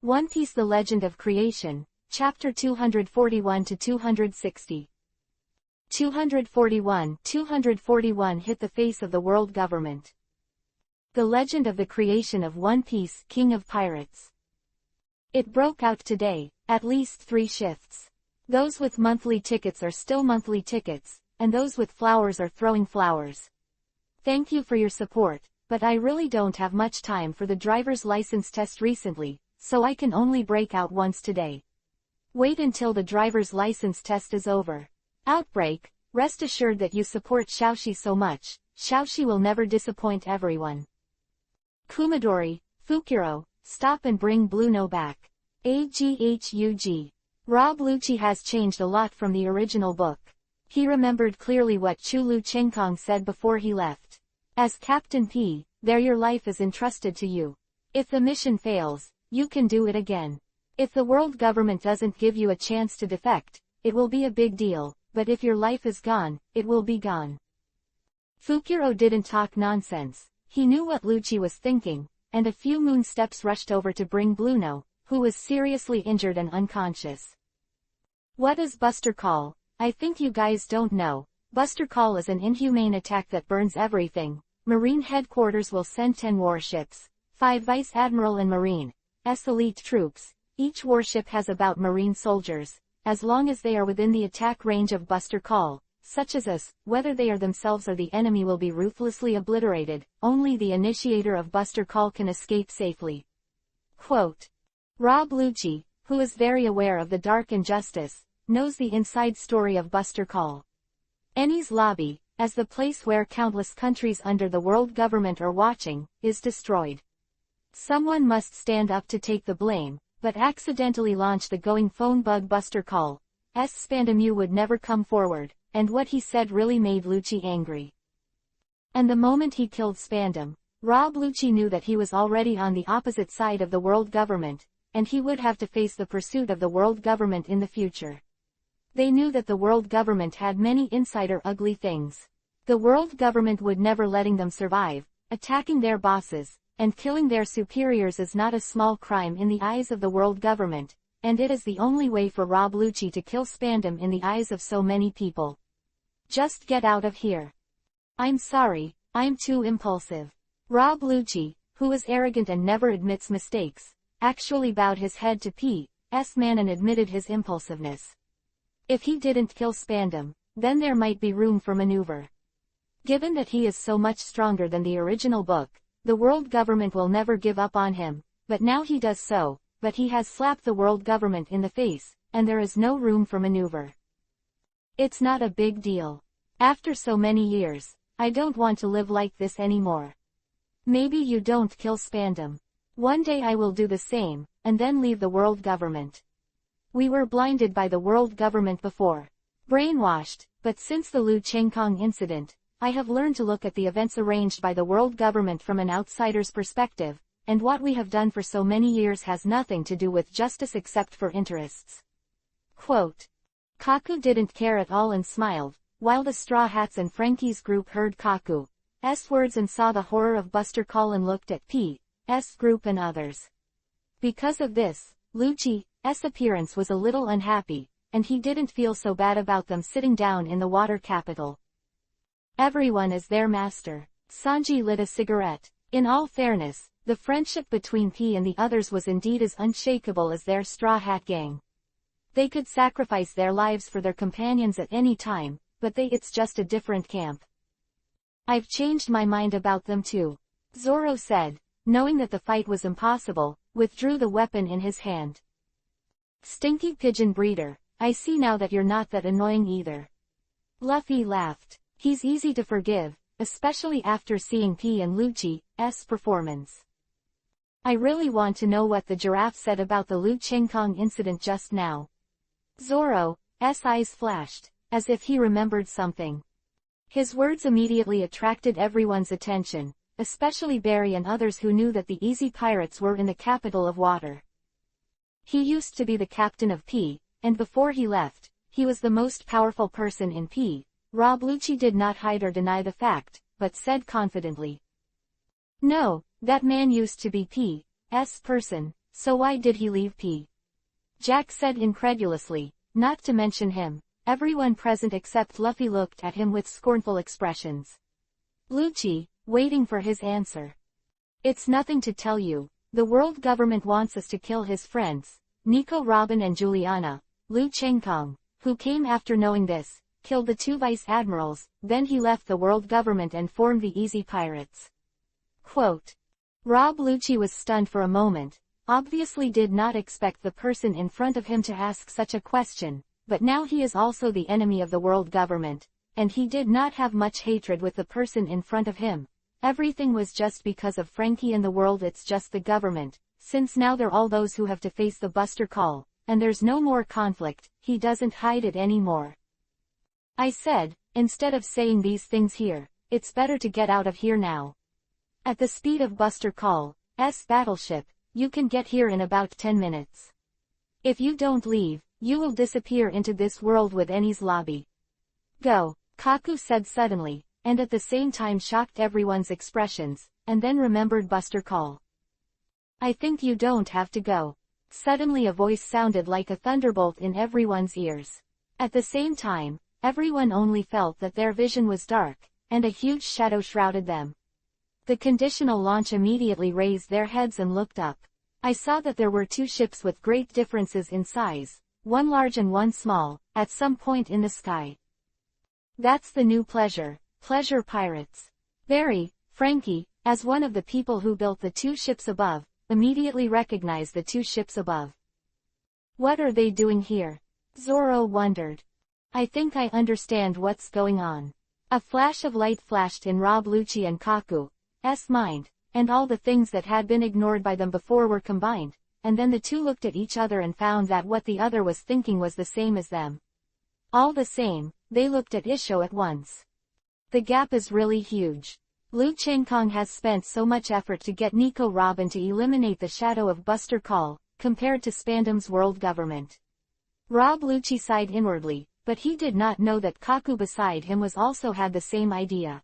One Piece: The Legend of Creation, Chapter 241-260. 241 hit the face of the world government. The legend of the creation of One Piece, King of Pirates. It broke out today, at least 3 shifts. Those with monthly tickets are still monthly tickets, and those with flowers are throwing flowers. Thank you for your support, but I really don't have much time for the driver's license test recently, so I can only break out once today. Wait until the driver's license test is over. Outbreak, rest assured that you support Xiaoxi so much, Xiaoxi will never disappoint everyone. Kumadori, Fukuro, stop and bring Bluno back. AGHUG. Rob Lucci has changed a lot from the original book. He remembered clearly what Chulu Chenkong said before he left. As Captain P, there your life is entrusted to you. If the mission fails, you can do it again. If the world government doesn't give you a chance to defect, it will be a big deal, but if your life is gone, it will be gone. Fukuro didn't talk nonsense. He knew what Lucci was thinking, and a few moon steps rushed over to bring Bluno, who was seriously injured and unconscious. What is Buster Call? I think you guys don't know. Buster Call is an inhumane attack that burns everything. Marine headquarters will send 10 warships, 5 Vice Admiral and Marine elite troops. Each warship has about Marine soldiers. As long as they are within the attack range of Buster Call, such as us, whether they are themselves or the enemy will be ruthlessly obliterated. Only the initiator of Buster Call can escape safely. Quote. Rob Lucci, who is very aware of the dark injustice, knows the inside story of Buster Call. Enies Lobby, as the place where countless countries under the world government are watching, is destroyed. Someone must stand up to take the blame, but accidentally launch the going phone bug Buster Call. Spandamu would never come forward, and what he said really made Lucci angry. And the moment he killed Spandam, Rob Lucci knew that he was already on the opposite side of the world government, and he would have to face the pursuit of the world government in the future. They knew that the world government had many insider ugly things. The world government would never letting them survive. Attacking their bosses, and killing their superiors is not a small crime in the eyes of the world government, and it is the only way for Rob Lucci to kill Spandam in the eyes of so many people. Just get out of here. I'm sorry, I'm too impulsive. Rob Lucci, who is arrogant and never admits mistakes, actually bowed his head to P.'s man and admitted his impulsiveness. If he didn't kill Spandam, then there might be room for maneuver. Given that he is so much stronger than the original book, the world government will never give up on him, but now he does so, but he has slapped the world government in the face, and there is no room for maneuver. It's not a big deal. After so many years, I don't want to live like this anymore. Maybe you don't kill Spandam. One day I will do the same, and then leave the world government. We were blinded by the world government before. Brainwashed, but since the Lu Chengkong incident, I have learned to look at the events arranged by the world government from an outsider's perspective, and what we have done for so many years has nothing to do with justice except for interests. Quote. Kaku didn't care at all and smiled, while the Straw Hats and Frankie's group heard Kaku's words and saw the horror of Buster Call and looked at P.'s group and others. Because of this, Lucci's appearance was a little unhappy, and he didn't feel so bad about them sitting down in the water capital. Everyone is their master. Sanji lit a cigarette. In all fairness, the friendship between P and the others was indeed as unshakable as their Straw Hat gang. They could sacrifice their lives for their companions at any time, but it's just a different camp. I've changed my mind about them too. Zoro said, knowing that the fight was impossible, withdrew the weapon in his hand. Stinky Pigeon Breeder, I see now that you're not that annoying either. Luffy laughed. He's easy to forgive, especially after seeing P and Lucci's performance. I really want to know what the giraffe said about the Lu Chengkong incident just now. Zoro's eyes flashed, as if he remembered something. His words immediately attracted everyone's attention, especially Barry and others who knew that the Easy Pirates were in the capital of water. He used to be the captain of P, and before he left, he was the most powerful person in P. Rob Lucci did not hide or deny the fact, but said confidently. No, that man used to be P.'s person, so why did he leave P? Jack said incredulously. Not to mention him. Everyone present except Luffy looked at him with scornful expressions. Lucci, waiting for his answer. It's nothing to tell you. The world government wants us to kill his friends, Nico, Robin and Juliana. Lu Chengkong, who came after knowing this, killed the 2 vice admirals, then he left the world government and formed the Easy Pirates. Quote. Rob Lucci was stunned for a moment, obviously did not expect the person in front of him to ask such a question, but now he is also the enemy of the world government, and he did not have much hatred with the person in front of him. Everything was just because of Frankie and the world, it's just the government, since now they're all those who have to face the Buster Call, and there's no more conflict, he doesn't hide it anymore. I said, instead of saying these things here, it's better to get out of here now. At the speed of Buster Call's battleship, you can get here in about 10 minutes. If you don't leave, you will disappear into this world with Enies lobby. Go, Kaku said suddenly, and at the same time shocked everyone's expressions, and then remembered Buster Call. I think you don't have to go. Suddenly a voice sounded like a thunderbolt in everyone's ears. At the same time, everyone only felt that their vision was dark, and a huge shadow shrouded them. The conditional launch immediately raised their heads and looked up. I saw that there were 2 ships with great differences in size, one large and one small, at some point in the sky. That's the new Pleasure Pirates. Barry, Frankie, as one of the people who built the 2 ships above, immediately recognized the 2 ships above. What are they doing here? Zoro wondered. I think I understand what's going on. A flash of light flashed in Rob Lucci and Kaku's mind, and all the things that had been ignored by them before were combined, and then the 2 looked at each other and found that what the other was thinking was the same as them. All the same, they looked at Isho at once. The gap is really huge. Lu Chengkong has spent so much effort to get Nico Robin to eliminate the shadow of Buster Call, compared to Spandam's world government. Rob Lucci sighed inwardly, but he did not know that Kaku beside him was also had the same idea.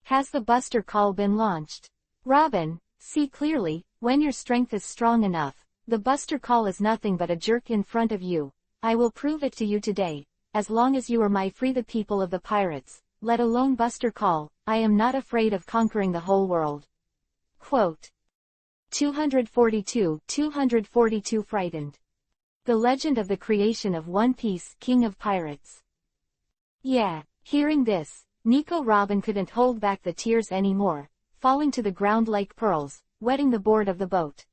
Has the Buster Call been launched? Robin, see clearly, when your strength is strong enough, the Buster Call is nothing but a jerk in front of you. I will prove it to you today. As long as you are my free the people of the pirates, let alone Buster Call, I am not afraid of conquering the whole world. Quote. 242 Frightened. The Legend of the Creation of One Piece, King of Pirates. Yeah, hearing this, Nico Robin couldn't hold back the tears anymore, falling to the ground like pearls, wetting the board of the boat.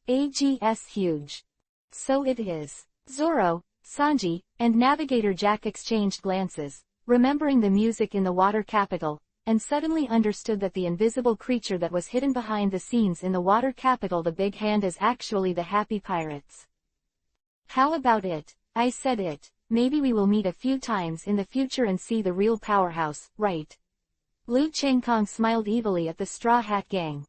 AGS huge. So it is. Zoro, Sanji, and Navigator Jack exchanged glances, remembering the music in the water capital, and suddenly understood that the invisible creature that was hidden behind the scenes in the water capital, the Big Hand, is actually the Happy Pirates. How about it? I said it. Maybe we will meet a few times in the future and see the real powerhouse, right? Lu Chengkong smiled evilly at the Straw Hat Gang.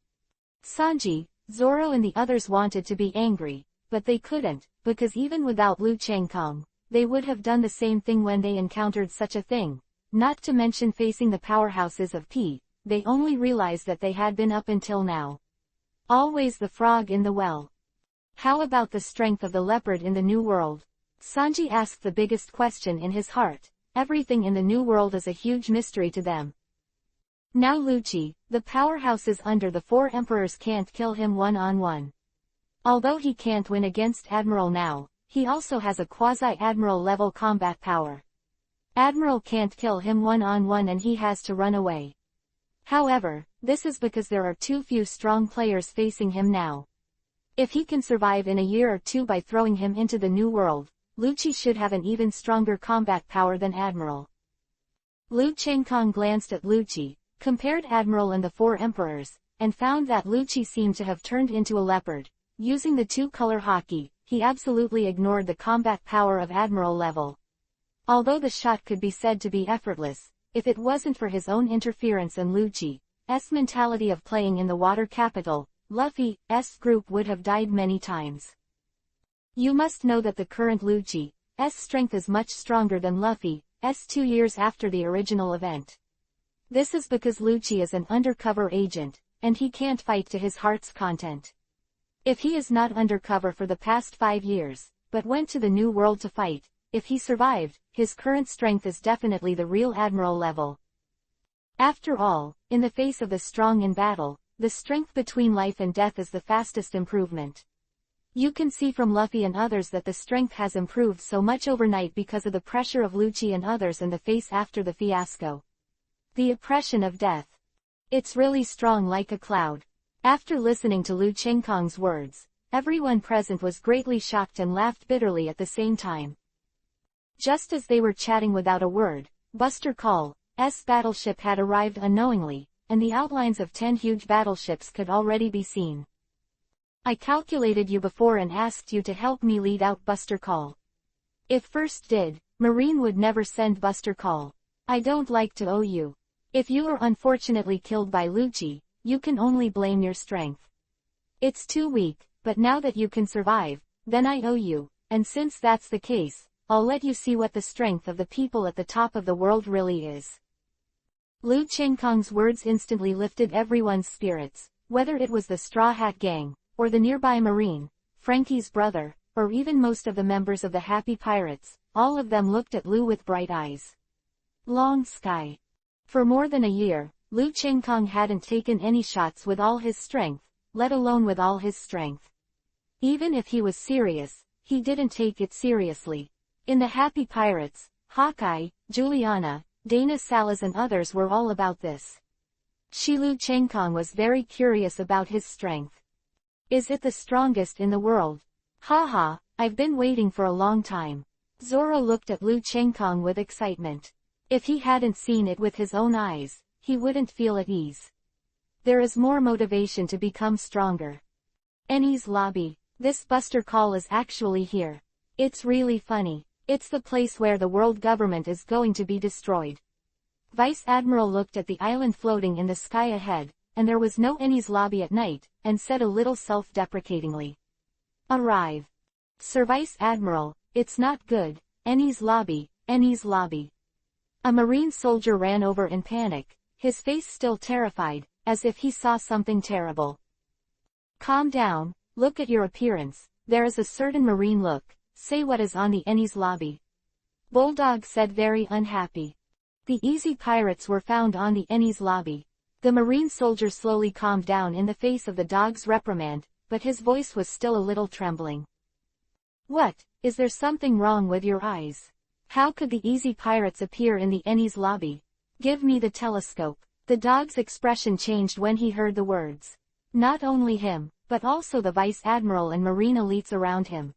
Sanji, Zoro and the others wanted to be angry, but they couldn't, because even without Lu Chengkong, they would have done the same thing when they encountered such a thing. Not to mention facing the powerhouses of P, they only realized that they had been up until now. Always the frog in the well. How about the strength of the leopard in the New World? Sanji asked the biggest question in his heart. Everything in the New World is a huge mystery to them. Now Lucci, the powerhouses under the 4 emperors can't kill him one-on-one. Although he can't win against Admiral now, he also has a quasi-admiral level combat power. Admiral can't kill him one-on-one and he has to run away. However, this is because there are too few strong players facing him now. If he can survive in a year or 2 by throwing him into the New World, Lucci should have an even stronger combat power than Admiral. Lu Chengkong glanced at Lucci, compared Admiral and the 4 emperors, and found that Lucci seemed to have turned into a leopard. Using the 2-color hockey, he absolutely ignored the combat power of Admiral level. Although the shot could be said to be effortless, if it wasn't for his own interference and Lucci's mentality of playing in the water capital, Luffy's group would have died many times. You must know that the current Lucci's strength is much stronger than Luffy's 2 years after the original event. This is because Lucci is an undercover agent, and he can't fight to his heart's content. If he is not undercover for the past 5 years, but went to the New World to fight, if he survived, his current strength is definitely the real admiral level. After all, in the face of the strong in battle, the strength between life and death is the fastest improvement. You can see from Luffy and others that the strength has improved so much overnight because of the pressure of Lucci and others in the face after the fiasco. The oppression of death. It's really strong like a cloud. After listening to Lu Chengkong's words, everyone present was greatly shocked and laughed bitterly at the same time. Just as they were chatting without a word, Buster Call's battleship had arrived unknowingly, and the outlines of 10 huge battleships could already be seen. I calculated you before and asked you to help me lead out Buster Call. If first did, Marine would never send Buster Call. I don't like to owe you. If you are unfortunately killed by Lucci, you can only blame your strength. It's too weak, but now that you can survive, then I owe you, and since that's the case, I'll let you see what the strength of the people at the top of the world really is. Lu Chengkong's words instantly lifted everyone's spirits, whether it was the Straw Hat Gang, or the nearby Marine, Frankie's brother, or even most of the members of the Happy Pirates, all of them looked at Lu with bright eyes. Long Sky. For more than a year, Lu Chengkong hadn't taken any shots with all his strength, let alone with all his strength. Even if he was serious, he didn't take it seriously. In the Happy Pirates, Hawkeye, Juliana, Dana Salas and others were all about this. Lu Chengkong was very curious about his strength. Is it the strongest in the world? Haha, I've been waiting for a long time. Zoro looked at Lu Chengkong with excitement. If he hadn't seen it with his own eyes, he wouldn't feel at ease. There is more motivation to become stronger. Enies lobby. This Buster Call is actually here. It's really funny. It's the place where the world government is going to be destroyed. Vice Admiral looked at the island floating in the sky ahead, and there was no Enies lobby at night, and said a little self-deprecatingly. Arrive. Sir Vice Admiral, it's not good. Enies lobby, Enies lobby. A Marine soldier ran over in panic, his face still terrified, as if he saw something terrible. Calm down, look at your appearance, there is a certain Marine look, say what is on the Enies lobby. Bulldog said very unhappy. The Easy Pirates were found on the Enies lobby. The Marine soldier slowly calmed down in the face of the dog's reprimand, but his voice was still a little trembling. What, is there something wrong with your eyes? How could the Easy Pirates appear in the Enies lobby? Give me the telescope. The dog's expression changed when he heard the words. Not only him, but also the Vice Admiral and Marine elites around him.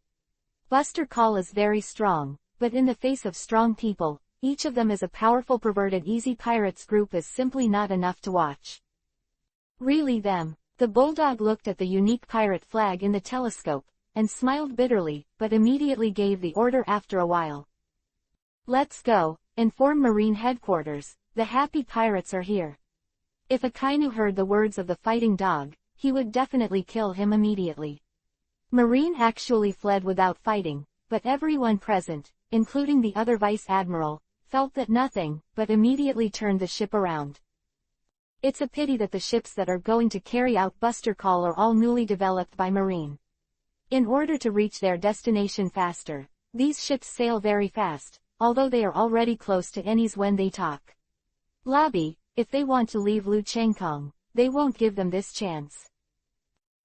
Buster Call is very strong, but in the face of strong people, each of them is a powerful perverted Easy Pirates group is simply not enough to watch. Really them. The Bulldog looked at the unique pirate flag in the telescope, and smiled bitterly, but immediately gave the order after a while. Let's go, inform Marine headquarters, the Happy Pirates are here. If Akainu heard the words of the fighting dog, he would definitely kill him immediately. Marine actually fled without fighting, but everyone present, including the other Vice Admiral, felt that nothing, but immediately turned the ship around. It's a pity that the ships that are going to carry out Buster Call are all newly developed by Marine. In order to reach their destination faster, these ships sail very fast, although they are already close to Enies when they talk. Lobby, if they want to leave Lu Chengkong, they won't give them this chance.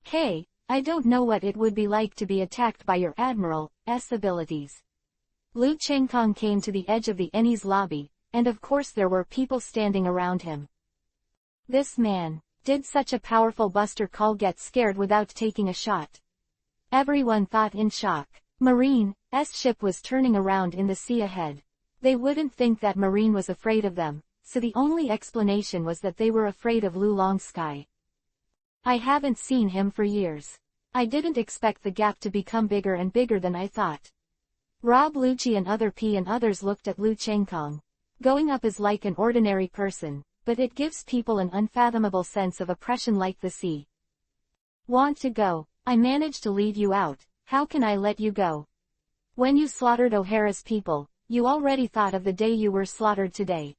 Hey, I don't know what it would be like to be attacked by your Admiral's abilities. Lu Chengkong came to the edge of the Enies lobby, and of course there were people standing around him. This man, did such a powerful Buster Call get scared without taking a shot? Everyone thought in shock. Marine's ship was turning around in the sea ahead. They wouldn't think that Marine was afraid of them, so the only explanation was that they were afraid of Lu Long Sky. I haven't seen him for years. I didn't expect the gap to become bigger and bigger than I thought. Rob Lucci and other P and others looked at Lu Chengkong. Going up is like an ordinary person, but it gives people an unfathomable sense of oppression like the sea. Want to go? I managed to lead you out, how can I let you go? When you slaughtered O'Hara's people, you already thought of the day you were slaughtered today.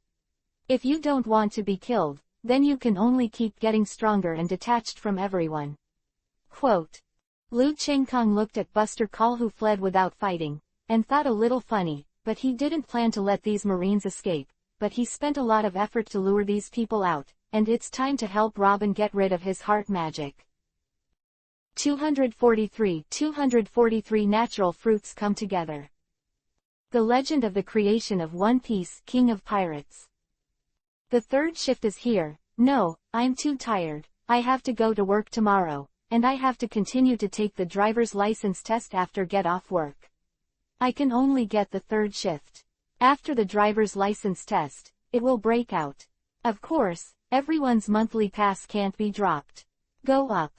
If you don't want to be killed, then you can only keep getting stronger and detached from everyone. Quote. Lu Chengkong looked at Buster Call, who fled without fighting, and thought a little funny, but he didn't plan to let these Marines escape, but he spent a lot of effort to lure these people out, and it's time to help Robin get rid of his heart magic. 243 Natural fruits come together. The legend of the creation of One Piece, King of Pirates. The third shift is here. No, I'm too tired. I have to go to work tomorrow, and I have to continue to take the driver's license test after get off work. I can only get the third shift. After the driver's license test, it will break out. Of course, everyone's monthly pass can't be dropped. Go up.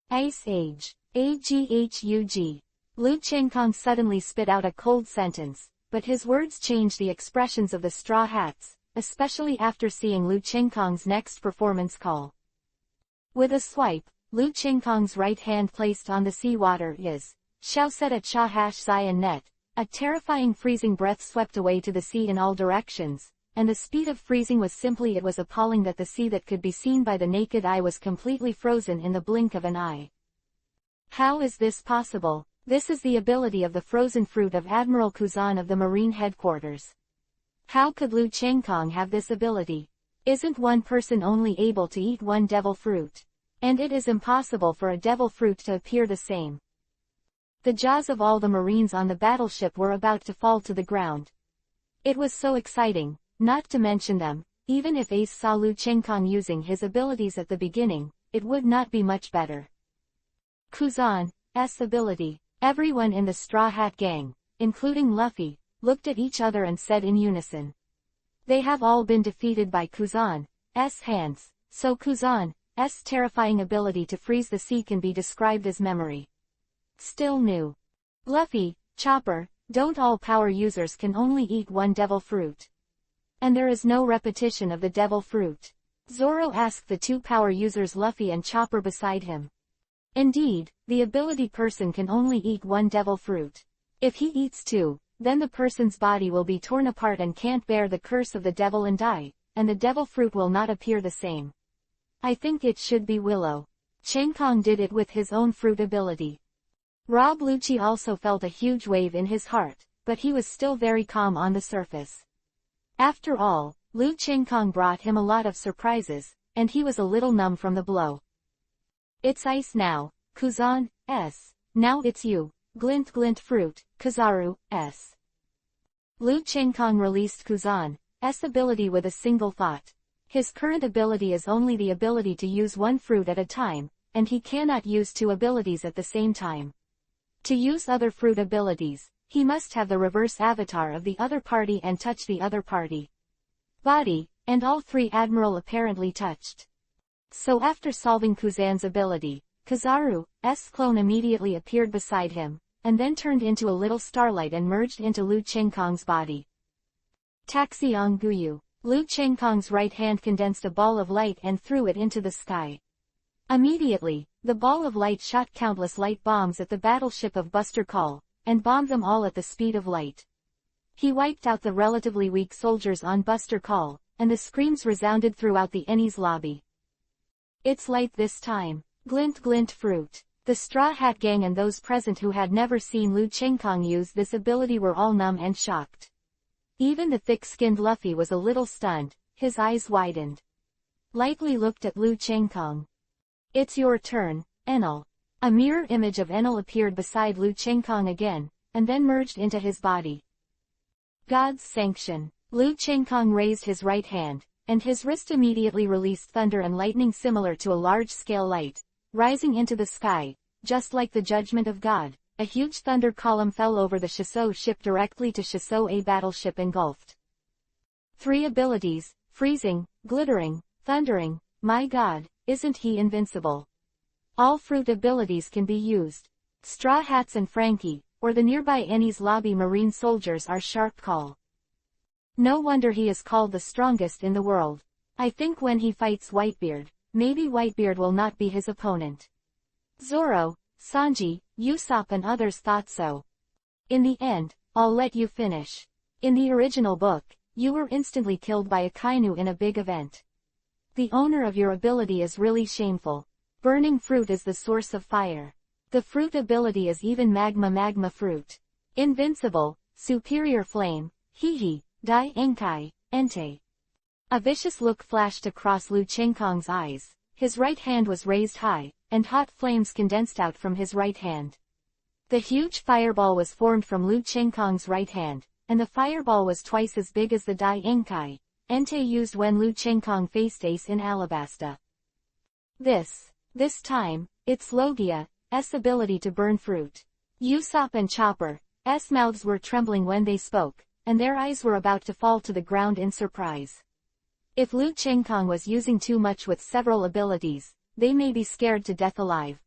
Ice Age. AGHUG. Lu Chengkong suddenly spit out a cold sentence, but his words changed the expressions of the Straw Hats, especially after seeing Lu Chengkong's next performance call. With a swipe, Lu Chengkong's right hand placed on the seawater is, Xiao set at Cha hash Zion net. A terrifying freezing breath swept away to the sea in all directions, and the speed of freezing was simply it was appalling that the sea that could be seen by the naked eye was completely frozen in the blink of an eye. How is this possible? This is the ability of the frozen fruit of Admiral Kuzan of the Marine Headquarters. How could Lu Chengkong have this ability? Isn't one person only able to eat one devil fruit? And it is impossible for a devil fruit to appear the same. The jaws of all the Marines on the battleship were about to fall to the ground. It was so exciting, not to mention them, even if Ace saw Lu Chengkong using his abilities at the beginning, it would not be much better. Kuzan's ability. Everyone in the Straw Hat Gang, including Luffy, looked at each other and said in unison. They have all been defeated by Kuzan's hands, so Kuzan's terrifying ability to freeze the sea can be described as memory. Still new. Luffy, Chopper, don't all power users can only eat one devil fruit? And there is no repetition of the devil fruit? Zoro asked the two power users Luffy and Chopper beside him. Indeed, the ability person can only eat one devil fruit. If he eats two, then the person's body will be torn apart and can't bear the curse of the devil and die, and the devil fruit will not appear the same. I think it should be Willow. Chengkong did it with his own fruit ability. Rob Lucci also felt a huge wave in his heart, but he was still very calm on the surface. After all, Lu Chengkong brought him a lot of surprises, and he was a little numb from the blow. It's ice now, Kuzan. Now it's you, Glint Glint Fruit, Kizaru. Lu Chengkong released Kuzan's ability with a single thought. His current ability is only the ability to use one fruit at a time, and he cannot use two abilities at the same time. To use other fruit abilities, he must have the reverse avatar of the other party and touch the other party. Body, and all three Admiral apparently touched. So after solving Kuzan's ability, Kizaru's clone immediately appeared beside him, and then turned into a little starlight and merged into Lu Chengkong's body. Taxiong Guyu. Lu Chengkong's right hand condensed a ball of light and threw it into the sky. Immediately, the ball of light shot countless light bombs at the battleship of Buster Call, and bombed them all at the speed of light. He wiped out the relatively weak soldiers on Buster Call, and the screams resounded throughout the Enies lobby. It's light this time. Glint Glint Fruit. The Straw Hat Gang and those present who had never seen Lu Chengkong use this ability were all numb and shocked. Even the thick-skinned Luffy was a little stunned, his eyes widened. Lightly looked at Lu Chengkong. It's your turn, Enel. A mirror image of Enel appeared beside Lu Chengkong again, and then merged into his body. God's sanction. Lu Chengkong raised his right hand, and his wrist immediately released thunder and lightning similar to a large-scale light, rising into the sky, just like the judgment of God. A huge thunder column fell over the Shisou ship directly to Shisou A battleship engulfed. Three abilities, freezing, glittering, thundering. My God, isn't he invincible? All fruit abilities can be used. Straw Hats and Frankie, or the nearby Enies lobby Marine soldiers are sharp call. No wonder he is called the strongest in the world. I think when he fights Whitebeard, maybe Whitebeard will not be his opponent. Zoro, Sanji, Usopp and others thought so. In the end, I'll let you finish. In the original book, you were instantly killed by a Kainu in a big event. The owner of your ability is really shameful. Burning fruit is the source of fire. The fruit ability is even magma fruit. Invincible, superior flame, hihi, dai enkai, ente. A vicious look flashed across Lu Chengkong's eyes. His right hand was raised high, and hot flames condensed out from his right hand. The huge fireball was formed from Lu Chengkong's right hand, and the fireball was twice as big as the Dai Enkai, Ente used when Lu Chengkong faced Ace in Alabasta. This time, it's Logia's ability to burn fruit. Usopp and Chopper's mouths were trembling when they spoke, and their eyes were about to fall to the ground in surprise. If Lu Chengkong was using too much with several abilities, they may be scared to death alive.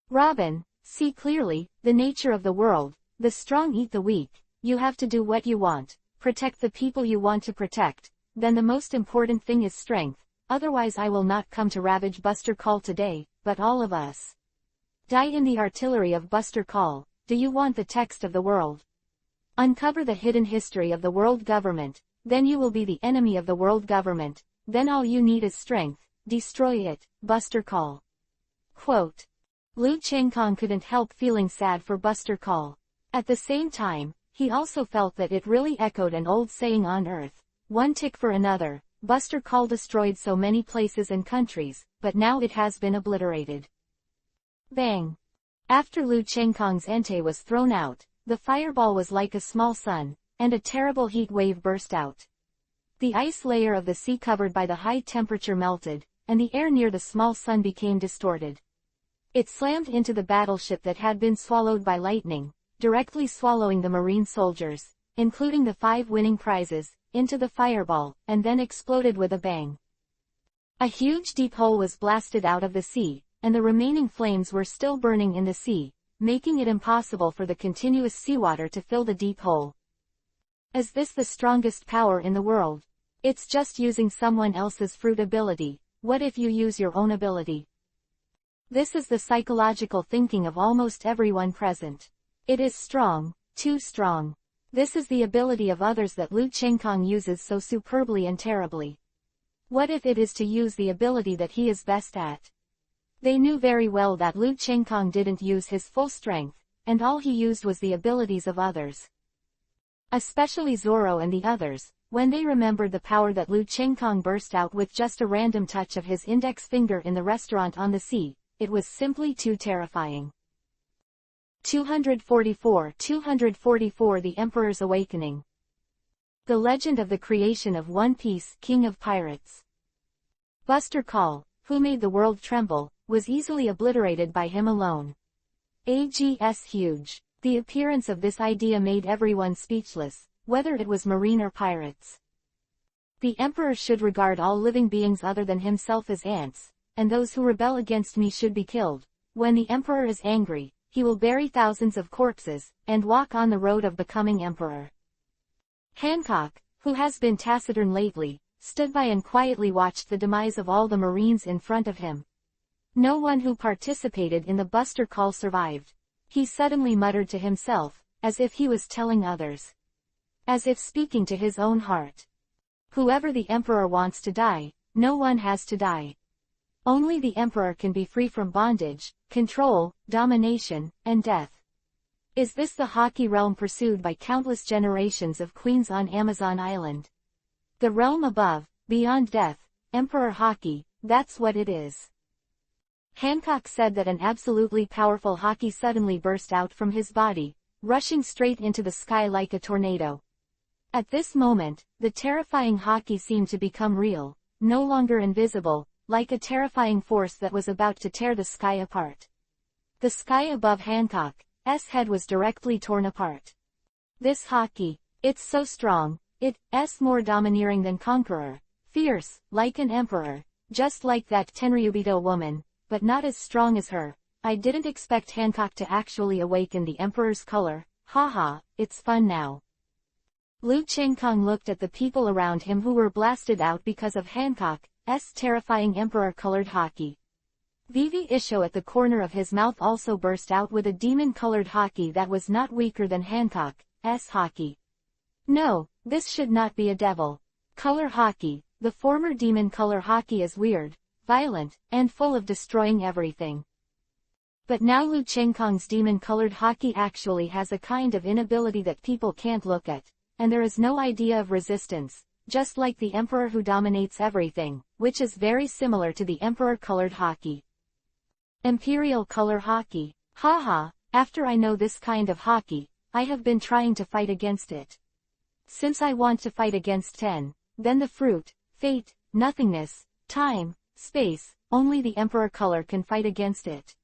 Robin, see clearly, the nature of the world, the strong eat the weak, you have to do what you want, protect the people you want to protect, then the most important thing is strength, otherwise I will not come to ravage Buster Call today, but all of us. Die in the artillery of Buster Call. Do you want the text of the world? Uncover the hidden history of the world government, then you will be the enemy of the world government, then all you need is strength, destroy it, Buster Call. Quote. Lu Chengkong couldn't help feeling sad for Buster Call. At the same time, he also felt that it really echoed an old saying on Earth, one tick for another. Buster Call destroyed so many places and countries, but now it has been obliterated. Bang! After Lu Chengkong's Entei was thrown out, the fireball was like a small sun, and a terrible heat wave burst out. The ice layer of the sea covered by the high temperature melted, and the air near the small sun became distorted. It slammed into the battleship that had been swallowed by lightning, directly swallowing the marine soldiers, including the 5 winning prizes, into the fireball, and then exploded with a bang. A huge deep hole was blasted out of the sea, and the remaining flames were still burning in the sea, making it impossible for the continuous seawater to fill the deep hole. Is this the strongest power in the world? It's just using someone else's fruit ability. What if you use your own ability? This is the psychological thinking of almost everyone present. It is strong, too strong. This is the ability of others that Lu Chengkong uses so superbly and terribly. What if it is to use the ability that he is best at? They knew very well that Lu Chengkong didn't use his full strength, and all he used was the abilities of others. Especially Zoro and the others, when they remembered the power that Lu Chengkong burst out with just a random touch of his index finger in the restaurant on the sea, it was simply too terrifying. 244 The Emperor's Awakening. The legend of the creation of One Piece, King of Pirates. Buster Call, who made the world tremble, was easily obliterated by him alone. AGS huge. The appearance of this idea made everyone speechless, whether it was marine or pirates. The Emperor should regard all living beings other than himself as ants, and those who rebel against me should be killed. When the Emperor is angry, he will bury thousands of corpses, and walk on the road of becoming Emperor. Hancock, who has been taciturn lately, stood by and quietly watched the demise of all the Marines in front of him. No one who participated in the Buster Call survived. He suddenly muttered to himself, as if he was telling others. As if speaking to his own heart. Whoever the Emperor wants to die, no one has to die. Only the Emperor can be free from bondage, control, domination, and death. Is this the Haki realm pursued by countless generations of queens on Amazon Island? The realm above, beyond death, Emperor Haki, that's what it is. Hancock said that an absolutely powerful Haki suddenly burst out from his body, rushing straight into the sky like a tornado. At this moment, the terrifying Haki seemed to become real, no longer invisible, like a terrifying force that was about to tear the sky apart. The sky above Hancock's head was directly torn apart. This Haki, it's so strong, it's more domineering than conqueror, fierce, like an emperor, just like that Tenryubito woman, but not as strong as her. I didn't expect Hancock to actually awaken the Emperor's color, haha, it's fun now. Lu Chengkong looked at the people around him who were blasted out because of Hancock's terrifying Emperor-colored Haki. Vivi Isho at the corner of his mouth also burst out with a demon-colored Haki that was not weaker than Hancock's Haki. No, this should not be a devil. Color Haki, the former demon color Haki is weird, violent, and full of destroying everything. But now Lu Chengkong's demon-colored hockey actually has a kind of inability that people can't look at, and there is no idea of resistance, just like the emperor who dominates everything, which is very similar to the emperor-colored hockey. Imperial color hockey. Haha, after I know this kind of hockey, I have been trying to fight against it. Since I want to fight against 10, then the fruit, fate, nothingness, time, space, only the emperor color can fight against it.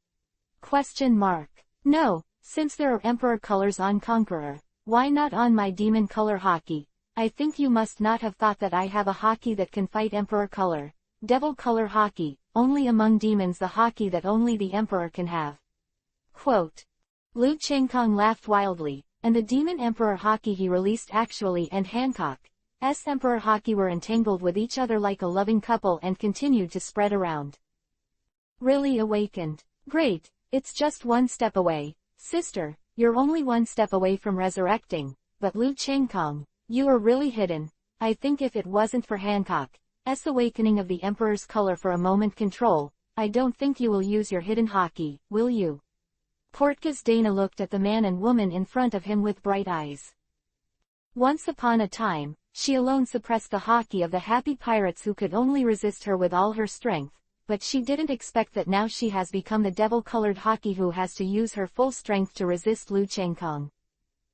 Question mark. No, since there are emperor colors on Conqueror, why not on my demon color hockey? I think you must not have thought that I have a hockey that can fight emperor color. Devil color hockey, only among demons the hockey that only the emperor can have. Quote. Lu Chengkong laughed wildly, and the demon emperor hockey he released actually and Hancock's emperor hockey were entangled with each other like a loving couple and continued to spread around. Really awakened. Great, it's just one step away, sister, you're only one step away from resurrecting, but Lu Chengkong, you are really hidden. I think if it wasn't for Hancock's awakening of the emperor's color for a moment control, I don't think you will use your hidden hockey, will you? Portgas Dana looked at the man and woman in front of him with bright eyes. Once upon a time, she alone suppressed the hockey of the happy pirates who could only resist her with all her strength, but she didn't expect that now she has become the devil-colored hockey who has to use her full strength to resist Lu Chengkong.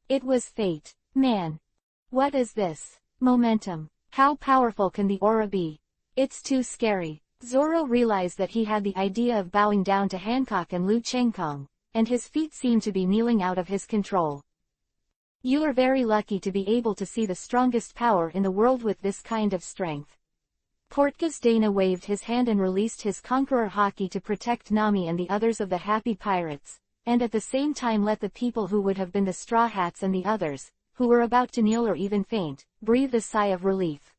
It was fate. Man. What is this? Momentum. How powerful can the aura be? It's too scary. Zoro realized that he had the idea of bowing down to Hancock and Lu Chengkong, and his feet seemed to be kneeling out of his control. You are very lucky to be able to see the strongest power in the world with this kind of strength. Portgas Dana waved his hand and released his Conqueror hockey to protect Nami and the others of the happy pirates, and at the same time let the people who would have been the Straw Hats and the others, who were about to kneel or even faint, breathe a sigh of relief.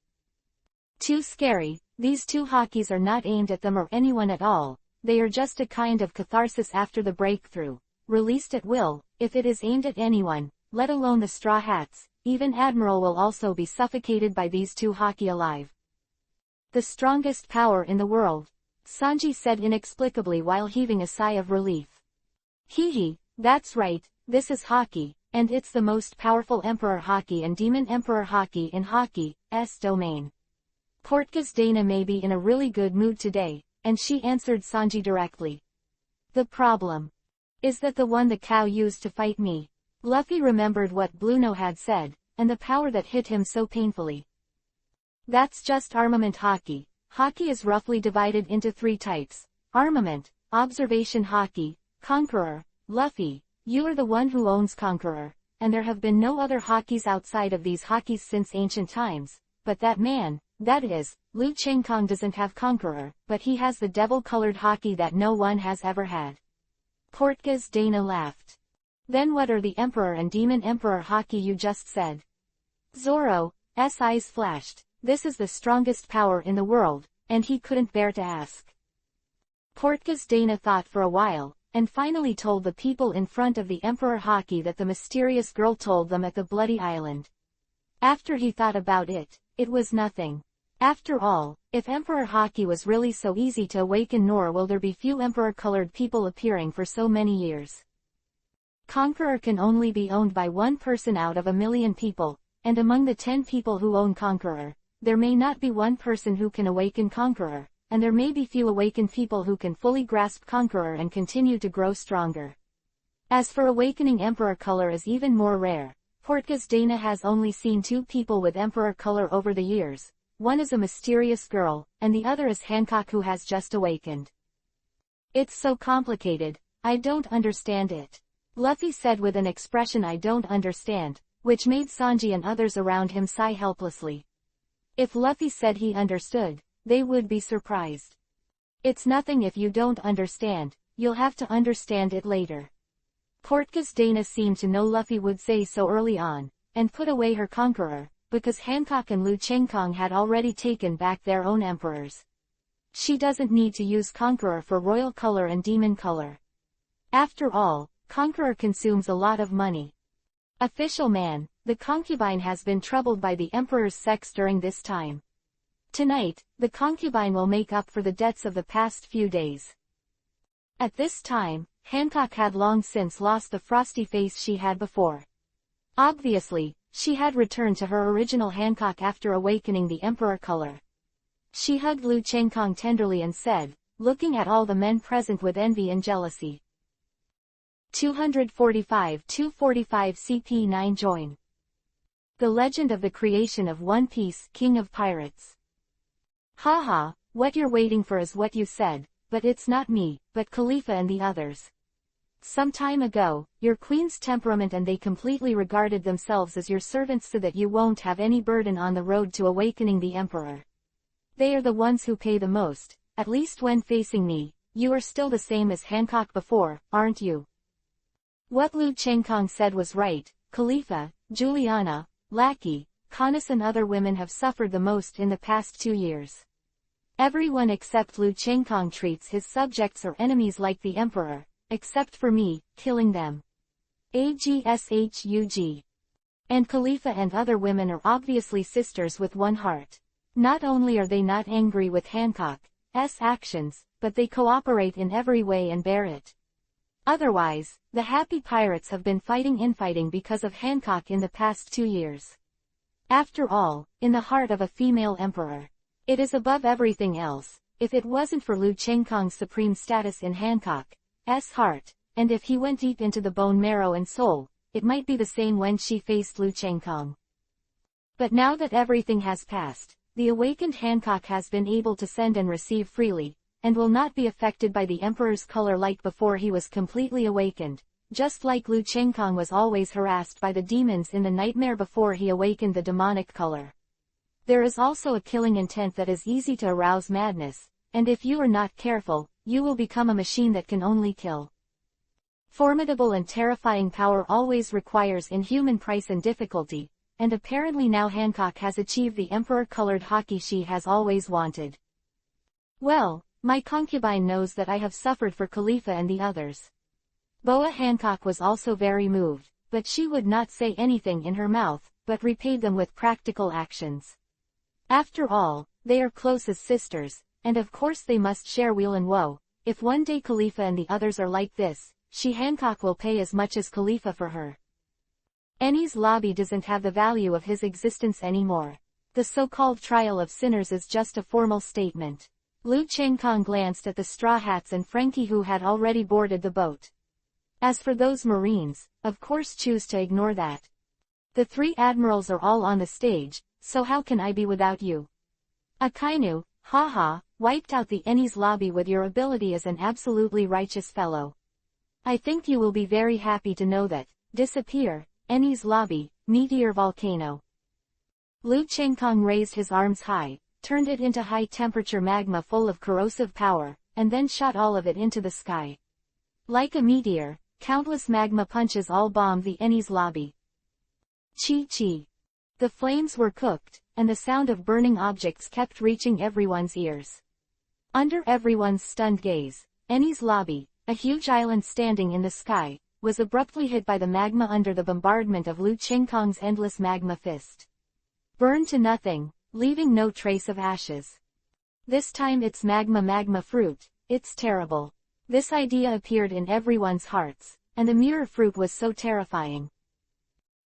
Too scary, these two hockeys are not aimed at them or anyone at all, they are just a kind of catharsis after the breakthrough, released at will. If it is aimed at anyone, let alone the Straw Hats, even Admiral will also be suffocated by these two hockey alive. The strongest power in the world, Sanji said inexplicably while heaving a sigh of relief. Hee, that's right, this is hockey, and it's the most powerful Emperor hockey and Demon Emperor hockey in hockey's domain. Portgas Dana may be in a really good mood today, and she answered Sanji directly. The problem is that the one the cow used to fight me. Luffy remembered what Blueno had said, and the power that hit him so painfully. That's just armament hockey. Hockey is roughly divided into 3 types. Armament, observation hockey, Conqueror. Luffy, you are the one who owns Conqueror, and there have been no other hockeys outside of these hockeys since ancient times, but that man, that is, Lu Chengkong doesn't have Conqueror, but he has the devil-colored hockey that no one has ever had. Portgas Dana laughed. Then what are the Emperor and Demon Emperor hockey you just said? Zoro's eyes flashed. This is the strongest power in the world, and he couldn't bear to ask. Portgas Dana thought for a while, and finally told the people in front of the Emperor hockey that the mysterious girl told them at the Bloody Island. After he thought about it, it was nothing. After all, if Emperor hockey was really so easy to awaken, nor will there be few Emperor-colored people appearing for so many years. Conqueror can only be owned by one person out of 1,000,000 people, and among the 10 people who own Conqueror, there may not be one person who can awaken Conqueror, and there may be few awakened people who can fully grasp Conqueror and continue to grow stronger. As for awakening Emperor color is even more rare. Portgas Dana has only seen 2 people with Emperor color over the years. One is a mysterious girl, and the other is Hancock who has just awakened. It's so complicated, I don't understand it. Luffy said with an expression I don't understand, which made Sanji and others around him sigh helplessly. If Luffy said he understood, they would be surprised. It's nothing if you don't understand, you'll have to understand it later. Portgas Dana seemed to know Luffy would say so early on, and put away her Conqueror, because Hancock and Lu Chengkong had already taken back their own emperors. She doesn't need to use Conqueror for royal color and demon color. After all, Conqueror consumes a lot of money. Official man, the concubine has been troubled by the Emperor's sex during this time. Tonight, the concubine will make up for the debts of the past few days. At this time, Hancock had long since lost the frosty face she had before. Obviously, she had returned to her original Hancock after awakening the Emperor color. She hugged Lu Chengkong tenderly and said, looking at all the men present with envy and jealousy. 245-245 CP9 Join. The Legend of the Creation of One Piece, King of Pirates. Haha, what you're waiting for is what you said, but it's not me, but Khalifa and the others. Some time ago, your queen's temperament and they completely regarded themselves as your servants so that you won't have any burden on the road to awakening the Emperor. They are the ones who pay the most, at least when facing me. You are still the same as Hancock before, aren't you? What Lu Chengkong said was right. Khalifa, Juliana, Lackey, Canis and other women have suffered the most in the past 2 years. Everyone except Lu Chengkong treats his subjects or enemies like the Emperor, except for me, killing them. Agshug. And Khalifa and other women are obviously sisters with one heart. Not only are they not angry with Hancock's actions, but they cooperate in every way and bear it. Otherwise, the happy pirates have been infighting because of Hancock in the past 2 years. After all, in the heart of a female emperor, it is above everything else. If it wasn't for Lu Chengkong's supreme status in Hancock's heart, and if he went deep into the bone marrow and soul, it might be the same when she faced Lu Chengkong. But now that everything has passed, the awakened Hancock has been able to send and receive freely, and will not be affected by the Emperor's color like before he was completely awakened, just like Lu Chengkong was always harassed by the demons in the nightmare before he awakened the demonic color. There is also a killing intent that is easy to arouse madness, and if you are not careful, you will become a machine that can only kill. Formidable and terrifying power always requires inhuman price and difficulty, and apparently now Hancock has achieved the emperor-colored haki she has always wanted. Well, my concubine knows that I have suffered for Khalifa and the others. Boa Hancock was also very moved, but she would not say anything in her mouth, but repaid them with practical actions. After all, they are close as sisters, and of course they must share weal and woe. If one day Khalifa and the others are like this, she Hancock will pay as much as Khalifa for her. Enies Lobby doesn't have the value of his existence anymore. The so-called trial of sinners is just a formal statement. Lu Chengkong glanced at the Straw Hats and Frankie who had already boarded the boat. As for those Marines, of course choose to ignore that. The 3 admirals are all on the stage, so how can I be without you? Akainu, haha, wiped out the Enies Lobby with your ability as an absolutely righteous fellow. I think you will be very happy to know that. Disappear, Enies Lobby, meteor volcano. Lu Chengkong raised his arms high, turned it into high-temperature magma full of corrosive power, and then shot all of it into the sky. Like a meteor, countless magma punches all bombed the Enies Lobby. Chi-chi. The flames were cooked, and the sound of burning objects kept reaching everyone's ears. Under everyone's stunned gaze, Enies Lobby, a huge island standing in the sky, was abruptly hit by the magma under the bombardment of Lu Chengkong's endless magma fist. Burned to nothing, leaving no trace of ashes. This time it's magma fruit. It's terrible. This idea appeared in everyone's hearts, and the mirror fruit was so terrifying.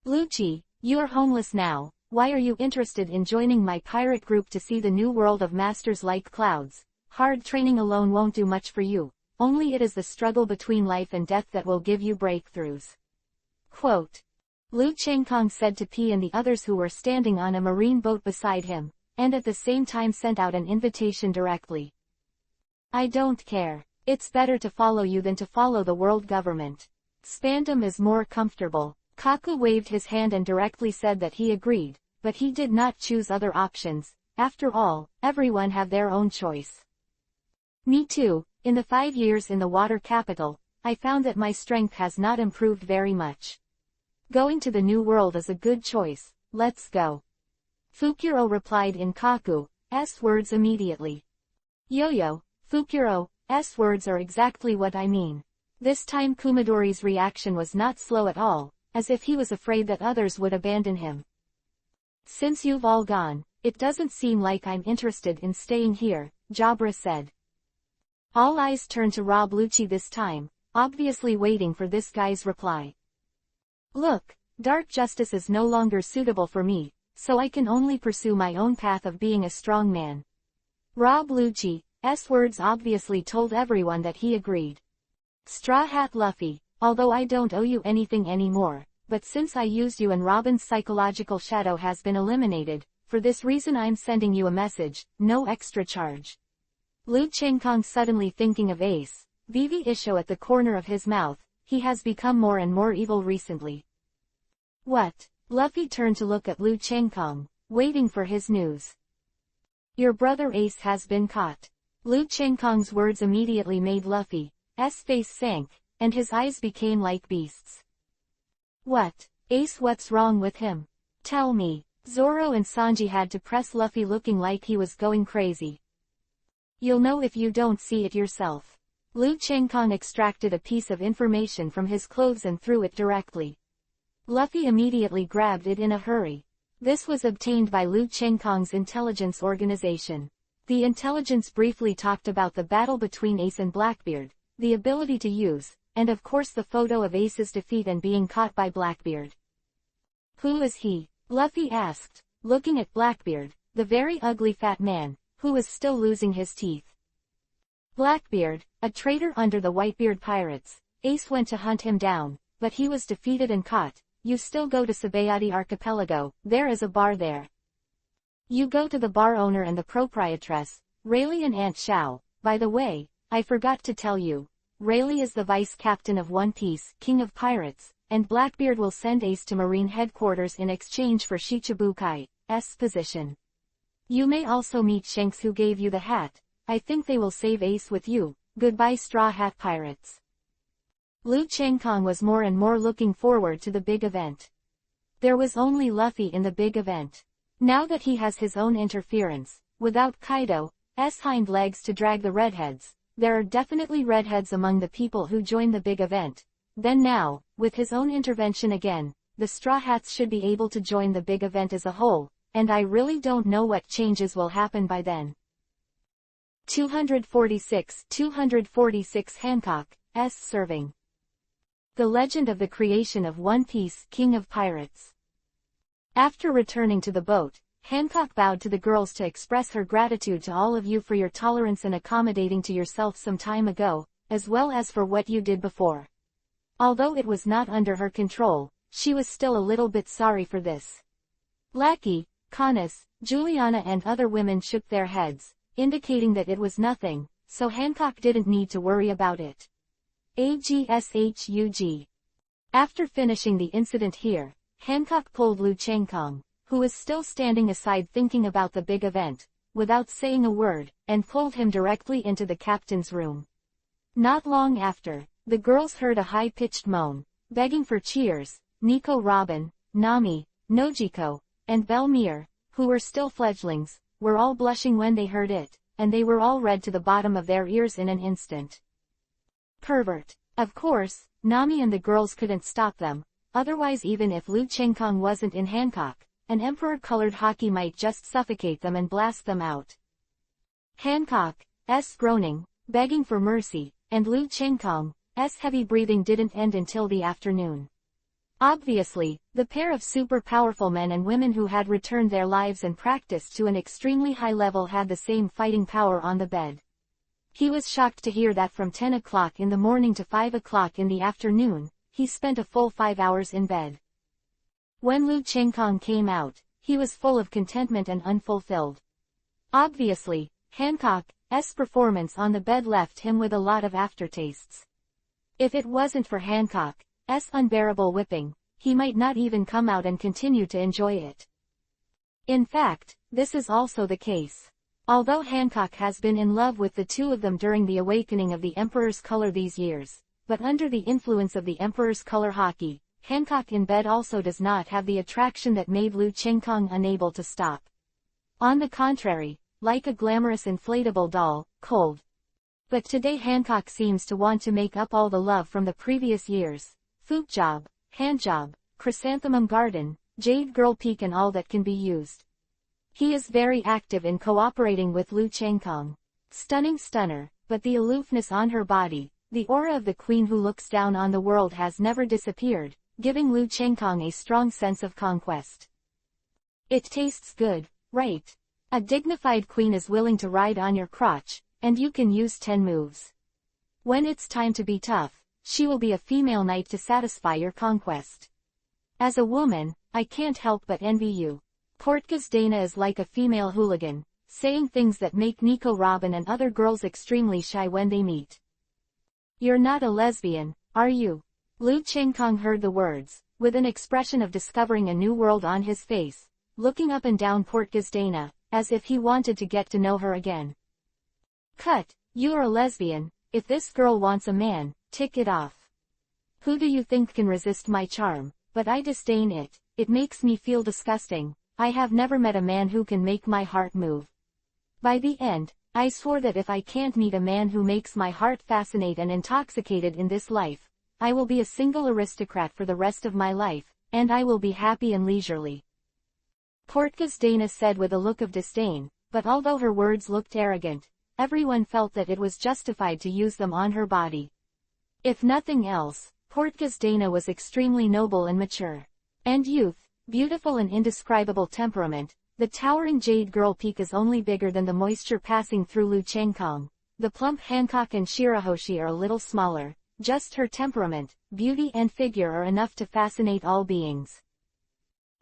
Lucci, you are homeless now. Why are you interested in joining my pirate group to see the new world of masters like clouds? Hard training alone won't do much for you. Only it is the struggle between life and death that will give you breakthroughs. Quote. Lu Chengkong said to P and the others who were standing on a marine boat beside him, and at the same time sent out an invitation directly. I don't care. It's better to follow you than to follow the world government. Spandam is more comfortable. Kaku waved his hand and directly said that he agreed, but he did not choose other options. After all, everyone have their own choice. Me too. In the 5 years in the water capital, I found that my strength has not improved very much. Going to the new world is a good choice. Let's go. Fukuro replied in Kaku's words immediately. Yo-yo, Fukuro's words are exactly what I mean. This time Kumadori's reaction was not slow at all, as if he was afraid that others would abandon him. Since you've all gone, it doesn't seem like I'm interested in staying here, Jabra said. All eyes turned to Rob Lucci this time. obviously waiting for this guy's reply. Look, dark justice is no longer suitable for me, so I can only pursue my own path of being a strong man. Rob Lucci's words obviously told everyone that he agreed. Straw Hat Luffy, although I don't owe you anything anymore, but since I used you and Robin's psychological shadow has been eliminated, for this reason I'm sending you a message, no extra charge. Lu Chengkong suddenly thinking of Ace, Vivi Isho at the corner of his mouth, he has become more and more evil recently. What? Luffy turned to look at Lu Chengkong, waiting for his news. Your brother Ace has been caught. Lu Chengkong's words immediately made Luffy's face sank, and his eyes became like beasts. What? Ace, what's wrong with him? Tell me. Zoro and Sanji had to press Luffy, looking like he was going crazy. You'll know if you don't see it yourself. Lu Chengkong extracted a piece of information from his clothes and threw it directly. Luffy immediately grabbed it in a hurry. This was obtained by Lu Chengkong's intelligence organization. The intelligence briefly talked about the battle between Ace and Blackbeard, the ability to use, and of course the photo of Ace's defeat and being caught by Blackbeard. Who is he? Luffy asked, looking at Blackbeard, the very ugly fat man, who was still losing his teeth. Blackbeard, a traitor under the Whitebeard pirates. Ace went to hunt him down, but he was defeated and caught. You still go to Sabayati Archipelago, there is a bar there. You go to the bar owner and the proprietress, Rayleigh and Aunt Xiao. By the way, I forgot to tell you, Rayleigh is the vice captain of One Piece, king of pirates, and Blackbeard will send Ace to Marine headquarters in exchange for Shichibukai's position. You may also meet Shanks, who gave you the hat. I think they will save Ace with you. Goodbye, Straw Hat Pirates. Lu Chengkong was more and more looking forward to the big event. There was only Luffy in the big event. Now that he has his own interference, without Kaido's hind legs to drag the redheads, there are definitely redheads among the people who join the big event. Then now, with his own intervention again, the Straw Hats should be able to join the big event as a whole, and I really don't know what changes will happen by then. 246 Hancock's serving. The legend of the creation of One Piece, King of Pirates. After returning to the boat, Hancock bowed to the girls to express her gratitude to all of you for your tolerance and accommodating to yourself some time ago, as well as for what you did before. Although it was not under her control, she was still a little bit sorry for this. Lackey, Canis, Juliana and other women shook their heads, indicating that it was nothing, so Hancock didn't need to worry about it. AGSHUG. After finishing the incident here, Hancock pulled Lu Chengkong, who was still standing aside thinking about the big event, without saying a word, and pulled him directly into the captain's room. Not long after, the girls heard a high-pitched moan, begging for cheers. Nico, Robin, Nami, Nojiko, and Belmere, who were still fledglings, were all blushing when they heard it, and they were all red to the bottom of their ears in an instant. Pervert. Of course, Nami and the girls couldn't stop them, otherwise even if Lu Chengkong wasn't in Hancock, an emperor-colored hockey might just suffocate them and blast them out. Hancock's groaning, begging for mercy, and Lu Chengkong's heavy breathing didn't end until the afternoon. Obviously, the pair of super powerful men and women who had returned their lives and practiced to an extremely high level had the same fighting power on the bed. He was shocked to hear that from 10 o'clock in the morning to 5 o'clock in the afternoon, he spent a full 5 hours in bed. When Lu Chengkong came out, he was full of contentment and unfulfilled. Obviously, Hancock's performance on the bed left him with a lot of aftertastes. If it wasn't for Hancock's unbearable whipping, he might not even come out and continue to enjoy it. In fact, this is also the case. Although Hancock has been in love with the two of them during the awakening of the Emperor's color these years, but under the influence of the Emperor's color hockey, Hancock in bed also does not have the attraction that made Lu Chengkong unable to stop. On the contrary, like a glamorous inflatable doll, cold. But today Hancock seems to want to make up all the love from the previous years. Foot job, hand job, chrysanthemum garden, jade girl peak and all that can be used. He is very active in cooperating with Lu Chengkong. Stunning stunner, but the aloofness on her body, The aura of the queen who looks down on the world has never disappeared, giving Lu Chengkong a strong sense of conquest. It tastes good, right? A dignified queen is willing to ride on your crotch, and you can use 10 moves. When it's time to be tough, she will be a female knight to satisfy your conquest. As a woman, I can't help but envy you. Portgas Dana is like a female hooligan, saying things that make Nico Robin and other girls extremely shy when they meet. You're not a lesbian, are you? Lu Chengkong heard the words, with an expression of discovering a new world on his face, looking up and down Portgas Dana, as if he wanted to get to know her again. Cut, you're a lesbian. If this girl wants a man, tick it off. Who do you think can resist my charm? But I disdain it, it makes me feel disgusting. I have never met a man who can make my heart move. By the end, I swore that if I can't meet a man who makes my heart fascinate and intoxicated in this life, I will be a single aristocrat for the rest of my life, and I will be happy and leisurely. Portgas Dana said with a look of disdain, but although her words looked arrogant, everyone felt that it was justified to use them on her body. If nothing else, Portgas Dana was extremely noble and mature. And youth, beautiful and indescribable temperament, the towering jade girl peak is only bigger than the moisture passing through Lu Chengkong. The plump Hancock and Shirahoshi are a little smaller, just her temperament, beauty and figure are enough to fascinate all beings.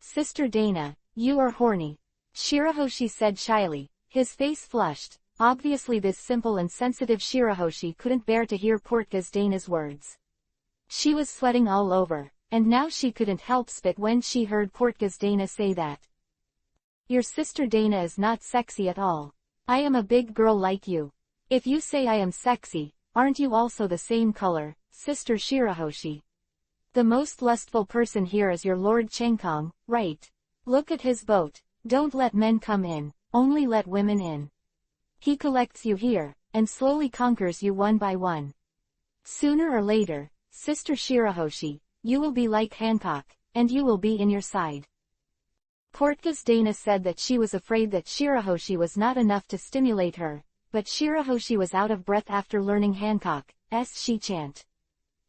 Sister Dana, you are horny. Shirahoshi said shyly, his face flushed. Obviously this simple and sensitive Shirahoshi couldn't bear to hear Portgas Dana's words. She was sweating all over, and now she couldn't help spit when she heard Portgas Dana say that. Your sister Dana is not sexy at all. I am a big girl like you. If you say I am sexy, aren't you also the same color, Sister Shirahoshi? The most lustful person here is your Lord Chengkong, right? Look at his boat. Don't let men come in, only let women in. He collects you here, and slowly conquers you one by one. Sooner or later, Sister Shirahoshi, you will be like Hancock, and you will be in your side. Portgas Dana said that she was afraid that Shirahoshi was not enough to stimulate her, but Shirahoshi was out of breath after learning Hancock's she chant.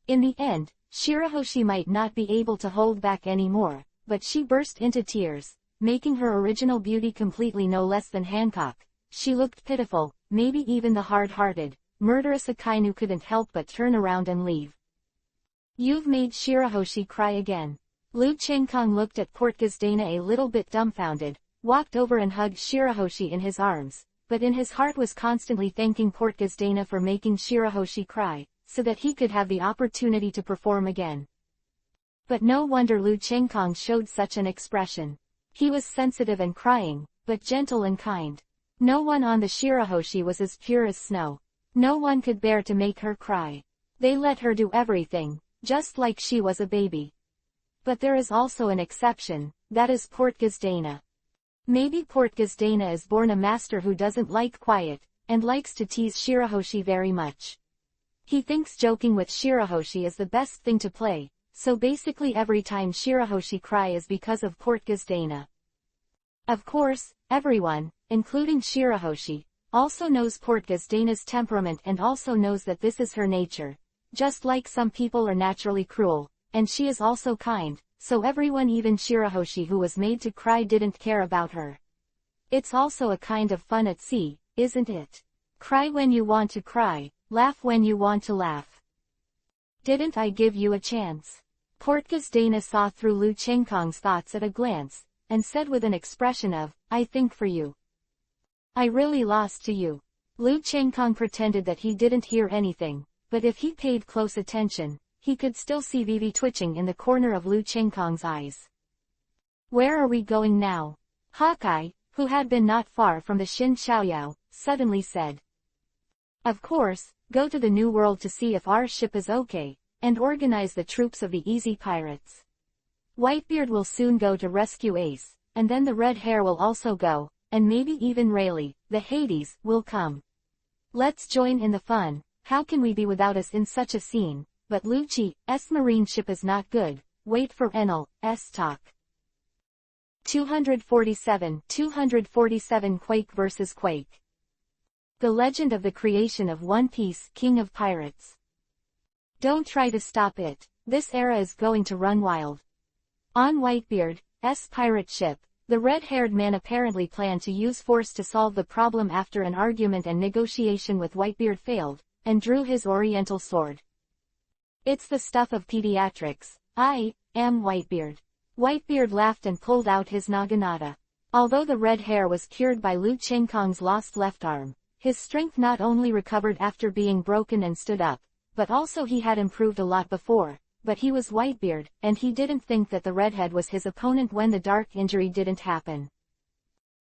In the end, Shirahoshi might not be able to hold back anymore, but she burst into tears, making her original beauty completely no less than Hancock. She looked pitiful, maybe even the hard-hearted, murderous Akainu couldn't help but turn around and leave. You've made Shirahoshi cry again. Lu Chengkong looked at Portgas Dana a little bit dumbfounded, walked over and hugged Shirahoshi in his arms, but in his heart was constantly thanking Portgas Dana for making Shirahoshi cry, so that he could have the opportunity to perform again. But no wonder Lu Chengkong showed such an expression. He was sensitive and crying, but gentle and kind. No one on the Shirahoshi was as pure as snow. No one could bear to make her cry. They let her do everything, just like she was a baby. But there is also an exception, that is Portgas Dana. Maybe Portgas Dana is born a master who doesn't like quiet, and likes to tease Shirahoshi very much. He thinks joking with Shirahoshi is the best thing to play, so basically every time Shirahoshi cry is because of Portgas Dana. Of course, everyone, including Shirahoshi, also knows Portgas Dana's temperament and also knows that this is her nature. Just like some people are naturally cruel, and she is also kind, so everyone, even Shirahoshi who was made to cry, didn't care about her. It's also a kind of fun at sea, isn't it? Cry when you want to cry, laugh when you want to laugh. Didn't I give you a chance? Portgas Dana saw through Lu Chengkong's thoughts at a glance, and said with an expression of, I think for you. I really lost to you. Lu Chengkong pretended that he didn't hear anything, but if he paid close attention, he could still see Vivi twitching in the corner of Lu Chengkong's eyes. Where are we going now? Hawkeye, who had been not far from the Shin Xiaoyao, suddenly said. Of course, go to the New World to see if our ship is okay, and organize the troops of the Easy Pirates. Whitebeard will soon go to rescue Ace, and then the red hair will also go, and maybe even Rayleigh, the Hades, will come. Let's join in the fun. How can we be without us in such a scene? But Lucci's marine ship is not good. Wait for Enel's talk. 247 Quake vs. Quake. The legend of the creation of One Piece, King of Pirates. Don't try to stop it. This era is going to run wild. On Whitebeard's pirate ship, the red-haired man apparently planned to use force to solve the problem after an argument and negotiation with Whitebeard failed, and drew his oriental sword. It's the stuff of pediatrics. I am Whitebeard. Whitebeard laughed and pulled out his naginata. Although the red hair was cured by Lu Chengkong's lost left arm, his strength not only recovered after being broken and stood up, but also he had improved a lot before. But he was Whitebeard, and he didn't think that the redhead was his opponent when the dark injury didn't happen.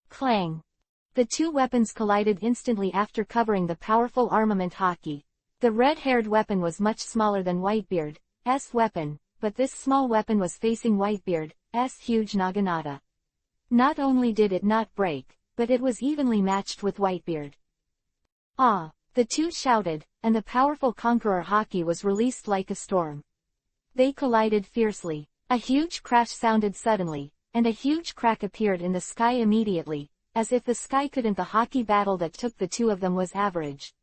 Clang! The two weapons collided instantly after covering the powerful armament hockey. The red-haired weapon was much smaller than Whitebeard's weapon, but this small weapon was facing Whitebeard's huge naginata. Not only did it not break, but it was evenly matched with Whitebeard. Ah! The two shouted, and the powerful conqueror hockey was released like a storm. They collided fiercely. A huge crash sounded suddenly, and a huge crack appeared in the sky immediately, as if the sky couldn't. The hockey battle that took the two of them was average.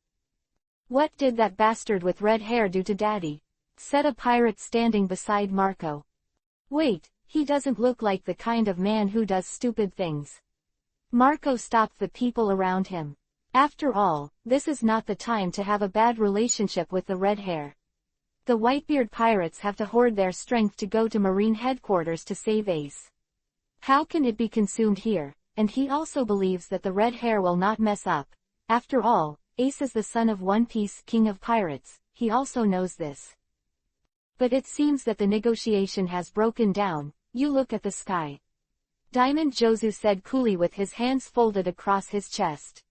What did that bastard with red hair do to Daddy? Said a pirate standing beside Marco. Wait, he doesn't look like the kind of man who does stupid things. Marco stopped the people around him. After all, this is not the time to have a bad relationship with the red hair. The Whitebeard pirates have to hoard their strength to go to Marine headquarters to save Ace. How can it be consumed here? And he also believes that the red hair will not mess up. After all, Ace is the son of One Piece, king of pirates. He also knows this. But it seems that the negotiation has broken down. You look at the sky. Diamond Jozu said coolly with his hands folded across his chest.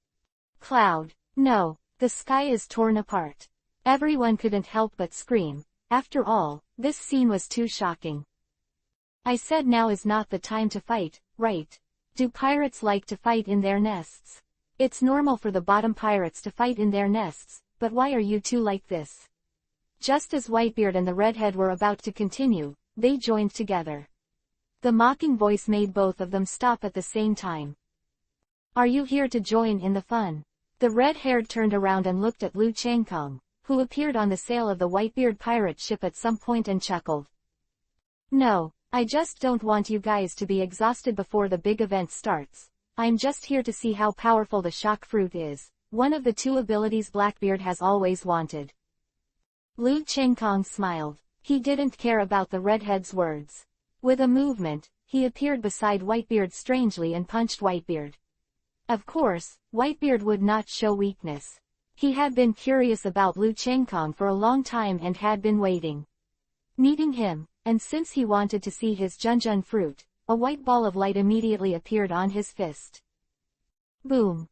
Cloud. No, the sky is torn apart. Everyone couldn't help but scream. After all, this scene was too shocking. I said now is not the time to fight, right? Do pirates like to fight in their nests? It's normal for the bottom pirates to fight in their nests, but why are you two like this? Just as Whitebeard and the redhead were about to continue, they joined together. The mocking voice made both of them stop at the same time. Are you here to join in the fun? The red-haired turned around and looked at Lu Chengkong, who appeared on the sail of the Whitebeard pirate ship at some point and chuckled. No, I just don't want you guys to be exhausted before the big event starts. I'm just here to see how powerful the shock fruit is, one of the two abilities Blackbeard has always wanted. Lu Chengkong smiled. He didn't care about the redhead's words. With a movement, he appeared beside Whitebeard strangely and punched Whitebeard. Of course, Whitebeard would not show weakness. He had been curious about Lu Chengkong for a long time and had been waiting. Meeting him, and since he wanted to see his Junjun fruit, a white ball of light immediately appeared on his fist. Boom.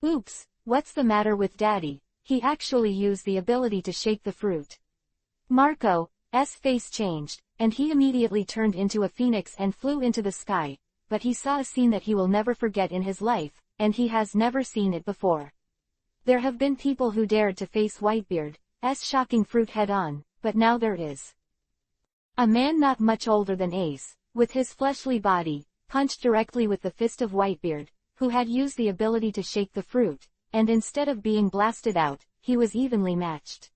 Oops, what's the matter with Daddy? He actually used the ability to shake the fruit. Marco's face changed, and he immediately turned into a phoenix and flew into the sky, but he saw a scene that he will never forget in his life, and he has never seen it before. There have been people who dared to face Whitebeard's shocking fruit head-on, but now there is. A man not much older than Ace, with his fleshly body, punched directly with the fist of Whitebeard, who had used the ability to shake the fruit, and instead of being blasted out, he was evenly matched.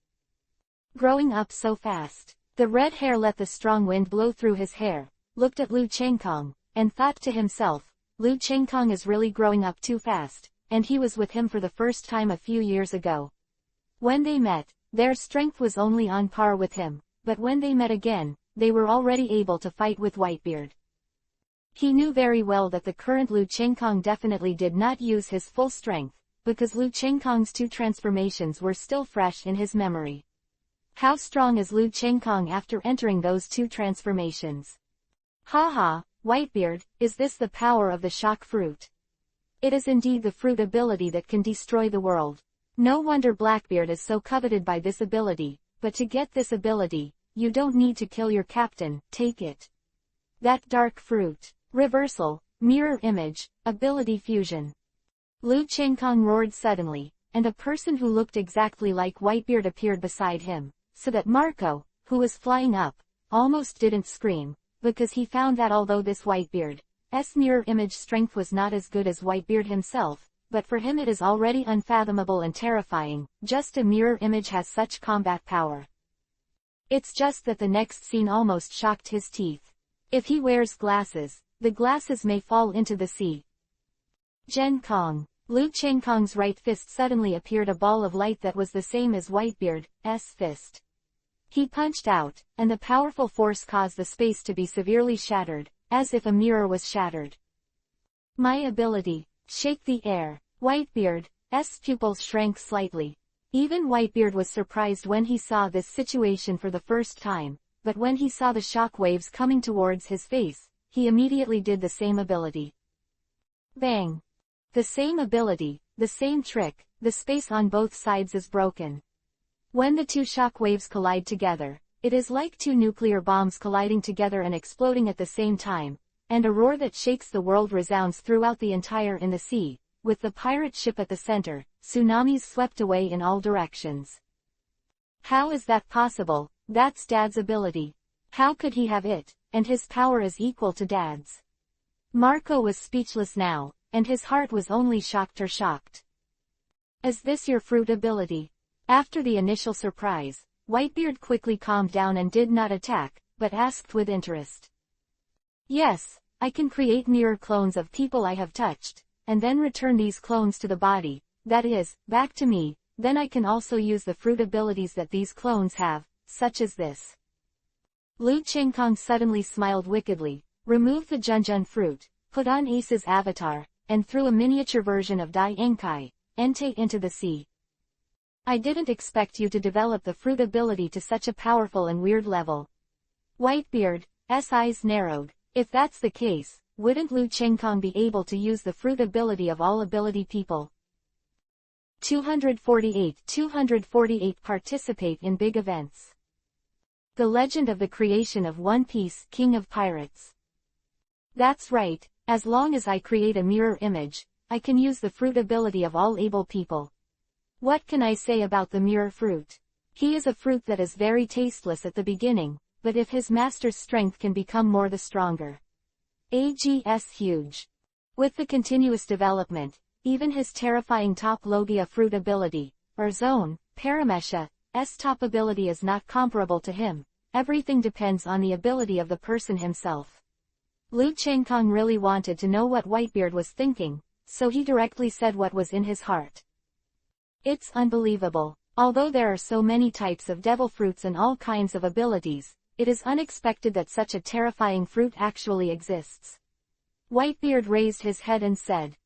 Growing up so fast, the red hair let the strong wind blow through his hair, looked at Lu Chengkong, and thought to himself, Lu Chengkong is really growing up too fast, and he was with him for the first time a few years ago. When they met, their strength was only on par with him, but when they met again, they were already able to fight with Whitebeard. He knew very well that the current Lu Chengkong definitely did not use his full strength, because Lu Chengkong's two transformations were still fresh in his memory. How strong is Lu Chengkong after entering those two transformations? Haha, Whitebeard, is this the power of the shock fruit? It is indeed the fruit ability that can destroy the world. No wonder Blackbeard is so coveted by this ability, but to get this ability, you don't need to kill your captain, take it. That dark fruit. Reversal, mirror image, ability fusion. Lu Chengkong roared suddenly, and a person who looked exactly like Whitebeard appeared beside him, so that Marco, who was flying up, almost didn't scream, because he found that although this Whitebeard's mirror image strength was not as good as Whitebeard himself, but for him it is already unfathomable and terrifying. Just a mirror image has such combat power. It's just that the next scene almost shocked his teeth. If he wears glasses, the glasses may fall into the sea. Jen Kong. Lu Chengkong's right fist suddenly appeared a ball of light that was the same as Whitebeard's fist. He punched out, and the powerful force caused the space to be severely shattered, as if a mirror was shattered. My ability. Shake the air. Whitebeard's pupils shrank slightly. Even Whitebeard was surprised when he saw this situation for the first time, but when he saw the shock waves coming towards his face, he immediately did the same ability. Bang! The same ability, the same trick, the space on both sides is broken. When the two shock waves collide together, it is like two nuclear bombs colliding together and exploding at the same time, and a roar that shakes the world resounds throughout the entire in the sea. With the pirate ship at the center, tsunamis swept away in all directions. How is that possible? That's Dad's ability. How could he have it, and his power is equal to Dad's? Marco was speechless now, and his heart was only shocked. Is this your fruit ability? After the initial surprise, Whitebeard quickly calmed down and did not attack, but asked with interest. Yes, I can create mirror clones of people I have touched, and then return these clones to the body, that is, back to me. Then I can also use the fruit abilities that these clones have, such as this. Lu Chengkong suddenly smiled wickedly, removed the Junjun fruit, put on Ace's avatar, and threw a miniature version of Dai Enkai, Entei into the sea. I didn't expect you to develop the fruit ability to such a powerful and weird level. Whitebeard's eyes narrowed. If that's the case, wouldn't Lu Chengkong be able to use the fruit ability of all ability people? 248 Participate in big events. The legend of the creation of One Piece, King of Pirates. That's right, as long as I create a mirror image, I can use the fruit ability of all able people. What can I say about the mirror fruit? He is a fruit that is very tasteless at the beginning, but if his master's strength can become more the stronger. AGS huge. With the continuous development, even his terrifying top Logia fruit ability, or Zone, Paramesha's top ability is not comparable to him. Everything depends on the ability of the person himself. Lu Chengkong really wanted to know what Whitebeard was thinking, so he directly said what was in his heart. It's unbelievable. Although there are so many types of devil fruits and all kinds of abilities, it is unexpected that such a terrifying fruit actually exists. Whitebeard raised his head and said,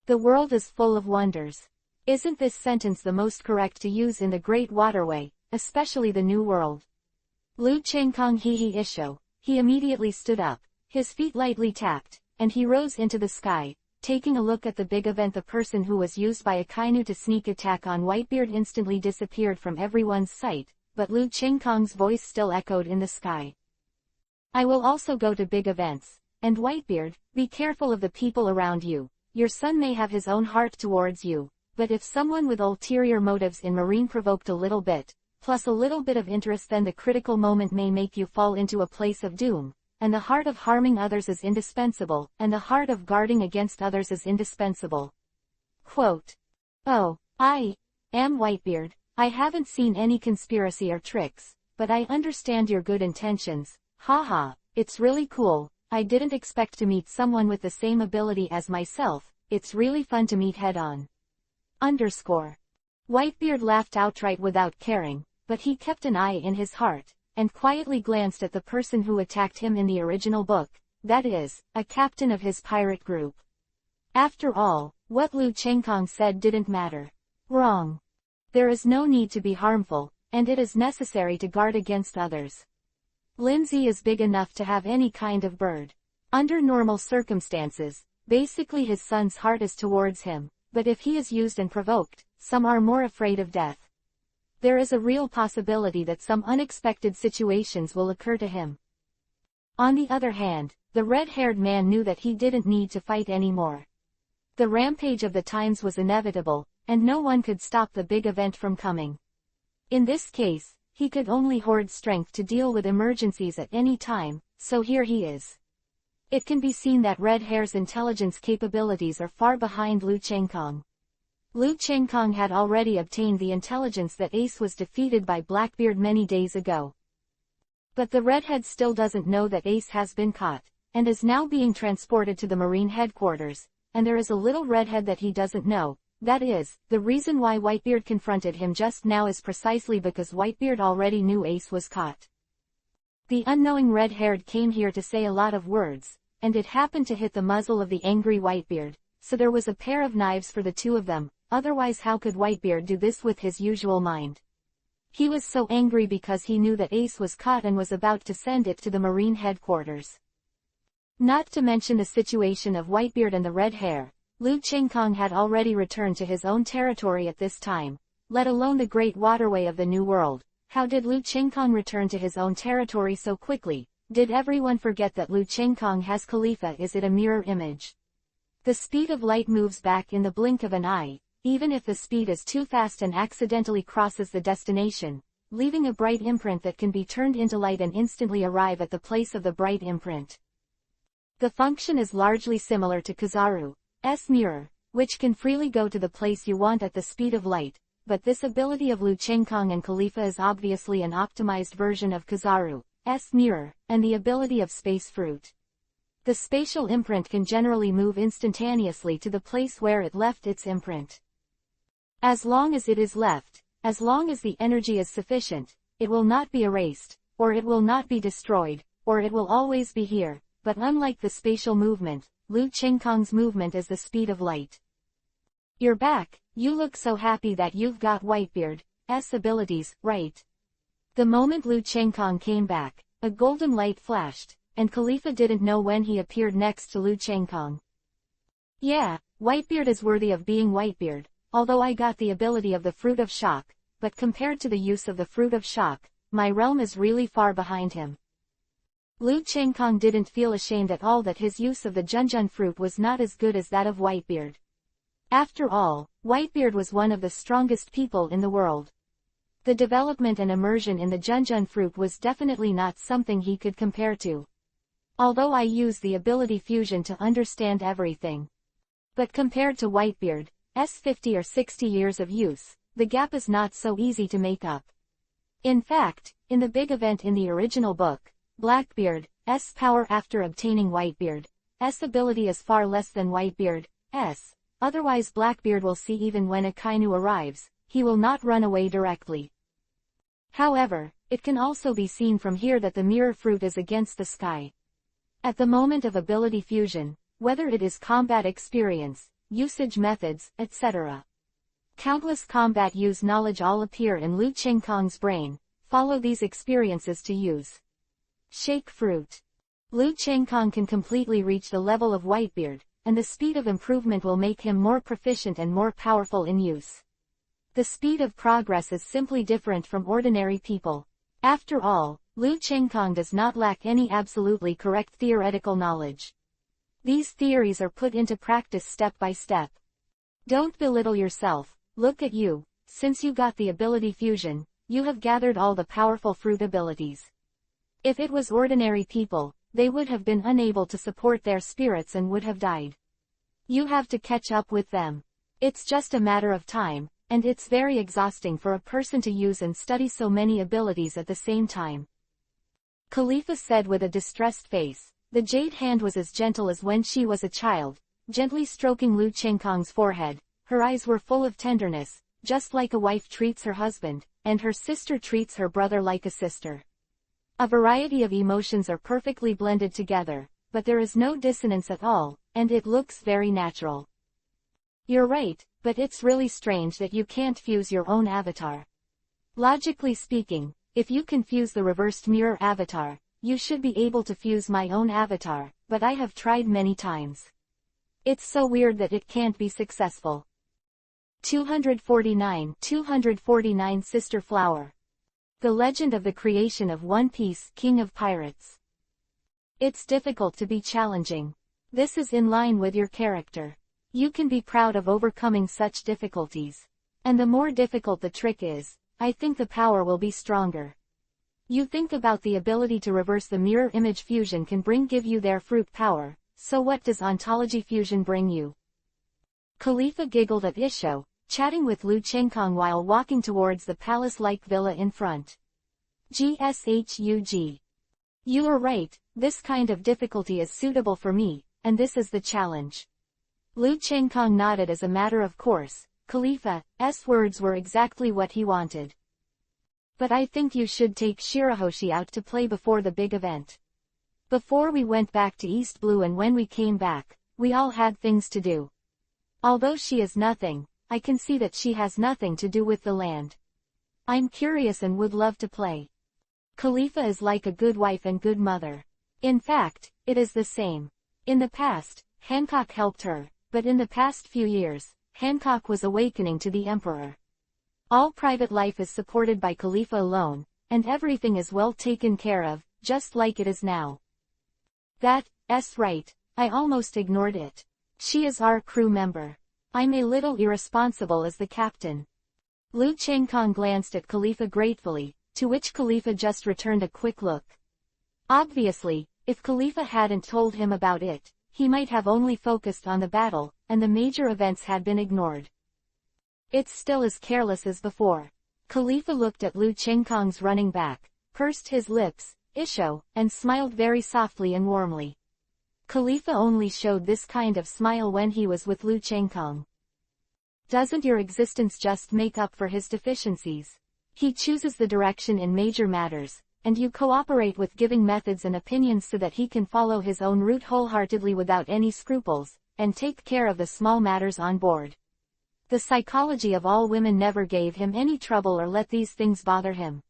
"The world is full of wonders." Isn't this sentence the most correct to use in the Great Waterway, especially the New World? Lu Chengkong hihi isho. He immediately stood up, his feet lightly tapped, and he rose into the sky. Taking a look at the big event, the person who was used by Akainu to sneak attack on Whitebeard instantly disappeared from everyone's sight, but Lu Chengkong's voice still echoed in the sky. I will also go to big events, and Whitebeard, be careful of the people around you. Your son may have his own heart towards you, but if someone with ulterior motives in marine provoked a little bit, plus a little bit of interest, then the critical moment may make you fall into a place of doom. And the heart of harming others is indispensable, and the heart of guarding against others is indispensable. Quote. Oh, I am Whitebeard. I haven't seen any conspiracy or tricks, but I understand your good intentions. Haha, it's really cool. I didn't expect to meet someone with the same ability as myself. It's really fun to meet head-on. Underscore. Whitebeard laughed outright without caring, but he kept an eye in his heart, and quietly glanced at the person who attacked him in the original book, that is, a captain of his pirate group. After all, what Lu Chengkong said didn't matter. Wrong. There is no need to be harmful, and it is necessary to guard against others. Lindsay is big enough to have any kind of bird. Under normal circumstances, basically his son's heart is towards him, but if he is used and provoked, some are more afraid of death. There is a real possibility that some unexpected situations will occur to him. On the other hand, the red-haired man knew that he didn't need to fight anymore. The rampage of the times was inevitable, and no one could stop the big event from coming. In this case, he could only hoard strength to deal with emergencies at any time, so here he is. It can be seen that Red Hair's intelligence capabilities are far behind Lu Chengkong. Lu Chengkong had already obtained the intelligence that Ace was defeated by Blackbeard many days ago. But the redhead still doesn't know that Ace has been caught, and is now being transported to the Marine headquarters, and there is a little redhead that he doesn't know. That is, the reason why Whitebeard confronted him just now is precisely because Whitebeard already knew Ace was caught. The unknowing red-haired came here to say a lot of words, and it happened to hit the muzzle of the angry Whitebeard, so there was a pair of knives for the two of them. Otherwise how could Whitebeard do this with his usual mind? He was so angry because he knew that Ace was caught and was about to send it to the Marine headquarters. Not to mention the situation of Whitebeard and the red hair, Lu Chengkong had already returned to his own territory at this time, let alone the great waterway of the New World. How did Lu Chengkong return to his own territory so quickly? Did everyone forget that Lu Chengkong has Khalifa? Is it a mirror image? The speed of light moves back in the blink of an eye, even if the speed is too fast and accidentally crosses the destination, leaving a bright imprint that can be turned into light and instantly arrive at the place of the bright imprint. The function is largely similar to Kizaru's mirror, which can freely go to the place you want at the speed of light, but this ability of Lu Chengkong and Khalifa is obviously an optimized version of Kizaru's mirror, and the ability of Space Fruit. The spatial imprint can generally move instantaneously to the place where it left its imprint. As long as it is left, as long as the energy is sufficient, it will not be erased, or it will not be destroyed, or it will always be here, but unlike the spatial movement, Lu Chengkong's movement is the speed of light. You're back, you look so happy that you've got Whitebeard's abilities, right? The moment Lu Chengkong came back, a golden light flashed, and Khalifa didn't know when he appeared next to Lu Chengkong. Yeah, Whitebeard is worthy of being Whitebeard, although I got the ability of the Fruit of Shock, but compared to the use of the Fruit of Shock, my realm is really far behind him. Lu Chengkong didn't feel ashamed at all that his use of the Junjun fruit was not as good as that of Whitebeard. After all, Whitebeard was one of the strongest people in the world. The development and immersion in the Junjun fruit was definitely not something he could compare to. Although I use the ability fusion to understand everything. But compared to Whitebeard's 50 or 60 years of use, the gap is not so easy to make up. In fact, in the big event in the original book, Blackbeard's power after obtaining Whitebeard's ability is far less than Whitebeard's. Otherwise Blackbeard will see even when Akainu arrives, he will not run away directly. However, it can also be seen from here that the mirror fruit is against the sky. At the moment of ability fusion, whether it is combat experience, usage methods, etc. Countless combat use knowledge all appear in Lu Chengkong's brain. Follow these experiences to use. Shake fruit. Lu Chengkong can completely reach the level of Whitebeard, and the speed of improvement will make him more proficient and more powerful in use. The speed of progress is simply different from ordinary people. After all, Lu Chengkong does not lack any absolutely correct theoretical knowledge. These theories are put into practice step by step. Don't belittle yourself, look at you, since you got the ability fusion, you have gathered all the powerful fruit abilities. If it was ordinary people, they would have been unable to support their spirits and would have died. You have to catch up with them. It's just a matter of time, and it's very exhausting for a person to use and study so many abilities at the same time. Khalifa said with a distressed face. The jade hand was as gentle as when she was a child, gently stroking Lu Chengkong's forehead. Her eyes were full of tenderness, just like a wife treats her husband, and her sister treats her brother like a sister. A variety of emotions are perfectly blended together, but there is no dissonance at all, and it looks very natural. You're right, but it's really strange that you can't fuse your own avatar. Logically speaking, if you can fuse the reversed mirror avatar, you should be able to fuse my own avatar, but I have tried many times. It's so weird that it can't be successful. 249 Sister Flower. The Legend of the Creation of One Piece, King of Pirates. It's difficult to be challenging. This is in line with your character. You can be proud of overcoming such difficulties. And the more difficult the trick is, I think the power will be stronger. You think about the ability to reverse the mirror image fusion can give you their fruit power, so what does ontology fusion bring you? Khalifa giggled at Isho, chatting with Lu Chengkong while walking towards the palace-like villa in front. GSHUG. You are right, this kind of difficulty is suitable for me, and this is the challenge. Lu Chengkong nodded as a matter of course. Khalifa's words were exactly what he wanted. But I think you should take Shirahoshi out to play before the big event. Before we went back to East Blue and when we came back, we all had things to do. Although she is nothing, I can see that she has nothing to do with the land. I'm curious and would love to play. Khalifa is like a good wife and good mother. In fact, it is the same. In the past, Hancock helped her, but in the past few years, Hancock was awakening to the emperor. All private life is supported by Khalifa alone, and everything is well taken care of, just like it is now. That's right, I almost ignored it. She is our crew member. I'm a little irresponsible as the captain. Lu Chengkong glanced at Khalifa gratefully, to which Khalifa just returned a quick look. Obviously, if Khalifa hadn't told him about it, he might have only focused on the battle, and the major events had been ignored. It's still as careless as before. Khalifa looked at Lu Chengkong's running back, pursed his lips, Isho, and smiled very softly and warmly. Khalifa only showed this kind of smile when he was with Lu Chengkong. Doesn't your existence just make up for his deficiencies? He chooses the direction in major matters, and you cooperate with giving methods and opinions so that he can follow his own route wholeheartedly without any scruples, and take care of the small matters on board. The psychology of all women never gave him any trouble or let these things bother him.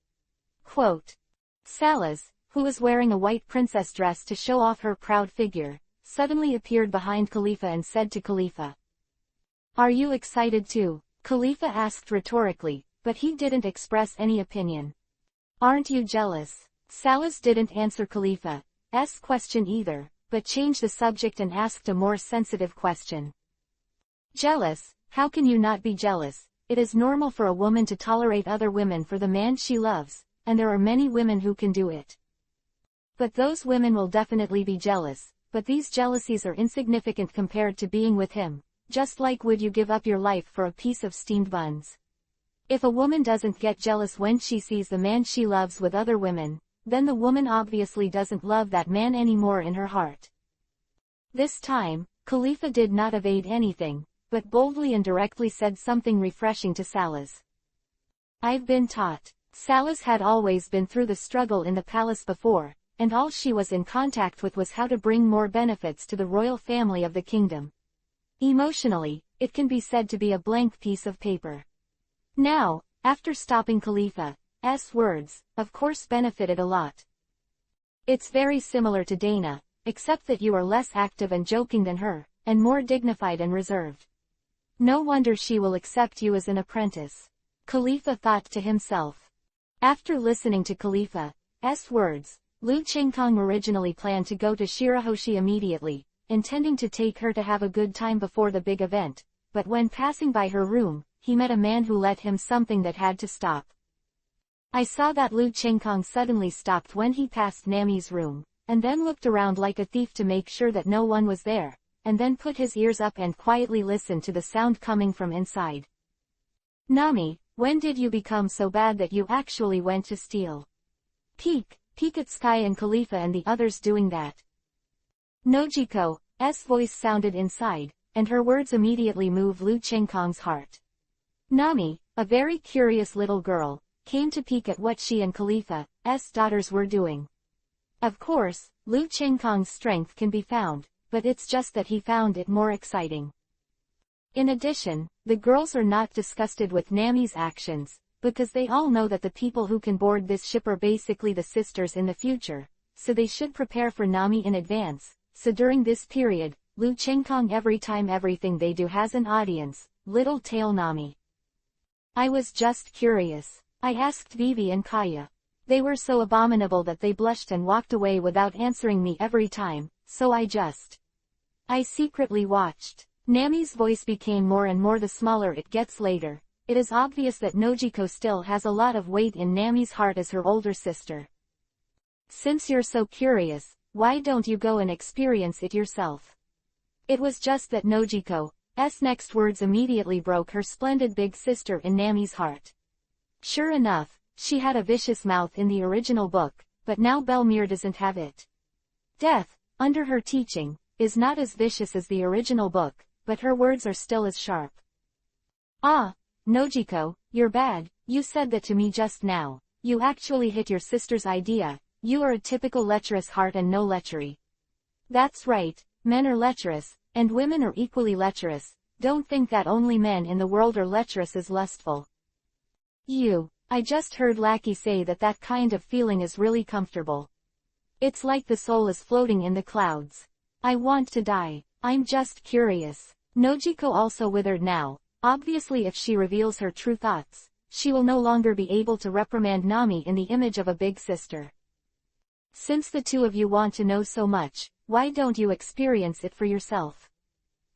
Quote. Salas, who was wearing a white princess dress to show off her proud figure, suddenly appeared behind Khalifa and said to Khalifa. Are you excited too? Khalifa asked rhetorically, but he didn't express any opinion. Aren't you jealous? Salas didn't answer Khalifa's question either, but changed the subject and asked a more sensitive question. Jealous? How can you not be jealous? It is normal for a woman to tolerate other women for the man she loves, and there are many women who can do it. But those women will definitely be jealous, but these jealousies are insignificant compared to being with him, just like would you give up your life for a piece of steamed buns. If a woman doesn't get jealous when she sees the man she loves with other women, then the woman obviously doesn't love that man anymore in her heart. This time, Khalifa did not evade anything, but boldly and directly said something refreshing to Salas. I've been taught. Salas had always been through the struggle in the palace before, and all she was in contact with was how to bring more benefits to the royal family of the kingdom. Emotionally, it can be said to be a blank piece of paper. Now, after stopping Khalifa's words, of course benefited a lot. It's very similar to Dana, except that you are less active and joking than her, and more dignified and reserved. No wonder she will accept you as an apprentice. Khalifa thought to himself. After listening to Khalifa's words, Lu Chengkong originally planned to go to Shirahoshi immediately, intending to take her to have a good time before the big event, but when passing by her room, he met a man who let him something that had to stop. I saw that Lu Chengkong suddenly stopped when he passed Nami's room, and then looked around like a thief to make sure that no one was there, and then put his ears up and quietly listened to the sound coming from inside. Nami, when did you become so bad that you actually went to steal? Peek at Sky and Khalifa and the others doing that. Nojiko's voice sounded inside, and her words immediately moved Lu Chengkong's heart. Nami, a very curious little girl, came to peek at what she and Khalifa's daughters were doing. Of course, Lu Chengkong's strength can be found, but it's just that he found it more exciting. In addition, the girls are not disgusted with Nami's actions, because they all know that the people who can board this ship are basically the sisters in the future, so they should prepare for Nami in advance. So during this period, Lu Chengkong every time everything they do has an audience, little tail Nami. I was just curious. I asked Vivi and Kaya. They were so abominable that they blushed and walked away without answering me every time, so I secretly watched. Nami's voice became more and more the smaller it gets later. It is obvious that Nojiko still has a lot of weight in Nami's heart as her older sister. Since you're so curious, why don't you go and experience it yourself? It was just that Nojiko's next words immediately broke her splendid big sister in Nami's heart. Sure enough, She had a vicious mouth in the original book, but now Belmere doesn't have it. Death, under her teaching, is not as vicious as the original book, but her words are still as sharp. Ah, Nojiko, you're bad, you said that to me just now. You actually hit your sister's idea. You are a typical lecherous heart and no lechery. That's right, men are lecherous, and women are equally lecherous. Don't think that only men in the world are lecherous as lustful. I just heard Lackey say that that kind of feeling is really comfortable. It's like the soul is floating in the clouds. I want to die. I'm just curious. Nojiko also withered now. Obviously if she reveals her true thoughts, she will no longer be able to reprimand Nami in the image of a big sister. Since the two of you want to know so much, why don't you experience it for yourself?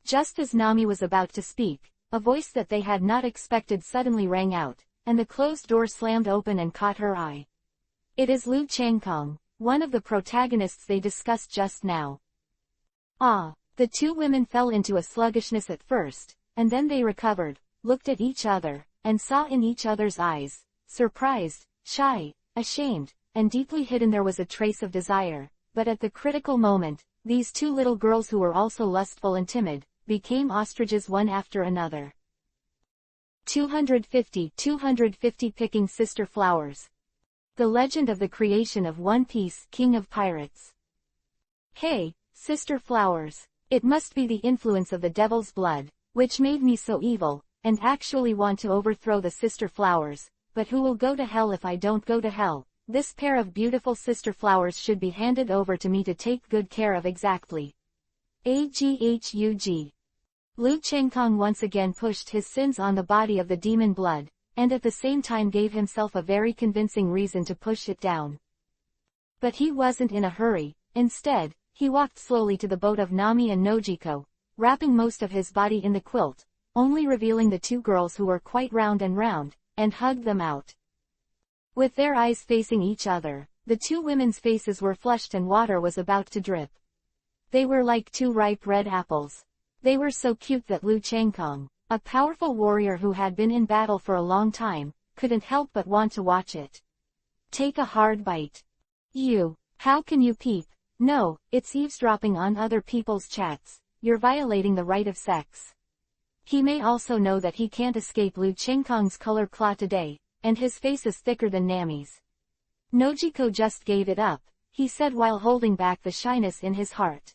Just as Nami was about to speak, a voice that they had not expected suddenly rang out, and the closed door slammed open and caught her eye. It is Lu Changkong, one of the protagonists they discussed just now. The two women fell into a sluggishness at first, and then they recovered, looked at each other, and saw in each other's eyes, surprised, shy, ashamed, and deeply hidden there was a trace of desire, but at the critical moment, these two little girls who were also lustful and timid, became ostriches one after another. 250 Picking Sister Flowers. The Legend of the Creation of One Piece, King of Pirates. Hey, sister flowers. It must be the influence of the devil's blood, which made me so evil, and actually want to overthrow the sister flowers, but who will go to hell if I don't go to hell? This pair of beautiful sister flowers should be handed over to me to take good care of exactly. AGHUG. Lu Changkong once again pushed his sins on the body of the demon blood, and at the same time gave himself a very convincing reason to push it down. But he wasn't in a hurry. Instead, he walked slowly to the boat of Nami and Nojiko, wrapping most of his body in the quilt, only revealing the two girls who were quite round, and hugged them out. With their eyes facing each other, the two women's faces were flushed and water was about to drip. They were like two ripe red apples. They were so cute that Lu Changkong, a powerful warrior who had been in battle for a long time, couldn't help but want to watch it. Take a hard bite. How can you peep? No, it's eavesdropping on other people's chats. You're violating the right of sex. He may also know that he can't escape Lu Changkong's color claw today, and his face is thicker than Nami's. Nojiko just gave it up, he said while holding back the shyness in his heart.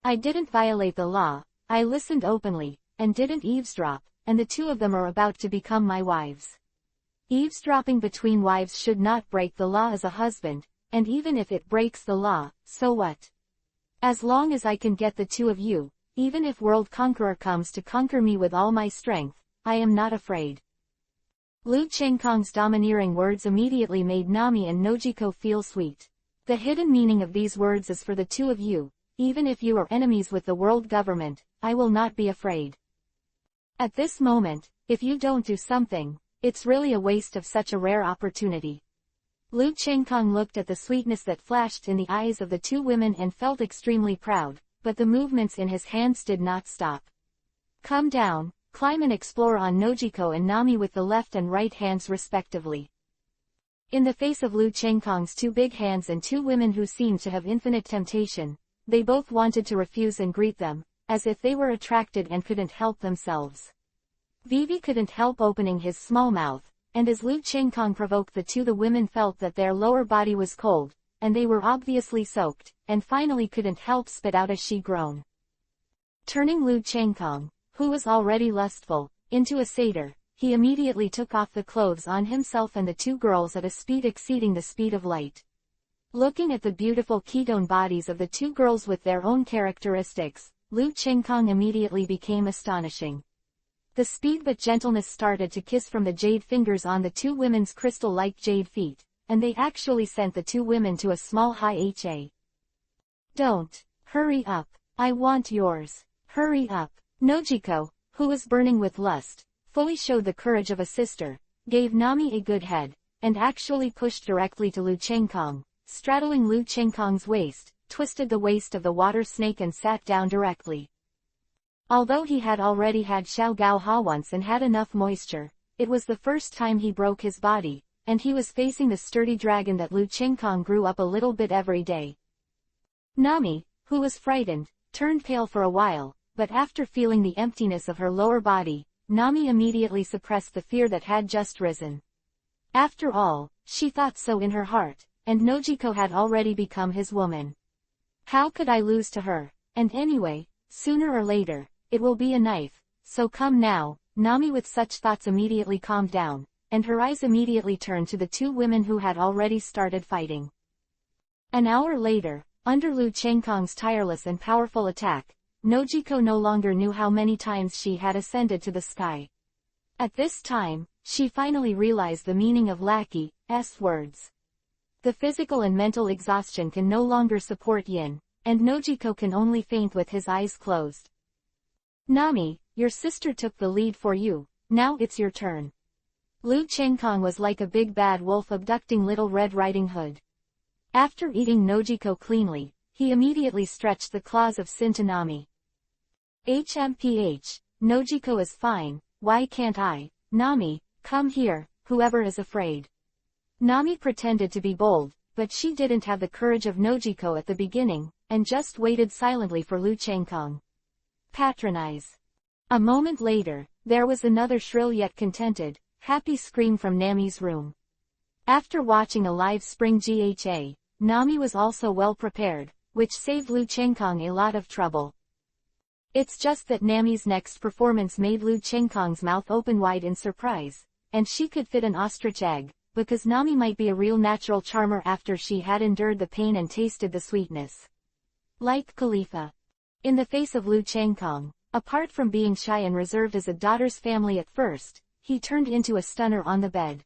I didn't violate the law, I listened openly, and didn't eavesdrop, and the two of them are about to become my wives. Eavesdropping between wives should not break the law as a husband, and even if it breaks the law, so what? As long as I can get the two of you, even if World Conqueror comes to conquer me with all my strength, I am not afraid. Lu Changkong's domineering words immediately made Nami and Nojiko feel sweet. The hidden meaning of these words is for the two of you. Even if you are enemies with the world government, I will not be afraid. At this moment, if you don't do something, it's really a waste of such a rare opportunity. Lu Changkong looked at the sweetness that flashed in the eyes of the two women and felt extremely proud, but the movements in his hands did not stop. Come down, climb and explore on Nojiko and Nami with the left and right hands respectively. In the face of Lu Changkong's two big hands and two women who seemed to have infinite temptation, they both wanted to refuse and greet them, as if they were attracted and couldn't help themselves. Vivi couldn't help opening his small mouth, and as Lu Changkong provoked the women felt that their lower body was cold, and they were obviously soaked, and finally couldn't help spit out a she groan. Turning Lu Changkong, who was already lustful, into a satyr, he immediately took off the clothes on himself and the two girls at a speed exceeding the speed of light. Looking at the beautiful ketone bodies of the two girls with their own characteristics, Lu Changkong immediately became astonishing. The speed but gentleness started to kiss from the jade fingers on the two women's crystal-like jade feet, and they actually sent the two women to a small high HA. Don't. Hurry up. I want yours. Hurry up. Nojiko, who was burning with lust, fully showed the courage of a sister, gave Nami a good head, and actually pushed directly to Lu Changkong. Straddling Lu Changkong's waist, twisted the waist of the water snake and sat down directly. Although he had already had Xiao Gao Ha once and had enough moisture, it was the first time he broke his body, and he was facing the sturdy dragon that Lu Chenggong grew up a little bit every day. Nami, who was frightened, turned pale for a while, but after feeling the emptiness of her lower body, Nami immediately suppressed the fear that had just risen. After all, she thought so in her heart, and Nojiko had already become his woman. How could I lose to her? And anyway, sooner or later, it will be a knife, so come now. Nami with such thoughts immediately calmed down, and her eyes immediately turned to the two women who had already started fighting. An hour later, under Lu Chenggong's tireless and powerful attack, Nojiko no longer knew how many times she had ascended to the sky. At this time, she finally realized the meaning of Lackey's words. The physical and mental exhaustion can no longer support Yin, and Nojiko can only faint with his eyes closed. Nami, your sister took the lead for you, now it's your turn. Lu Chenggong was like a big bad wolf abducting Little Red Riding Hood. After eating Nojiko cleanly, he immediately stretched the claws of Sin to Nami. HMPH, Nojiko is fine, why can't I? Nami, come here, whoever is afraid. Nami pretended to be bold, but she didn't have the courage of Nojiko at the beginning, and just waited silently for Lu Chenggong. Patronize. A moment later, there was another shrill yet contented, happy scream from Nami's room. After watching a live spring GHA, Nami was also well prepared, which saved Lu Chenggong a lot of trouble. It's just that Nami's next performance made Lu Chenggong's mouth open wide in surprise, and she could fit an ostrich egg, because Nami might be a real natural charmer after she had endured the pain and tasted the sweetness. Like Khalifa. In the face of Lu Chenggong, apart from being shy and reserved as a daughter's family at first, he turned into a stunner on the bed.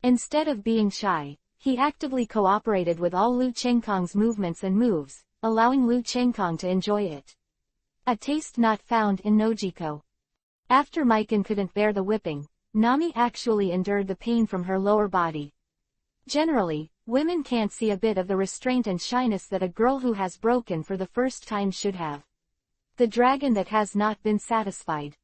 Instead of being shy, he actively cooperated with all Lu Chenggong's movements and moves, allowing Lu Chenggong to enjoy it. A taste not found in Nojiko. After Mikan couldn't bear the whipping, Nami actually endured the pain from her lower body. Generally, women can't see a bit of the restraint and shyness that a girl who has broken for the first time should have. The dragon that has not been satisfied.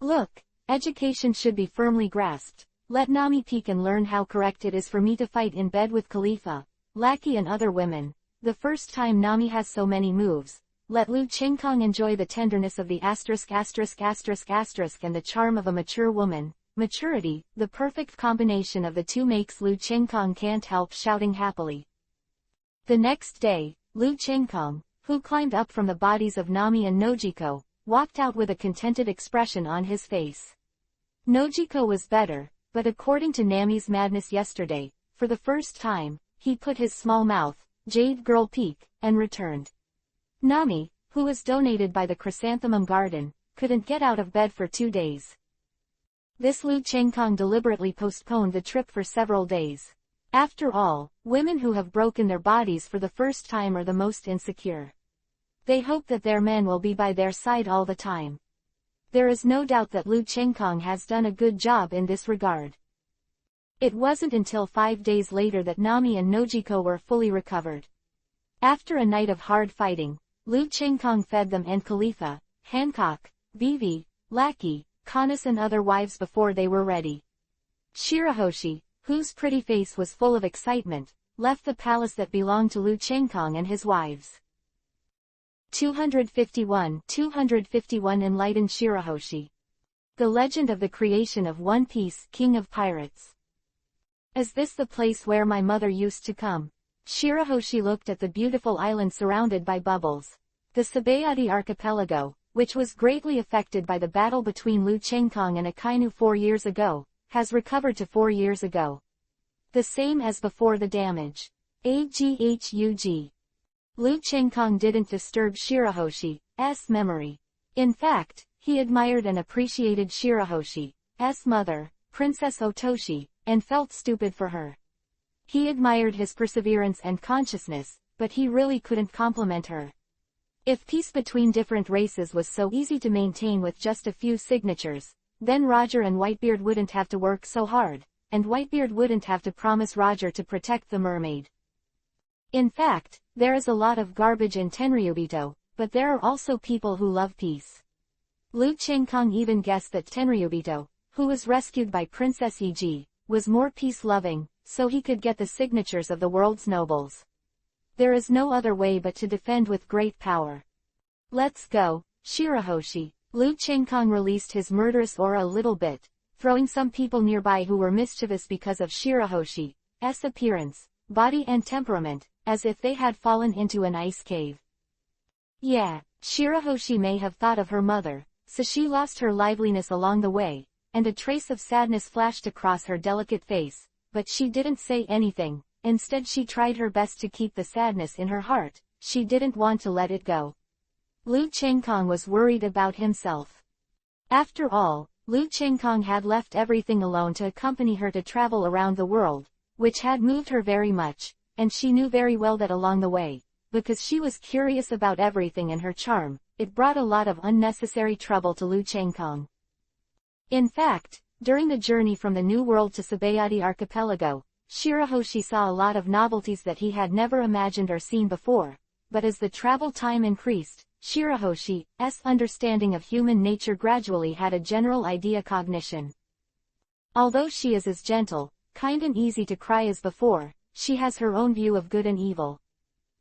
Look, education should be firmly grasped. Let Nami peek and learn how correct it is for me to fight in bed with Khalifa, Lackey and other women. The first time Nami has so many moves, let Lu Chenggong enjoy the tenderness of the asterisk and the charm of a mature woman. Maturity, the perfect combination of the two makes Lu Chenggong can't help shouting happily. The next day, Lu Chenggong, who climbed up from the bodies of Nami and Nojiko, walked out with a contented expression on his face. Nojiko was better, but according to Nami's madness yesterday, for the first time, he put his small mouth, Jade Girl peak, and returned. Nami, who was donated by the Chrysanthemum Garden, couldn't get out of bed for 2 days. This Lu Chenggong deliberately postponed the trip for several days. After all, women who have broken their bodies for the first time are the most insecure. They hope that their men will be by their side all the time. There is no doubt that Lu Chenggong has done a good job in this regard. It wasn't until 5 days later that Nami and Nojiko were fully recovered. After a night of hard fighting, Lu Chenggong fed them and Khalifa, Hancock, Vivi, Lackey, Kanis and other wives before they were ready. Shirahoshi, whose pretty face was full of excitement, left the palace that belonged to Lu Chenggong and his wives. 251 Enlightened Shirahoshi. The Legend of the Creation of One Piece, King of Pirates. Is this the place where my mother used to come? Shirahoshi looked at the beautiful island surrounded by bubbles. The Sabayati archipelago, which was greatly affected by the battle between Lu Chenggong and Akainu 4 years ago, has recovered to 4 years ago. The same as before the damage. AGHUG. Lu Chenggong didn't disturb Shirahoshi's memory. In fact, he admired and appreciated Shirahoshi's mother, Princess Otoshi, and felt stupid for her. He admired his perseverance and consciousness, but he really couldn't compliment her. If peace between different races was so easy to maintain with just a few signatures, then Roger and Whitebeard wouldn't have to work so hard, and Whitebeard wouldn't have to promise Roger to protect the mermaid. In fact, there is a lot of garbage in Tenryubito, but there are also people who love peace. Lu Chenggong even guessed that Tenryubito, who was rescued by Princess Eg, was more peace-loving, so he could get the signatures of the world's nobles. There is no other way but to defend with great power. Let's go, Shirahoshi. Liu Chengkong released his murderous aura a little bit, throwing some people nearby who were mischievous because of Shirahoshi's appearance, body and temperament, as if they had fallen into an ice cave. Yeah, Shirahoshi may have thought of her mother, so she lost her liveliness along the way, and a trace of sadness flashed across her delicate face, but she didn't say anything. Instead she tried her best to keep the sadness in her heart. She didn't want to let it go. Liu Chengkong was worried about himself. After all, Liu Chengkong had left everything alone to accompany her to travel around the world, which had moved her very much, and she knew very well that along the way, because she was curious about everything and her charm, it brought a lot of unnecessary trouble to Liu Chengkong. In fact, during the journey from the New World to Sabayati Archipelago, Shirahoshi saw a lot of novelties that he had never imagined or seen before, but as the travel time increased, Shirahoshi's understanding of human nature gradually had a general idea cognition. Although she is as gentle, kind and easy to cry as before, she has her own view of good and evil.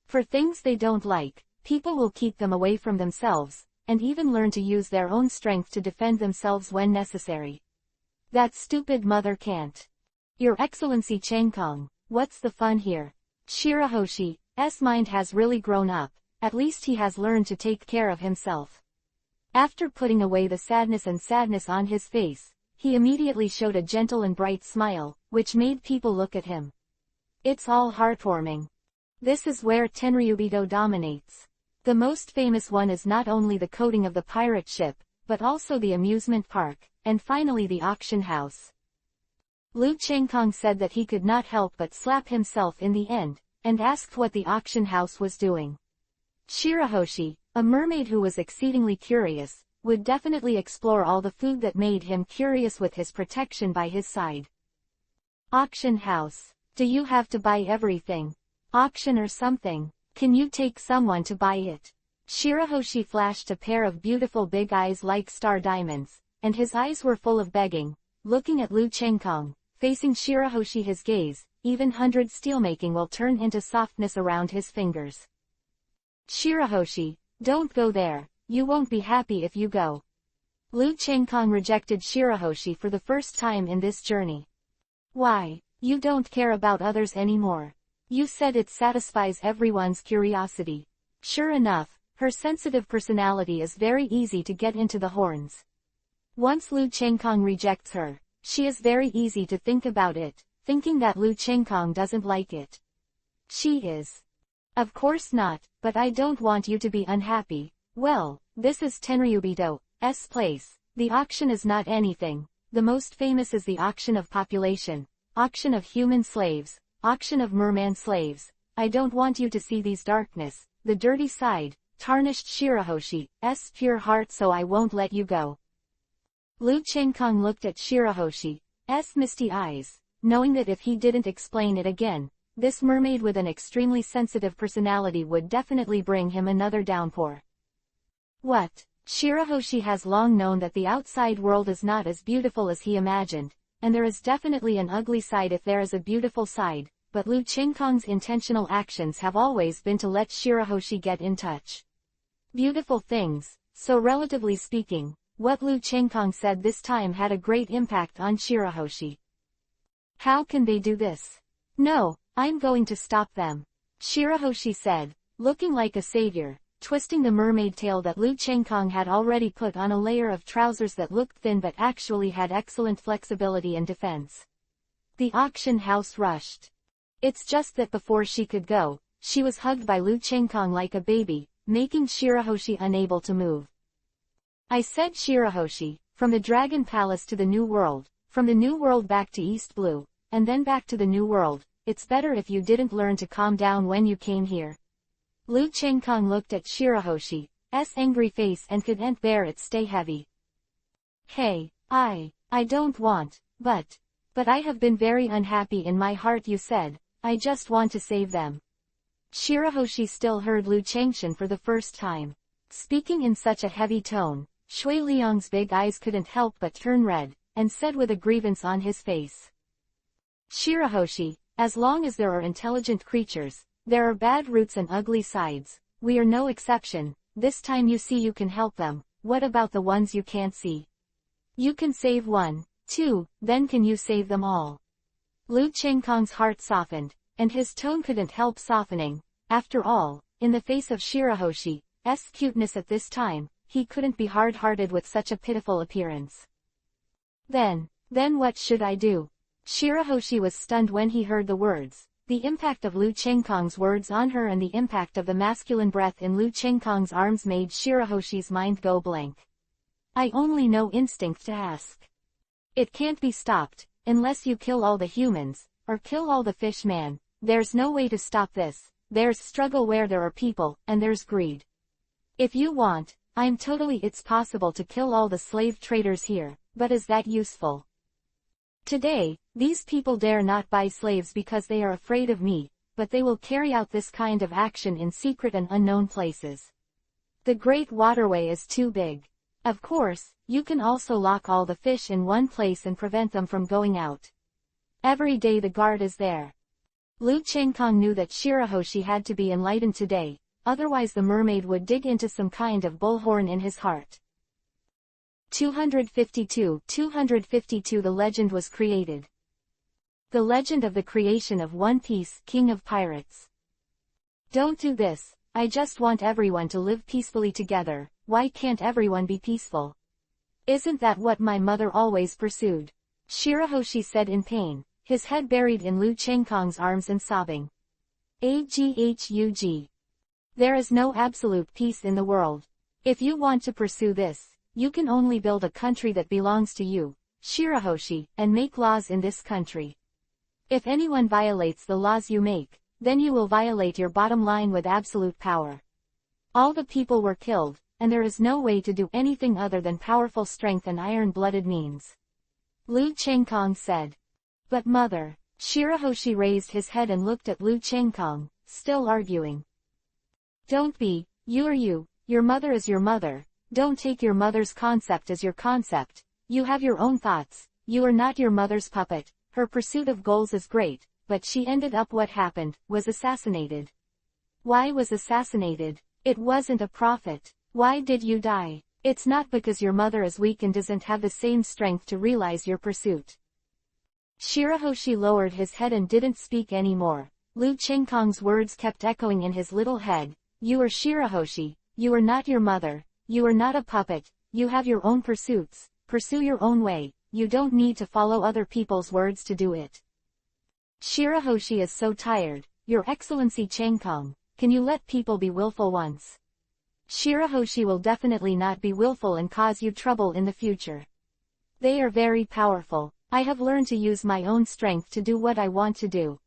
For things they don't like, people will keep them away from themselves, and even learn to use their own strength to defend themselves when necessary. That stupid mother can't. Your Excellency Chengkong, what's the fun here? Shirahoshi's mind has really grown up, at least he has learned to take care of himself. After putting away the sadness on his face, he immediately showed a gentle and bright smile, which made people look at him. It's all heartwarming. This is where Tenryubito dominates. The most famous one is not only the coating of the pirate ship, but also the amusement park, and finally the auction house. Liu Chengkong said that he could not help but slap himself in the end, and asked what the auction house was doing. Shirahoshi, a mermaid who was exceedingly curious, would definitely explore all the food that made him curious with his protection by his side. Auction house. Do you have to buy everything? Auction or something? Can you take someone to buy it? Shirahoshi flashed a pair of beautiful big eyes like star diamonds, and his eyes were full of begging, looking at Liu Chengkong, facing Shirahoshi his gaze, even 100 steelmaking will turn into softness around his fingers. Shirahoshi, don't go there, you won't be happy if you go. Liu Chengkong rejected Shirahoshi for the first time in this journey. Why, you don't care about others anymore. You said it satisfies everyone's curiosity. Sure enough, her sensitive personality is very easy to get into the horns. Once Liu Chengkong rejects her, she is very easy to think about it, thinking that Liu Chengkong doesn't like it. She is. Of course not, but I don't want you to be unhappy. Well, this is Tenryubito's place. The auction is not anything. The most famous is the auction of population, auction of human slaves, auction of merman slaves. I don't want you to see these darkness, the dirty side, tarnished Shirahoshi's pure heart, so I won't let you go. Liu Chengkong looked at Shirahoshi's misty eyes, knowing that if he didn't explain it again, this mermaid with an extremely sensitive personality would definitely bring him another downpour. What? Shirahoshi has long known that the outside world is not as beautiful as he imagined, and there is definitely an ugly side if there is a beautiful side, but Liu Chengkong's intentional actions have always been to let Shirahoshi get in touch. Beautiful things, so relatively speaking, what Liu Chengkong said this time had a great impact on Shirahoshi. How can they do this? No, I'm going to stop them. Shirahoshi said, looking like a savior, twisting the mermaid tail that Liu Chengkong had already put on a layer of trousers that looked thin but actually had excellent flexibility and defense. The auction house rushed. It's just that before she could go, she was hugged by Liu Chengkong like a baby, making Shirahoshi unable to move. I said Shirahoshi, from the Dragon Palace to the New World, from the New World back to East Blue, and then back to the New World. It's better if you didn't learn to calm down when you came here. Liu Chengkong looked at Shirahoshi's angry face and couldn't bear it stay heavy. Hey, I don't want, but I have been very unhappy in my heart, you said. I just want to save them. Shirahoshi still heard Liu Chengshan for the first time. Speaking in such a heavy tone, Shui Liang's big eyes couldn't help but turn red, and said with a grievance on his face. Shirahoshi, as long as there are intelligent creatures, there are bad roots and ugly sides. We are no exception. This time you see you can help them. What about the ones you can't see? You can save one, two, then can you save them all? Lu Chengkong's heart softened, and his tone couldn't help softening. After all, in the face of Shirahoshi's cuteness at this time, he couldn't be hard-hearted with such a pitiful appearance. Then what should I do? Shirahoshi was stunned when he heard the words. The impact of Lu Chengkong's words on her and the impact of the masculine breath in Lu Chengkong's arms made Shirahoshi's mind go blank. I only know instinct to ask. It can't be stopped, unless you kill all the humans, or kill all the fish man. There's no way to stop this. There's struggle where there are people, and there's greed. If you want, it's possible to kill all the slave traders here, but is that useful? Today, these people dare not buy slaves because they are afraid of me, but they will carry out this kind of action in secret and unknown places. The Great Waterway is too big. Of course, you can also lock all the fish in one place and prevent them from going out. Every day the guard is there. Lu Chengkong knew that Shirahoshi had to be enlightened today, otherwise the mermaid would dig into some kind of bullhorn in his heart. 252 The legend was created. The legend of the creation of One Piece, King of Pirates. Don't do this. I just want everyone to live peacefully together. Why can't everyone be peaceful? Isn't that what my mother always pursued? Shirahoshi said in pain, his head buried in Lu Chengkong's arms and sobbing. Aghug. There is no absolute peace in the world. If you want to pursue this, you can only build a country that belongs to you, Shirahoshi, and make laws in this country. If anyone violates the laws you make, then you will violate your bottom line with absolute power. All the people were killed, and there is no way to do anything other than powerful strength and iron-blooded means. Lu Chengkong said. But mother, Shirahoshi raised his head and looked at Lu Chengkong, still arguing. Don't be, you are you, your mother is your mother. Don't take your mother's concept as your concept. You have your own thoughts. You are not your mother's puppet. Her pursuit of goals is great, but she ended up what happened, was assassinated. Why was assassinated? It wasn't a prophet. Why did you die? It's not because your mother is weak and doesn't have the same strength to realize your pursuit. Shirahoshi lowered his head and didn't speak anymore. Lu Chengkong's words kept echoing in his little head. You are Shirahoshi. You are not your mother. You are not a puppet. You have your own pursuits. Pursue your own way. You don't need to follow other people's words to do it. Shirahoshi is so tired. Your Excellency Chengkong, can you let people be willful once? Shirahoshi will definitely not be willful and cause you trouble in the future. They are very powerful. I have learned to use my own strength to do what I want to do.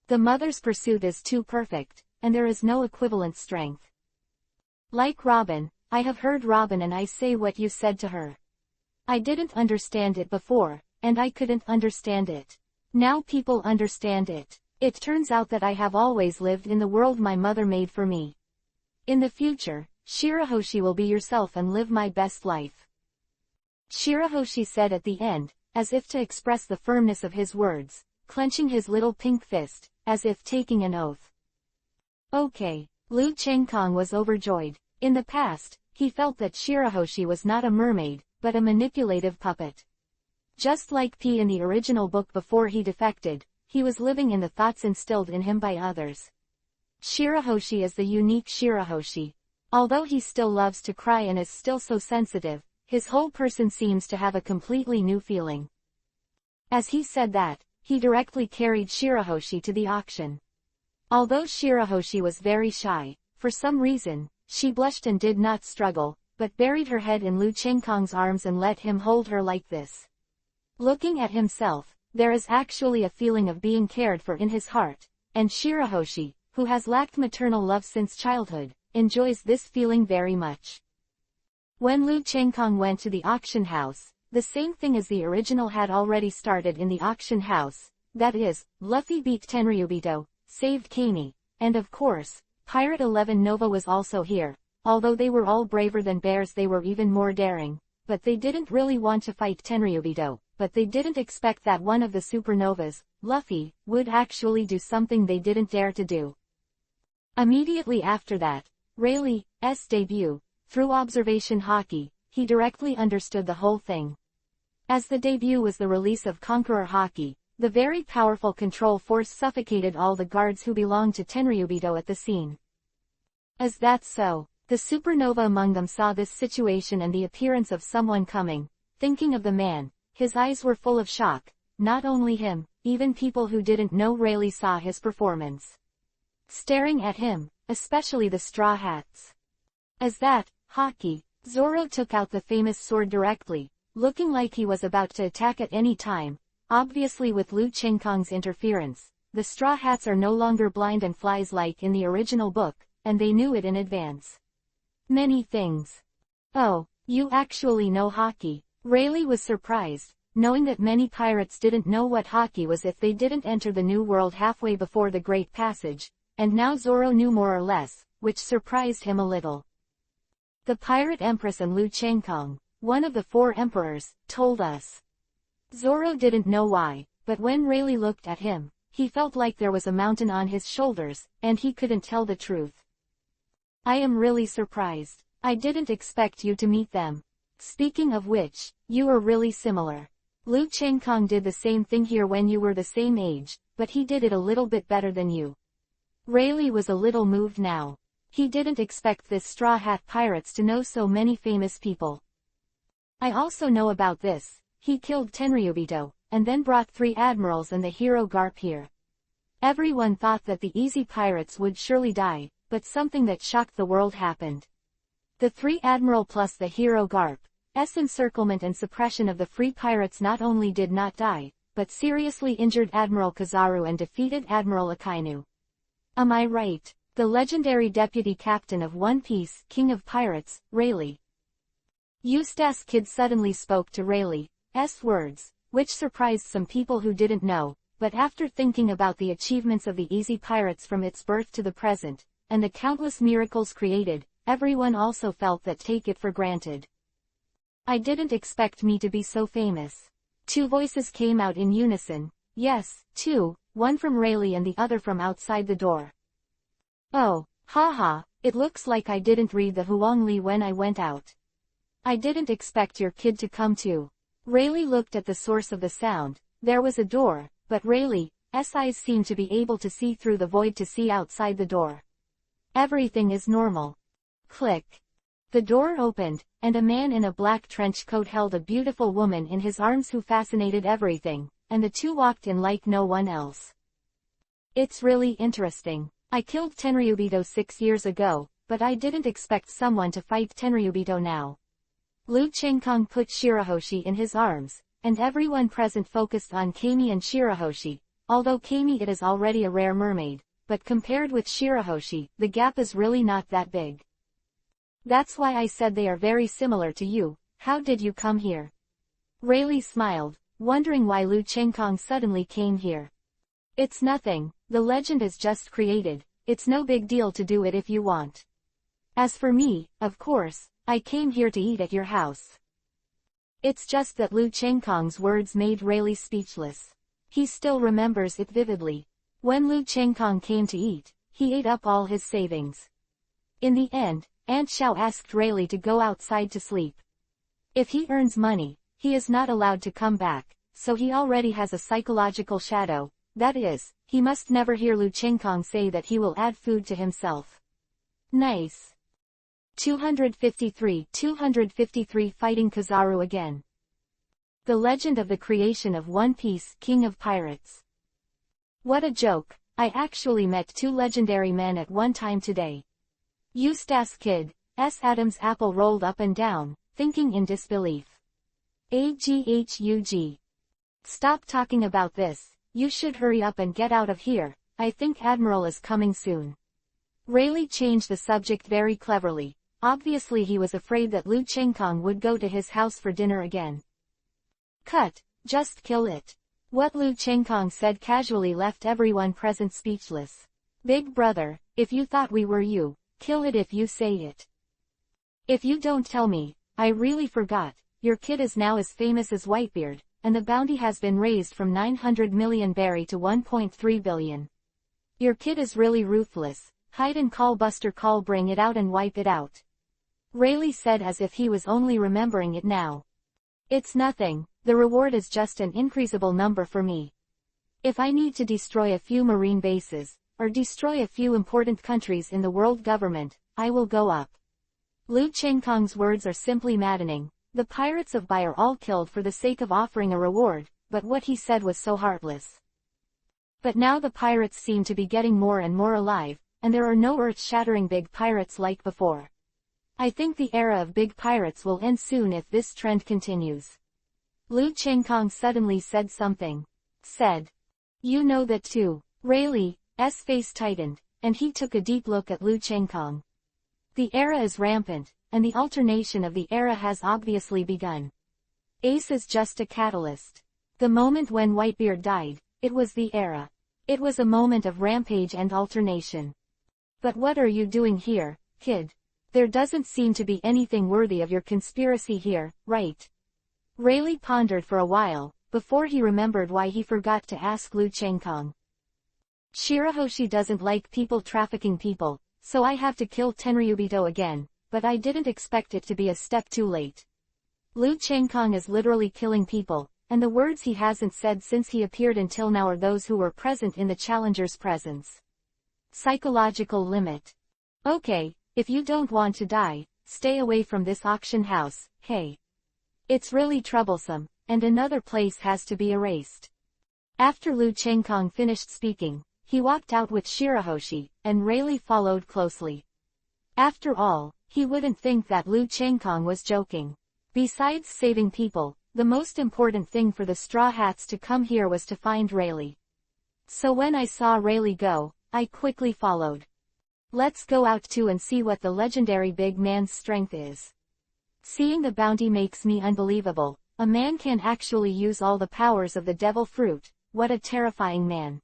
The mother's pursuit is too perfect, and there is no equivalent strength. Like Robin, I have heard Robin and I say what you said to her. I didn't understand it before, and I couldn't understand it. Now people understand it. It turns out that I have always lived in the world my mother made for me. In the future, Shirahoshi will be yourself and live my best life. Shirahoshi said at the end, as if to express the firmness of his words, clenching his little pink fist, as if taking an oath. Okay. Lu Chengkong was overjoyed. In the past, he felt that Shirahoshi was not a mermaid, but a manipulative puppet. Just like P in the original book before he defected, he was living in the thoughts instilled in him by others. Shirahoshi is the unique Shirahoshi. Although he still loves to cry and is still so sensitive, his whole person seems to have a completely new feeling. As he said that, he directly carried Shirahoshi to the auction. Although Shirahoshi was very shy, for some reason, she blushed and did not struggle, but buried her head in Lu Chengkong's arms and let him hold her like this. Looking at himself, there is actually a feeling of being cared for in his heart, and Shirahoshi, who has lacked maternal love since childhood, enjoys this feeling very much. When Lu Chengkong went to the auction house, the same thing as the original had already started in the auction house, that is, Luffy beat Tenryubito, saved Kami, and of course, Pirate 11 Nova was also here. Although they were all braver than bears, they were even more daring, but they didn't really want to fight Tenryubito, but they didn't expect that one of the supernovas, Luffy, would actually do something they didn't dare to do. Immediately after that, Rayleigh's debut, through observation Haki, he directly understood the whole thing. As the debut was the release of Conqueror Haki, the very powerful control force suffocated all the guards who belonged to Tenryubito at the scene. As that's so, the supernova among them saw this situation and the appearance of someone coming, thinking of the man, his eyes were full of shock, not only him, even people who didn't know Rayleigh saw his performance. Staring at him, especially the Straw Hats. As that, Haki, Zoro took out the famous sword directly, looking like he was about to attack at any time. Obviously with Liu Chengkong's interference, the Straw Hats are no longer blind and flies like in the original book, and they knew it in advance. Many things. Oh, you actually know Haki. Rayleigh was surprised, knowing that many pirates didn't know what Haki was if they didn't enter the New World halfway before the Great Passage, and now Zoro knew more or less, which surprised him a little. The Pirate Empress and Liu Chengkong, one of the 4 emperors, told us. Zoro didn't know why, but when Rayleigh looked at him, he felt like there was a mountain on his shoulders, and he couldn't tell the truth. I am really surprised. I didn't expect you to meet them. Speaking of which, you are really similar. Liu Chengkong did the same thing here when you were the same age, but he did it a little bit better than you. Rayleigh was a little moved now. He didn't expect this Straw Hat Pirates to know so many famous people. I also know about this. He killed Tenryubito, and then brought 3 admirals and the hero Garp here. Everyone thought that the easy pirates would surely die, but something that shocked the world happened. The 3 admiral plus the hero Garp's encirclement and suppression of the free pirates not only did not die, but seriously injured Admiral Kizaru and defeated Admiral Akainu. Am I right? The legendary deputy captain of One Piece, King of Pirates, Rayleigh. Eustace Kid suddenly spoke to Rayleigh's words, which surprised some people who didn't know, but after thinking about the achievements of the Easy Pirates from its birth to the present, and the countless miracles created, everyone also felt that take it for granted. I didn't expect me to be so famous. 2 voices came out in unison. Yes, 2, one from Rayleigh and the other from outside the door. Oh, haha, it looks like I didn't read the Huangli when I went out. I didn't expect your kid to come too. Rayleigh looked at the source of the sound. There was a door, but Rayleigh's eyes seemed to be able to see through the void to see outside the door. Everything is normal. Click. The door opened, and a man in a black trench coat held a beautiful woman in his arms who fascinated everything, and the 2 walked in like no one else. It's really interesting. I killed Tenryubito 6 years ago, but I didn't expect someone to fight Tenryubito now. Liu Chengkong put Shirahoshi in his arms, and everyone present focused on Kami and Shirahoshi, although Kami it is already a rare mermaid, but compared with Shirahoshi, the gap is really not that big. That's why I said they are very similar to you. How did you come here? Rayleigh smiled, wondering why Liu Chengkong suddenly came here. It's nothing, the legend is just created, it's no big deal to do it if you want. As for me, of course, I came here to eat at your house. It's just that Liu Chengkong's words made Rayleigh speechless. He still remembers it vividly. When Liu Chengkong came to eat, he ate up all his savings. In the end, Aunt Xiao asked Rayleigh to go outside to sleep. If he earns money, he is not allowed to come back, so he already has a psychological shadow, that is, he must never hear Liu Chengkong say that he will add food to himself. Nice. 253 Fighting Kizaru again. The legend of the creation of One Piece, King of Pirates. What a joke, I actually met 2 legendary men at one time today. Eustace Kid's Adam's apple rolled up and down, thinking in disbelief. Aghug. Stop talking about this, you should hurry up and get out of here, I think Admiral is coming soon. Rayleigh changed the subject very cleverly. Obviously he was afraid that Liu Chengkong would go to his house for dinner again. Cut, just kill it. What Liu Chengkong said casually left everyone present speechless. Big brother, if you thought we were you, kill it if you say it. If you don't tell me, I really forgot, your kid is now as famous as Whitebeard, and the bounty has been raised from 900 million berry to 1.3 billion. Your kid is really ruthless. Hide and call Buster, call, bring it out and wipe it out. Rayleigh said as if he was only remembering it now. It's nothing, the reward is just an increasable number for me. If I need to destroy a few marine bases, or destroy a few important countries in the world government, I will go up. Lu Chengkong's words are simply maddening. The pirates of Bai are all killed for the sake of offering a reward, but what he said was so heartless. But now the pirates seem to be getting more and more alive, and there are no earth-shattering big pirates like before. I think the era of big pirates will end soon if this trend continues. Lu Chengkong suddenly said something. Said. You know that too. Rayleigh's face tightened, and he took a deep look at Lu Chengkong. The era is rampant, and the alternation of the era has obviously begun. Ace is just a catalyst. The moment when Whitebeard died, it was the era. It was a moment of rampage and alternation. But what are you doing here, kid? There doesn't seem to be anything worthy of your conspiracy here, right? Rayleigh pondered for a while, before he remembered why he forgot to ask Lu Chengkong. Shirahoshi doesn't like people trafficking people, so I have to kill Tenryubito again, but I didn't expect it to be a step too late. Lu Chengkong is literally killing people, and the words he hasn't said since he appeared until now are those who were present in the challenger's presence. Psychological limit. Okay, if you don't want to die, stay away from this auction house, hey. It's really troublesome, and another place has to be erased. After Lu Chengkong finished speaking, he walked out with Shirahoshi, and Rayleigh followed closely. After all, he wouldn't think that Lu Chengkong was joking. Besides saving people, the most important thing for the Straw Hats to come here was to find Rayleigh. So when I saw Rayleigh go, I quickly followed. Let's go out too and see what the legendary big man's strength is. Seeing the bounty makes me unbelievable. A man can actually use all the powers of the devil fruit. What a terrifying man.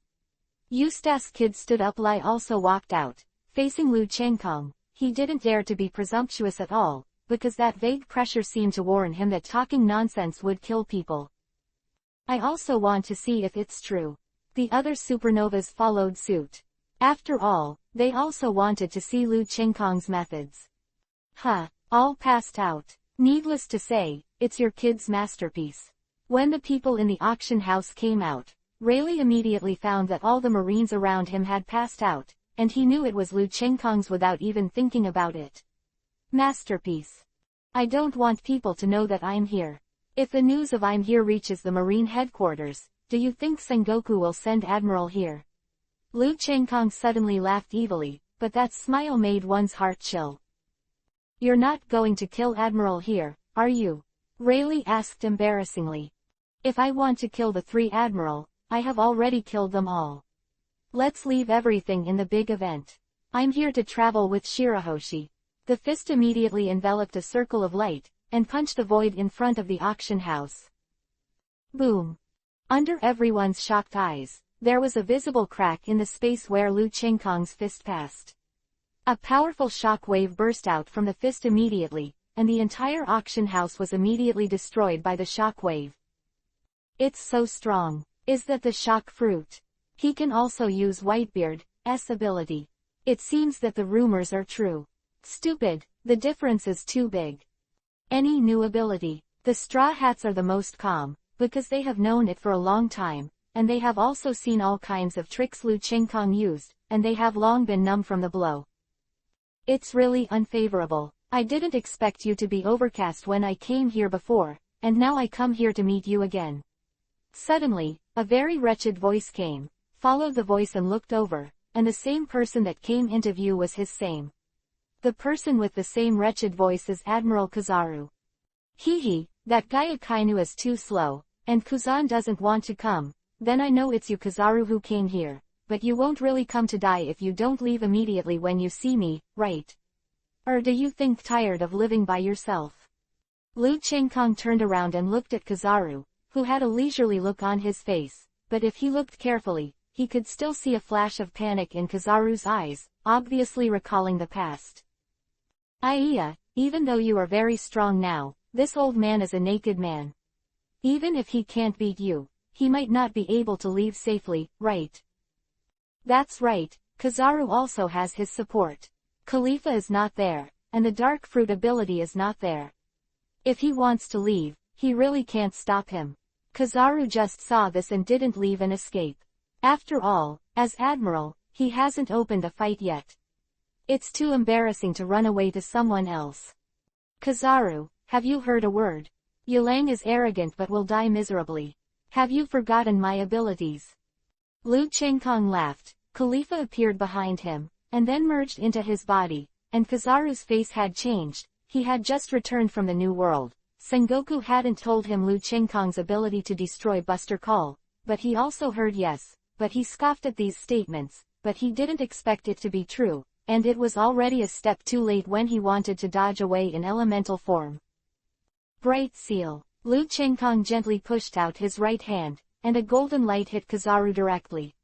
Eustace Kid stood up. Lai also walked out, facing Lu Chengkong. He didn't dare to be presumptuous at all, because that vague pressure seemed to warn him that talking nonsense would kill people. I also want to see if it's true. The other supernovas followed suit. After all, they also wanted to see Lu Chengkong's methods. All passed out. Needless to say, it's your kid's masterpiece. When the people in the auction house came out, Rayleigh immediately found that all the Marines around him had passed out, and he knew it was Lu Chengkong's without even thinking about it. Masterpiece. I don't want people to know that I'm here. If the news of I'm here reaches the Marine headquarters, do you think Sengoku will send Admiral here? Lu Chengkong suddenly laughed evilly, but that smile made one's heart chill. You're not going to kill Admiral here, are you? Rayleigh asked embarrassingly. If I want to kill the 3 Admiral, I have already killed them all. Let's leave everything in the big event. I'm here to travel with Shirahoshi. The fist immediately enveloped a circle of light, and punched the void in front of the auction house. Boom! Under everyone's shocked eyes, there was a visible crack in the space where Lu Chengkong's fist passed. A powerful shock wave burst out from the fist immediately, and the entire auction house was immediately destroyed by the shock wave. It's so strong. Is that the shock fruit? He can also use Whitebeard's ability. It seems that the rumors are true. Stupid, the difference is too big. Any new ability. The Straw Hats are the most calm, because they have known it for a long time, and they have also seen all kinds of tricks Lu Chengkong used, and they have long been numb from the blow. It's really unfavorable. I didn't expect you to be overcast when I came here before, and now I come here to meet you again. Suddenly, a very wretched voice came, followed the voice and looked over, and the same person that came into view was his same. The person with the same wretched voice is Admiral Kizaru. Hee, that guy Akainu is too slow, and Kuzan doesn't want to come. Then I know it's you Kizaru who came here, but you won't really come to die if you don't leave immediately when you see me, right? Or do you think tired of living by yourself? Lu Chengkong turned around and looked at Kizaru, who had a leisurely look on his face, but if he looked carefully, he could still see a flash of panic in Kizaru's eyes, obviously recalling the past. Aiya, even though you are very strong now, this old man is a naked man. Even if he can't beat you, he might not be able to leave safely, right? That's right, Kizaru also has his support. Khalifa is not there, and the dark fruit ability is not there. If he wants to leave, he really can't stop him. Kizaru just saw this and didn't leave and escape. After all, as Admiral, he hasn't opened a fight yet. It's too embarrassing to run away to someone else. Kizaru, have you heard a word? Yilang is arrogant but will die miserably. Have you forgotten my abilities? Lu Chengkong laughed. Khalifa appeared behind him, and then merged into his body, and Kizaru's face had changed. He had just returned from the New World. Sengoku hadn't told him Lu Chengkong's ability to destroy Buster Call, but he also heard yes, but he scoffed at these statements, but he didn't expect it to be true, and it was already a step too late when he wanted to dodge away in elemental form. Bright Seal. Lu Chengkong gently pushed out his right hand, and a golden light hit Kizaru directly.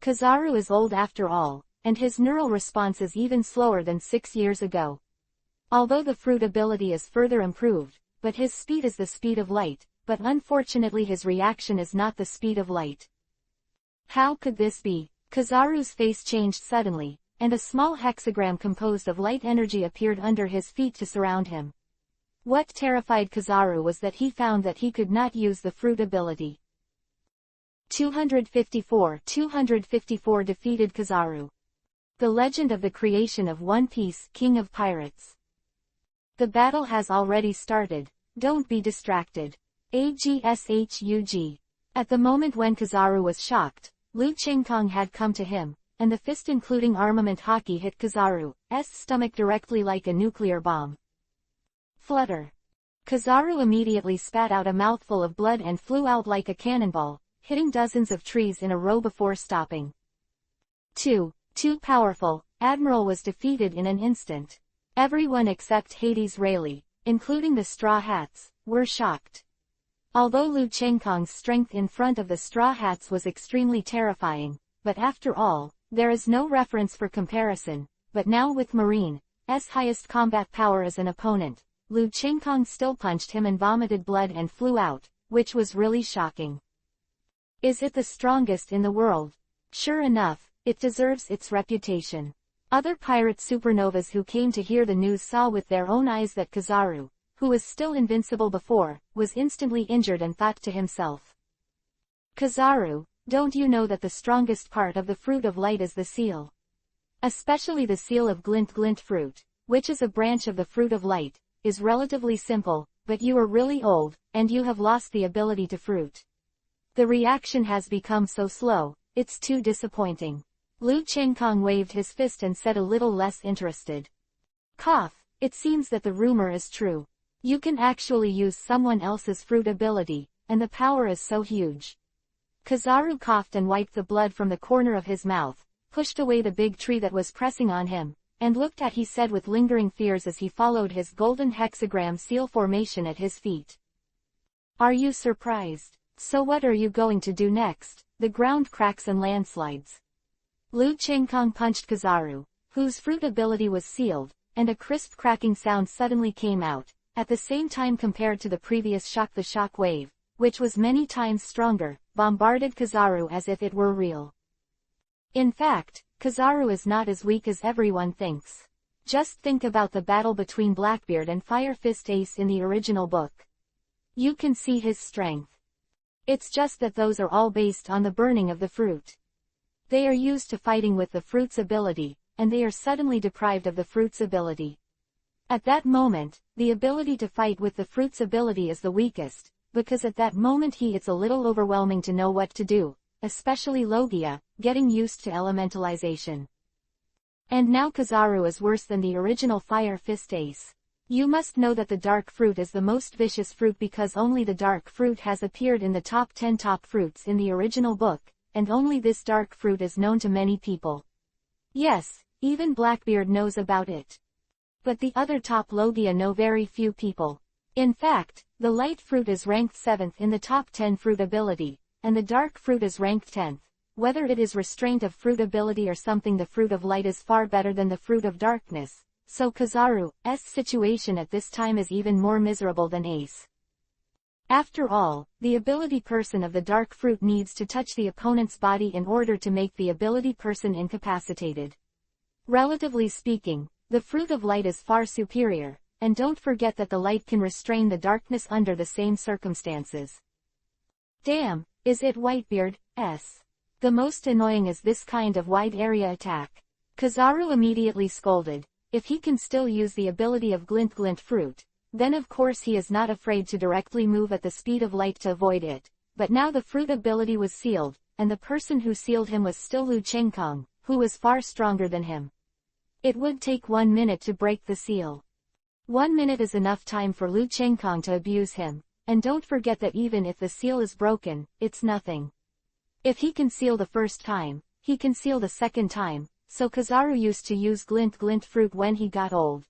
Kizaru is old after all, and his neural response is even slower than 6 years ago. Although the fruit ability is further improved, but his speed is the speed of light, but unfortunately his reaction is not the speed of light. How could this be? Kizaru's face changed suddenly, and a small hexagram composed of light energy appeared under his feet to surround him. What terrified Kizaru was that he found that he could not use the fruit ability. 254 defeated Kizaru. The Legend of the Creation of One Piece, King of Pirates. The battle has already started. Don't be distracted. AGSHUG. At the moment when Kizaru was shocked, Lu Chengkong had come to him, and the fist including armament hockey hit Kizaru's stomach directly like a nuclear bomb. Flutter. Kizaru immediately spat out a mouthful of blood and flew out like a cannonball, hitting dozens of trees in a row before stopping. Too powerful, Admiral was defeated in an instant. Everyone except Hades Rayleigh, including the Straw Hats, were shocked. Although Lu Chengkong's strength in front of the Straw Hats was extremely terrifying, but after all, there is no reference for comparison, but now with Marine's highest combat power as an opponent, Lu Chengkong still punched him and vomited blood and flew out, which was really shocking. Is it the strongest in the world? Sure enough, it deserves its reputation. Other pirate supernovas who came to hear the news saw with their own eyes that Kizaru, who was still invincible before, was instantly injured and thought to himself. Kizaru, don't you know that the strongest part of the fruit of light is the seal? Especially the seal of glint fruit, which is a branch of the fruit of light, is relatively simple, but you are really old, and you have lost the ability to fruit. The reaction has become so slow, it's too disappointing. Lu Chengkong waved his fist and said a little less interested. Cough, it seems that the rumor is true. You can actually use someone else's fruit ability, and the power is so huge. Kizaru coughed and wiped the blood from the corner of his mouth, pushed away the big tree that was pressing on him, and looked at he said with lingering fears as he followed his golden hexagram seal formation at his feet. Are you surprised? So what are you going to do next? The ground cracks and landslides. Lu Chengkong punched Kizaru, whose fruit ability was sealed, and a crisp cracking sound suddenly came out, at the same time compared to the previous shock the shock wave, which was many times stronger, bombarded Kizaru as if it were real. In fact, Kizaru is not as weak as everyone thinks. Just think about the battle between Blackbeard and Fire Fist Ace in the original book. You can see his strength. It's just that those are all based on the burning of the fruit. They are used to fighting with the fruit's ability, and they are suddenly deprived of the fruit's ability. At that moment, the ability to fight with the fruit's ability is the weakest, because at that moment it's a little overwhelming to know what to do, especially Logia, getting used to elementalization. And now Kizaru is worse than the original Fire Fist Ace. You must know that the dark fruit is the most vicious fruit because only the dark fruit has appeared in the top 10 top fruits in the original book, and only this dark fruit is known to many people. Yes, even Blackbeard knows about it. But the other top Logia know very few people. In fact, the light fruit is ranked 7th in the top 10 fruit ability, and the dark fruit is ranked 10th. Whether it is restraint of fruit ability or something, the fruit of light is far better than the fruit of darkness, so Kizaru's situation at this time is even more miserable than Ace. After all, the ability person of the dark fruit needs to touch the opponent's body in order to make the ability person incapacitated. Relatively speaking, the fruit of light is far superior, and don't forget that the light can restrain the darkness under the same circumstances. Damn, is it Whitebeard? The most annoying is this kind of wide area attack. Kizaru immediately scolded. If he can still use the ability of glint fruit, then of course he is not afraid to directly move at the speed of light to avoid it, but now the fruit ability was sealed, and the person who sealed him was still Lu Chengkong, who was far stronger than him. It would take 1 minute to break the seal. 1 minute is enough time for Lu Chengkong to abuse him, and don't forget that even if the seal is broken, it's nothing. If he can seal the first time, he can seal the second time, so Kizaru used to use glint fruit when he got old.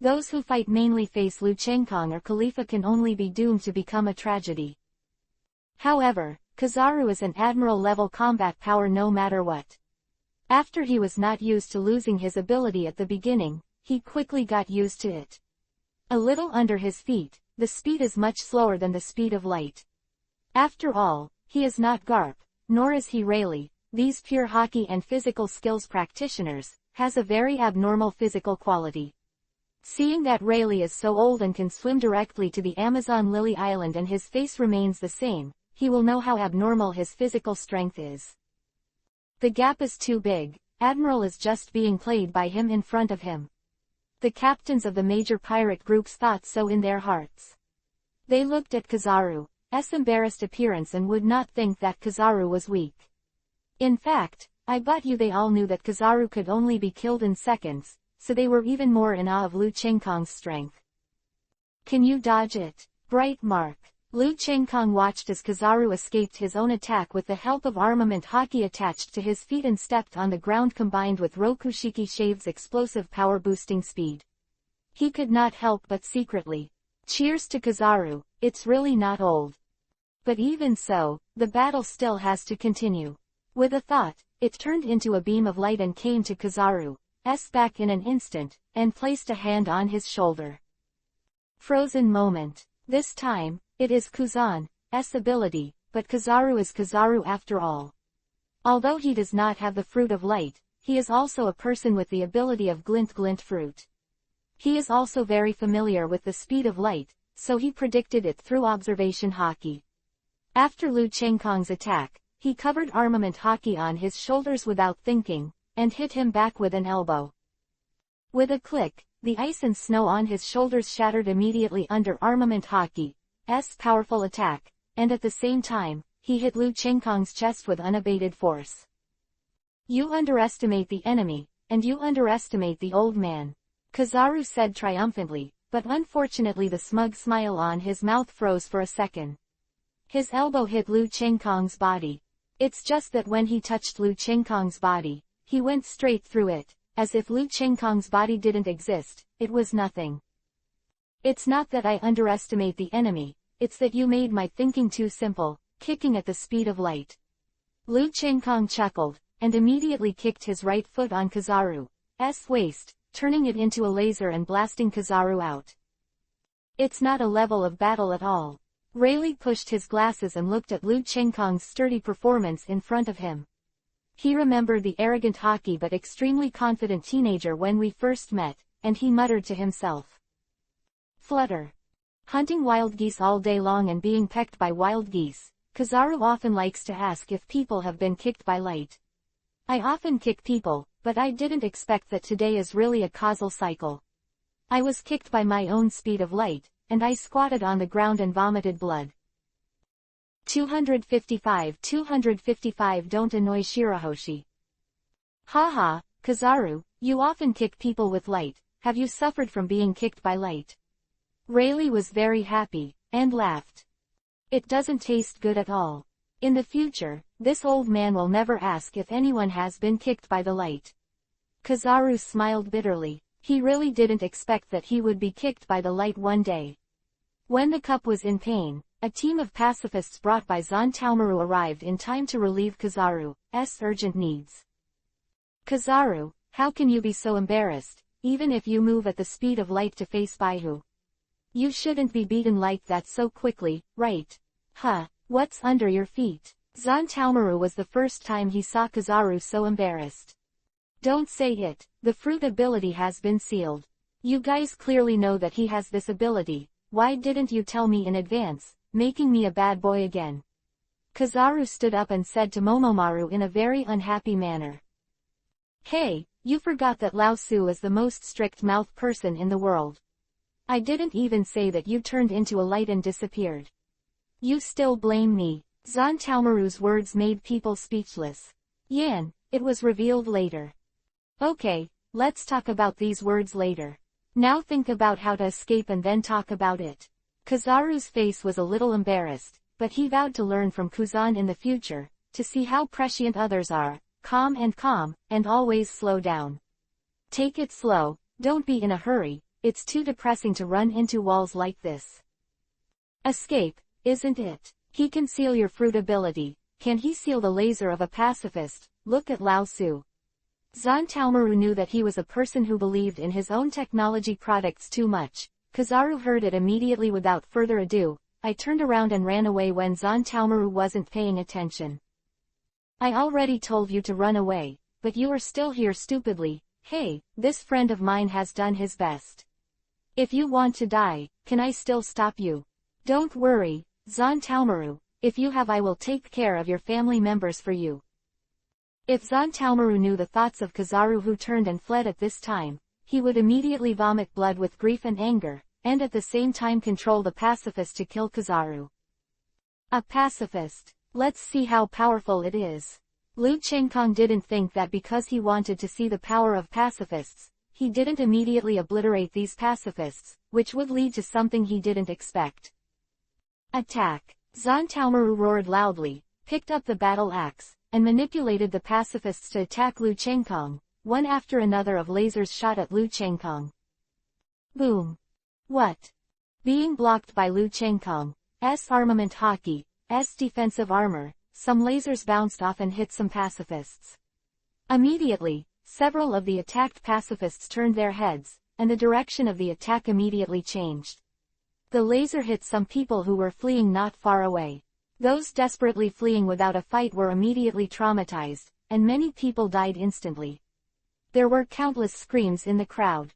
Those who fight mainly face Lu Chengkong or Khalifa can only be doomed to become a tragedy. However, Kizaru is an admiral-level combat power no matter what. After he was not used to losing his ability at the beginning, he quickly got used to it. A little under his feet, the speed is much slower than the speed of light. After all, he is not Garp, nor is he Rayleigh, these pure hockey and physical skills practitioners, has a very abnormal physical quality. Seeing that Rayleigh is so old and can swim directly to the Amazon Lily Island and his face remains the same, he will know how abnormal his physical strength is. The gap is too big, Admiral is just being played by him in front of him. The captains of the major pirate groups thought so in their hearts. They looked at Kizaru's embarrassed appearance and would not think that Kizaru was weak. In fact, I bet you they all knew that Kizaru could only be killed in seconds, so they were even more in awe of Lu Chengkong's strength. Can you dodge it? Bright mark. Lu Chengkong watched as Kizaru escaped his own attack with the help of armament hockey attached to his feet and stepped on the ground combined with Rokushiki Shave's explosive power boosting speed. He could not help but secretly. Cheers to Kizaru, it's really not old. But even so, the battle still has to continue. With a thought, it turned into a beam of light and came to Kizaru's back in an instant, and placed a hand on his shoulder. Frozen moment. This time, it is Kuzan's ability, but Kizaru is Kizaru after all. Although he does not have the fruit of light, he is also a person with the ability of glint fruit. He is also very familiar with the speed of light, so he predicted it through observation hockey. After Lu Chengkong's attack, he covered armament hockey on his shoulders without thinking, and hit him back with an elbow. With a click, the ice and snow on his shoulders shattered immediately under armament hockey's powerful attack, and at the same time, he hit Lu Chengkong's chest with unabated force. You underestimate the enemy, and you underestimate the old man, Kizaru said triumphantly, but unfortunately the smug smile on his mouth froze for a second. His elbow hit Lu Chengkong's body. It's just that when he touched Lu Chengkong's body, he went straight through it, as if Lu Chengkong's body didn't exist, it was nothing. It's not that I underestimate the enemy, it's that you made my thinking too simple, kicking at the speed of light. Lu Chengkong chuckled, and immediately kicked his right foot on Kizaru's waist, turning it into a laser and blasting Kizaru out. It's not a level of battle at all. Rayleigh pushed his glasses and looked at Lu Chengkong's sturdy performance in front of him. He remembered the arrogant hockey but extremely confident teenager when we first met, and he muttered to himself. Flutter. Hunting wild geese all day long and being pecked by wild geese, Kizaru often likes to ask if people have been kicked by light. I often kick people, but I didn't expect that today is really a causal cycle. I was kicked by my own speed of light, and I squatted on the ground and vomited blood. 255 Don't annoy Shirahoshi. Haha, Kizaru, you often kick people with light, have you suffered from being kicked by light? Rayleigh was very happy, and laughed. It doesn't taste good at all. In the future, this old man will never ask if anyone has been kicked by the light. Kizaru smiled bitterly. He really didn't expect that he would be kicked by the light one day. When the cup was in pain, a team of pacifists brought by Zan Taomaru arrived in time to relieve Kizaru's urgent needs. Kizaru, how can you be so embarrassed, even if you move at the speed of light to face Baihu? You shouldn't be beaten like that so quickly, right? Huh, what's under your feet? Zantaomaru was the first time he saw Kizaru so embarrassed. Don't say it, the fruit ability has been sealed. You guys clearly know that he has this ability, why didn't you tell me in advance, making me a bad boy again? Kizaru stood up and said to Momomaru in a very unhappy manner. Hey, you forgot that Lao Su is the most strict-mouthed person in the world. I didn't even say that you turned into a light and disappeared. You still blame me. Zantaomaru's words made people speechless. Yan, it was revealed later. Okay, let's talk about these words later. Now think about how to escape and then talk about it. Kizaru's face was a little embarrassed, but he vowed to learn from Kuzan in the future, to see how prescient others are, calm, and always slow down. Take it slow, don't be in a hurry, it's too depressing to run into walls like this. Escape, isn't it? He can seal your fruit ability, can he seal the laser of a pacifist? Look at Lao Su. Zantaomaru knew that he was a person who believed in his own technology products too much. Kizaru heard it immediately without further ado. I turned around and ran away when Zantaomaru wasn't paying attention. I already told you to run away, but you are still here stupidly. Hey, this friend of mine has done his best. If you want to die, can I still stop you? Don't worry, Zantaomaru, if you have I will take care of your family members for you. If Zantaomaru knew the thoughts of Kizaru who turned and fled at this time, he would immediately vomit blood with grief and anger, and at the same time control the pacifist to kill Kizaru. A pacifist. Let's see how powerful it is. Lu Chengkong didn't think that because he wanted to see the power of pacifists, he didn't immediately obliterate these pacifists, which would lead to something he didn't expect. Attack! Zantaomaru roared loudly, picked up the battle axe, and manipulated the pacifists to attack Lu Chengkong. One after another of lasers shot at Lu Chengkong. Boom! What? Being blocked by Lu Chengkong's armament hockey's defensive armor, some lasers bounced off and hit some pacifists. Immediately, several of the attacked pacifists turned their heads, and the direction of the attack immediately changed. The laser hit some people who were fleeing not far away. Those desperately fleeing without a fight were immediately traumatized, and many people died instantly. There were countless screams in the crowd.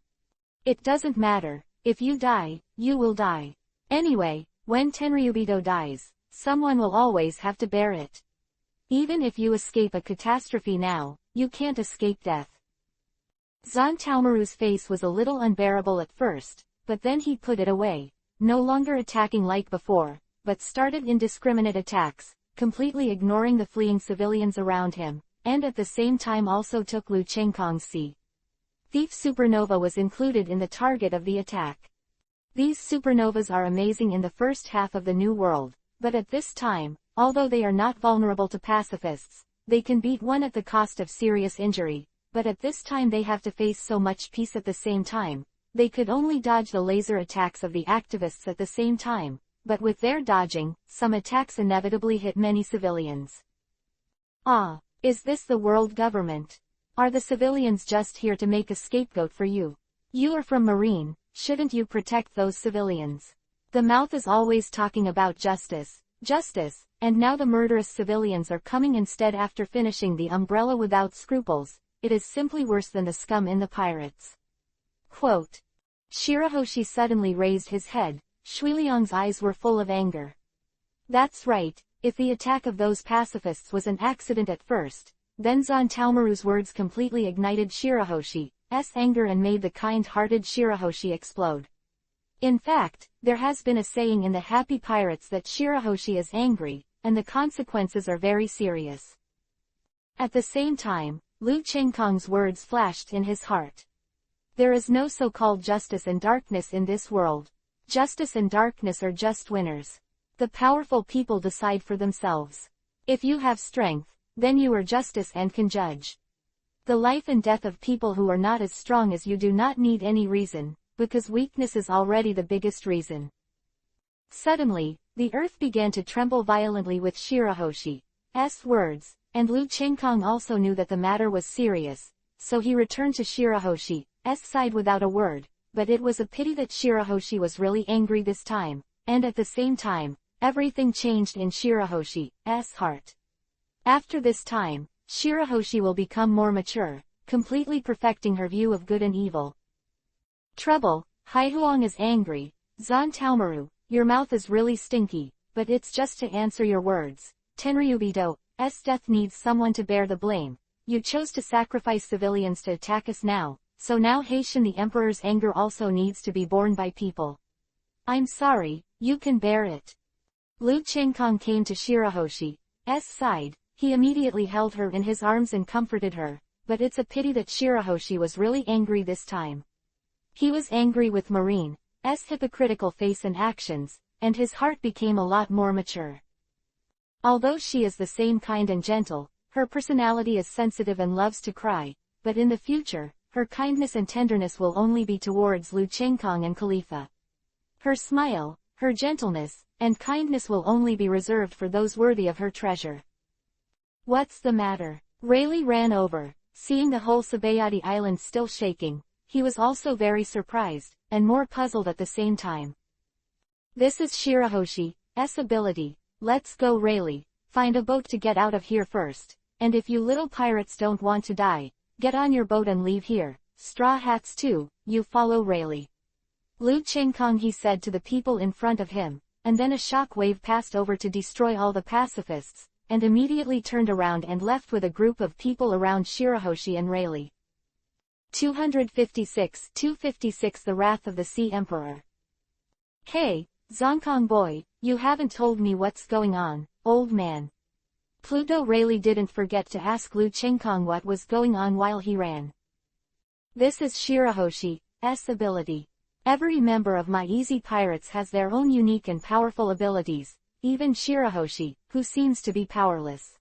It doesn't matter, if you die, you will die. Anyway, when Tenryubito dies, someone will always have to bear it. Even if you escape a catastrophe now, you can't escape death. Zantaomaru's face was a little unbearable at first, but then he put it away, no longer attacking like before, but started indiscriminate attacks, completely ignoring the fleeing civilians around him, and at the same time also took Lu Chengkong's Thief supernova was included in the target of the attack. These supernovas are amazing in the first half of the New World, but at this time, although they are not vulnerable to pacifists, they can beat one at the cost of serious injury, but at this time they have to face so much peace at the same time, they could only dodge the laser attacks of the activists at the same time, but with their dodging, some attacks inevitably hit many civilians. Ah, is this the world government? Are the civilians just here to make a scapegoat for you? You are from Marine, shouldn't you protect those civilians? The mouth is always talking about justice, and now the murderous civilians are coming instead after finishing the umbrella without scruples. It is simply worse than the scum in the pirates. Quote. Shirahoshi suddenly raised his head, Shuiliang's eyes were full of anger. That's right, if the attack of those pacifists was an accident at first, then Zantaomaru's words completely ignited Shirahoshi's anger and made the kind-hearted Shirahoshi explode. In fact, there has been a saying in the Happy Pirates that Shirahoshi is angry, and the consequences are very serious. At the same time, Lu Chengkong's words flashed in his heart. There is no so-called justice and darkness in this world. Justice and darkness are just winners. The powerful people decide for themselves. If you have strength, then you are justice and can judge. The life and death of people who are not as strong as you do not need any reason, because weakness is already the biggest reason. Suddenly, the earth began to tremble violently with Shirahoshi's words, and Lu Chengkong also knew that the matter was serious, so he returned to Shirahoshi's side without a word, but it was a pity that Shirahoshi was really angry this time, and at the same time, everything changed in Shirahoshi's heart. After this time, Shirahoshi will become more mature, completely perfecting her view of good and evil. Trouble, Haihuang is angry. Zan Taomaru, your mouth is really stinky, but it's just to answer your words. Tenryubido's death needs someone to bear the blame. You chose to sacrifice civilians to attack us now, so now Haitian the Emperor's anger also needs to be borne by people. I'm sorry, you can bear it. Lu Chengkong came to Shirahoshi's side. He immediately held her in his arms and comforted her, but it's a pity that Shirahoshi was really angry this time. He was angry with Marine's hypocritical face and actions, and his heart became a lot more mature. Although she is the same kind and gentle, her personality is sensitive and loves to cry, but in the future, her kindness and tenderness will only be towards Lu Chengkong and Khalifa. Her smile, her gentleness, and kindness will only be reserved for those worthy of her treasure. What's the matter? Rayleigh ran over, seeing the whole Sabayati island still shaking. He was also very surprised, and more puzzled at the same time. This is Shirahoshi's ability. Let's go, Rayleigh. Find a boat to get out of here first, and if you little pirates don't want to die, get on your boat and leave here. Straw hats too, you follow Rayleigh. Lu Chengkong, he said to the people in front of him, and then a shock wave passed over to destroy all the pacifists, and immediately turned around and left with a group of people around Shirahoshi and Rayleigh. 256 The Wrath of the Sea Emperor. Hey, Zonkong boy, you haven't told me what's going on, old man. Pluto Rayleigh didn't forget to ask Lu Chengkong what was going on while he ran. This is Shirahoshi's ability. Every member of my Easy Pirates has their own unique and powerful abilities, even Shirahoshi, who seems to be powerless.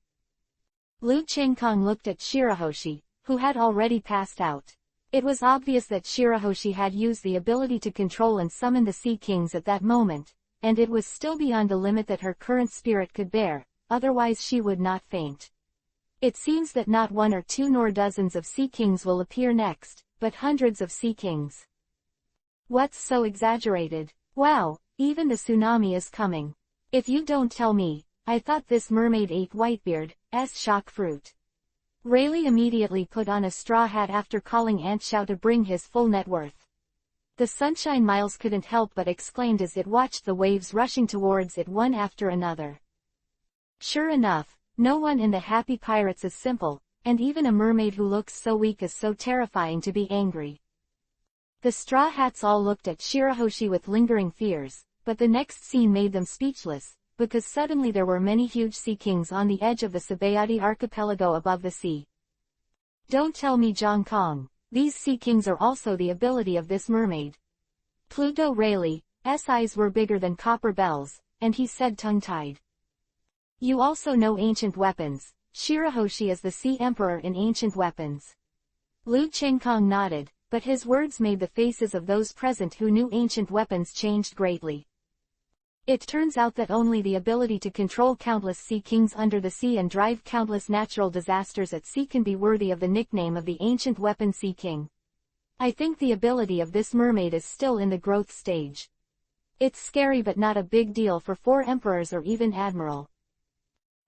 Lu Chengkong looked at Shirahoshi, who had already passed out. It was obvious that Shirahoshi had used the ability to control and summon the Sea Kings at that moment, and it was still beyond the limit that her current spirit could bear, otherwise she would not faint. It seems that not one or two nor dozens of Sea Kings will appear next, but hundreds of Sea Kings. What's so exaggerated? Wow, even the tsunami is coming. If you don't tell me, I thought this mermaid ate Whitebeard's shock fruit. Rayleigh immediately put on a straw hat after calling Aunt Xiao to bring his full net worth. The Sunshine Miles couldn't help but exclaimed as it watched the waves rushing towards it one after another. Sure enough, no one in the Happy Pirates is simple, and even a mermaid who looks so weak is so terrifying to be angry. The Straw Hats all looked at Shirahoshi with lingering fears, but the next scene made them speechless, because suddenly there were many huge Sea Kings on the edge of the Sabayati archipelago above the sea. Don't tell me, Zhang Kong, these Sea Kings are also the ability of this mermaid. Pluto Rayleigh's eyes were bigger than copper bells, and he said tongue-tied. You also know ancient weapons. Shirahoshi is the Sea Emperor in ancient weapons. Lu Chengkong nodded, but his words made the faces of those present who knew ancient weapons changed greatly. It turns out that only the ability to control countless Sea Kings under the sea and drive countless natural disasters at sea can be worthy of the nickname of the ancient weapon Sea King. I think the ability of this mermaid is still in the growth stage. It's scary but not a big deal for 4 emperors or even admiral.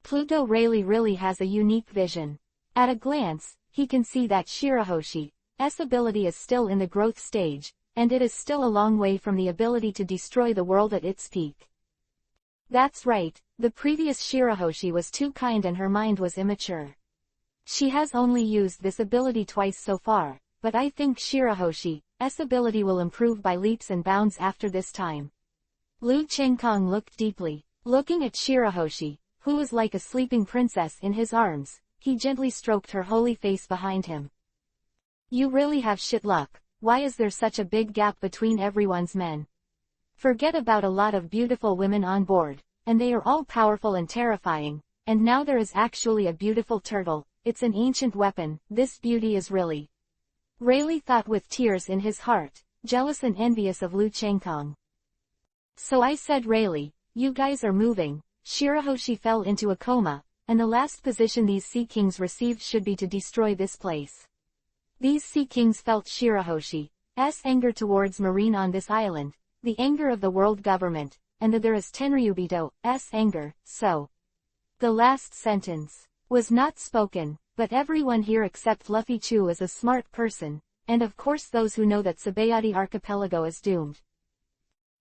Pluto Rayleigh really has a unique vision. At a glance, he can see that Shirahoshi's ability is still in the growth stage, and it is still a long way from the ability to destroy the world at its peak. That's right, the previous Shirahoshi was too kind and her mind was immature. She has only used this ability twice so far, but I think Shirahoshi's ability will improve by leaps and bounds after this time. Lu Chengkong looked deeply. Looking at Shirahoshi, who was like a sleeping princess in his arms, he gently stroked her holy face behind him. You really have shit luck. Why is there such a big gap between everyone's men? Forget about a lot of beautiful women on board, and they are all powerful and terrifying, and now there is actually a beautiful turtle. It's an ancient weapon. This beauty is really... Rayleigh thought with tears in his heart, jealous and envious of Lu Chengkong. So I said, Rayleigh, you guys are moving. Shirahoshi fell into a coma, and the last position these Sea Kings received should be to destroy this place. These Sea Kings felt Shirahoshi, anger towards Marine on this island, the anger of the world government, and that there is Tenryubito's anger, so. The last sentence was not spoken, but everyone here except Luffy Chu is a smart person, and of course those who know that Sabayati Archipelago is doomed.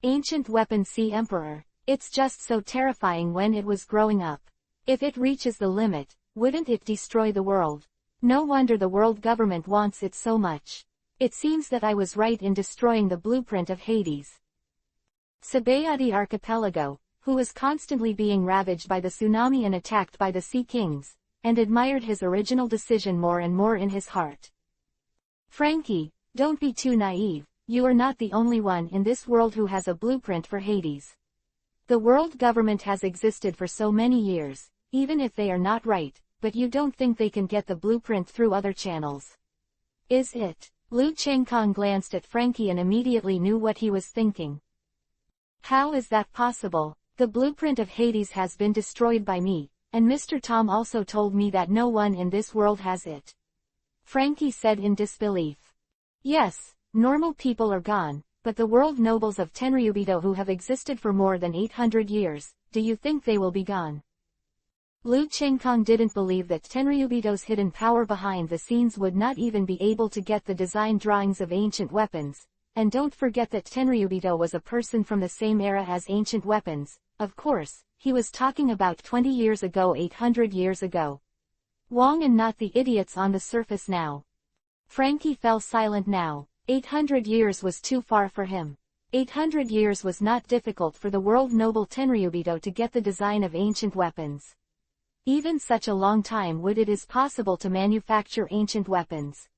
Ancient Weapon Sea Emperor. It's just so terrifying when it was growing up. If it reaches the limit, wouldn't it destroy the world? No wonder the world government wants it so much. It seems that I was right in destroying the blueprint of Hades. Sabayati Archipelago, who was constantly being ravaged by the tsunami and attacked by the Sea Kings, and admired his original decision more and more in his heart. Frankie, don't be too naive, you are not the only one in this world who has a blueprint for Hades. The world government has existed for so many years, even if they are not right, but you don't think they can get the blueprint through other channels. Is it? Lu Chengkong glanced at Frankie and immediately knew what he was thinking. How is that possible? The blueprint of Hades has been destroyed by me, and Mr. Tom also told me that no one in this world has it. Frankie said in disbelief. Yes, normal people are gone, but the world nobles of Tenryubito who have existed for more than 800 years, do you think they will be gone? Lu Chengkong didn't believe that Tenryubito's hidden power behind the scenes would not even be able to get the design drawings of ancient weapons, and don't forget that Tenryubito was a person from the same era as ancient weapons. Of course, he was talking about 20 years ago, 800 years ago. Wong and not the idiots on the surface now. Frankie fell silent now. 800 years was too far for him. 800 years was not difficult for the world noble Tenryubito to get the design of ancient weapons. Even such a long time would it is possible to manufacture ancient weapons.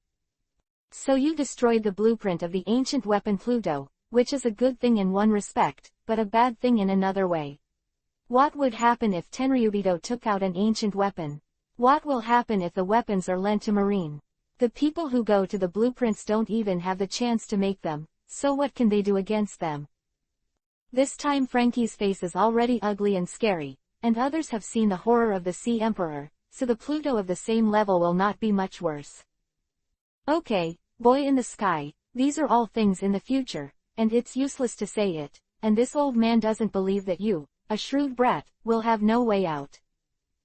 So you destroyed the blueprint of the ancient weapon Pluto, which is a good thing in one respect, but a bad thing in another way. What would happen if Tenryubito took out an ancient weapon? What will happen if the weapons are lent to Marine? The people who go to the blueprints don't even have the chance to make them, so what can they do against them? This time Frankie's face is already ugly and scary, and others have seen the horror of the Sea Emperor, so the Pluto of the same level will not be much worse. Okay, boy in the sky, these are all things in the future, and it's useless to say it, and this old man doesn't believe that you, a shrewd brat, will have no way out.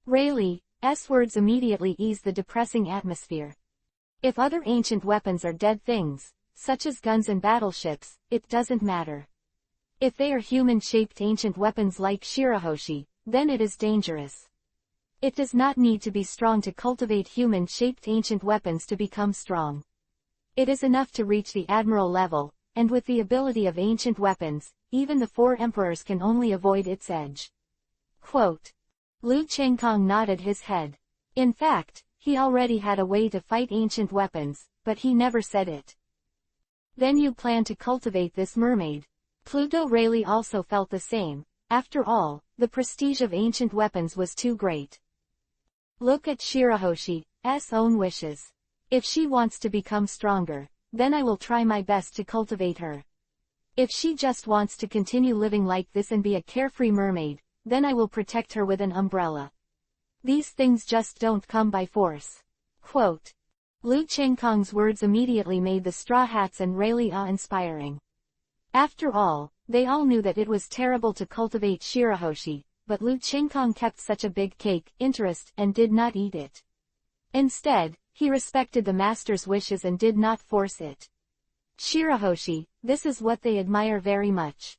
Rayleigh's words immediately ease the depressing atmosphere. If other ancient weapons are dead things, such as guns and battleships, it doesn't matter. If they are human-shaped ancient weapons like Shirahoshi, then it is dangerous. It does not need to be strong to cultivate human-shaped ancient weapons to become strong. It is enough to reach the admiral level, and with the ability of ancient weapons, even the four emperors can only avoid its edge. Quote. Lu Chengkong nodded his head. In fact, he already had a way to fight ancient weapons, but he never said it. Then you plan to cultivate this mermaid. Pluto Rayleigh also felt the same. After all, the prestige of ancient weapons was too great. Look at Shirahoshi's own wishes. If she wants to become stronger, then I will try my best to cultivate her. If she just wants to continue living like this and be a carefree mermaid, then I will protect her with an umbrella. These things just don't come by force. Quote. Lu Chengkong's words immediately made the Straw Hats and Rayleigh awe-inspiring. After all, they all knew that it was terrible to cultivate Shirahoshi, but Lu Chengkong kept such a big interest and did not eat it. Instead, he respected the master's wishes and did not force it. Shirahoshi, this is what they admire very much.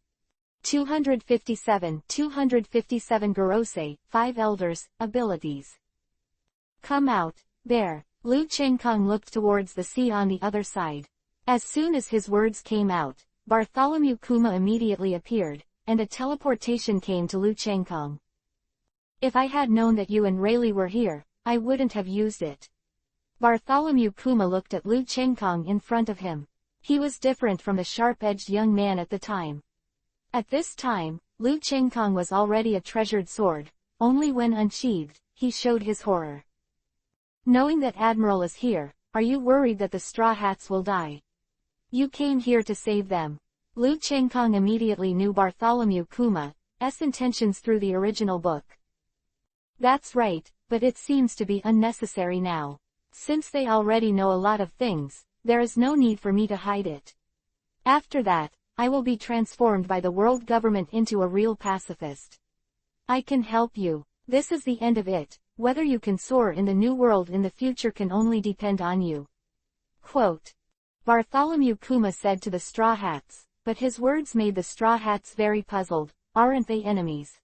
257 Gorosei, 5 Elders, Abilities. Come out, there. Lu Chengkong looked towards the sea on the other side. As soon as his words came out, Bartholomew Kuma immediately appeared, and a teleportation came to Lu Chengkong. If I had known that you and Rayleigh were here, I wouldn't have used it. Bartholomew Kuma looked at Lu Chengkong in front of him. He was different from the sharp-edged young man at the time. At this time, Lu Chengkong was already a treasured sword, only when unsheathed, he showed his horror. Knowing that Admiral is here, are you worried that the Straw Hats will die? You came here to save them. Lu Chengkong immediately knew Bartholomew Kuma's intentions through the original book. That's right, but it seems to be unnecessary now. Since they already know a lot of things, there is no need for me to hide it. After that, I will be transformed by the world government into a real pacifist. I can help you. This is the end of it. Whether you can soar in the new world in the future can only depend on you. Quote. Bartholomew Kuma said to the Straw Hats, but his words made the Straw Hats very puzzled. Aren't they enemies?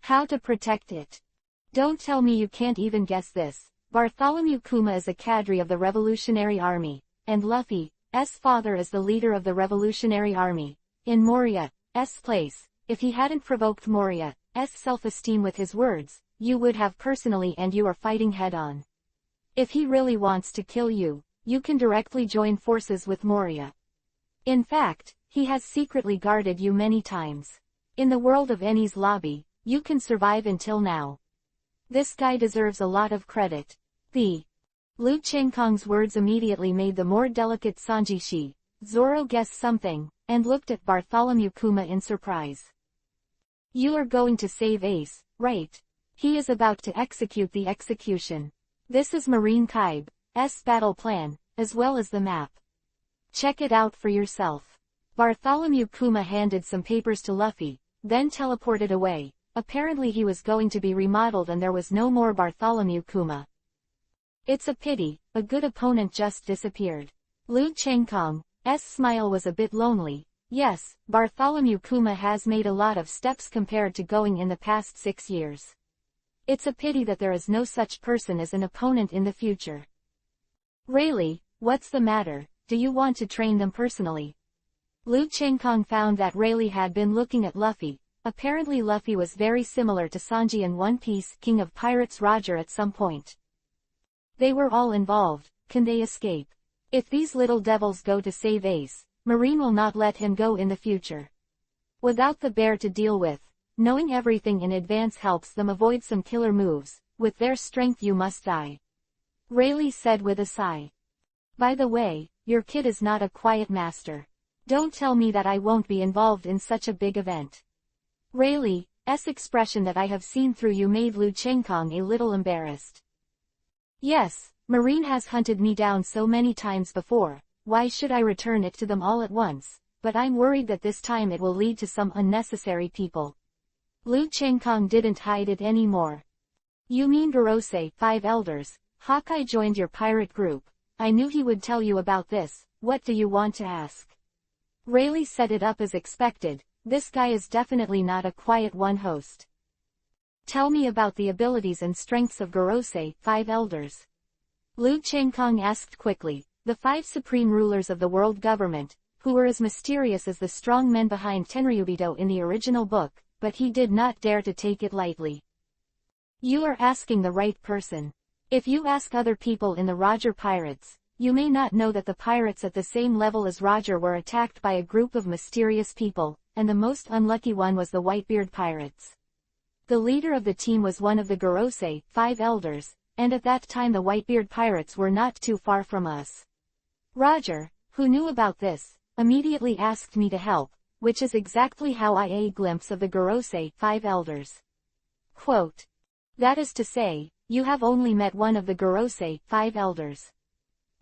How to protect it? Don't tell me you can't even guess this. Bartholomew Kuma is a cadre of the Revolutionary Army, and Luffy's father is the leader of the Revolutionary Army. In Moria's place, if he hadn't provoked Moria's self-esteem with his words, you would have personally, and you are fighting head-on. If he really wants to kill you, you can directly join forces with Moria. In fact, he has secretly guarded you many times. In the world of Eni's lobby, you can survive until now. This guy deserves a lot of credit. The Liu Chengkong's words immediately made the more delicate Sanji Zoro guess something, and looked at Bartholomew Kuma in surprise. You are going to save Ace, right? He is about to execute the execution. This is Marine Kai's battle plan, as well as the map. Check it out for yourself. Bartholomew Kuma handed some papers to Luffy, then teleported away. Apparently he was going to be remodeled and there was no more Bartholomew Kuma. It's a pity, a good opponent just disappeared. Liu Chengkong's smile was a bit lonely. Yes, Bartholomew Kuma has made a lot of steps compared to going in the past 6 years. It's a pity that there is no such person as an opponent in the future. Really, what's the matter? Do you want to train them personally? Liu Chengkong found that Rayleigh had been looking at Luffy. Apparently Luffy was very similar to Sanji in One Piece King of Pirates Roger at some point. They were all involved. Can they escape? If these little devils go to save Ace, Marine will not let him go in the future. Without the bear to deal with, knowing everything in advance helps them avoid some killer moves. With their strength you must die. Rayleigh said with a sigh. By the way, your kid is not a quiet master. Don't tell me that I won't be involved in such a big event. Rayleigh's expression that I have seen through you made Liu Chengkong a little embarrassed. Yes, Marine has hunted me down so many times before, why should I return it to them all at once? But I'm worried that this time it will lead to some unnecessary people. Liu Chengkong didn't hide it anymore. You mean Gorosei, 5 elders? Hawkeye joined your pirate group. I knew he would tell you about this. What do you want to ask? Rayleigh set it up as expected. This guy is definitely not a quiet one host. Tell me about the abilities and strengths of Gorosei, 5 elders. Liu Chengkong asked quickly. The 5 supreme rulers of the world government, who were as mysterious as the strong men behind Tenryubito in the original book, but he did not dare to take it lightly. You are asking the right person. If you ask other people in the Roger Pirates, you may not know that the pirates at the same level as Roger were attacked by a group of mysterious people, and the most unlucky one was the Whitebeard Pirates. The leader of the team was one of the Gorosei, 5 elders, and at that time the Whitebeard Pirates were not too far from us. Roger, who knew about this, immediately asked me to help, which is exactly how I had a glimpse of the Gorosei, 5 elders. Quote. That is to say, you have only met one of the Gorosei, 5 elders.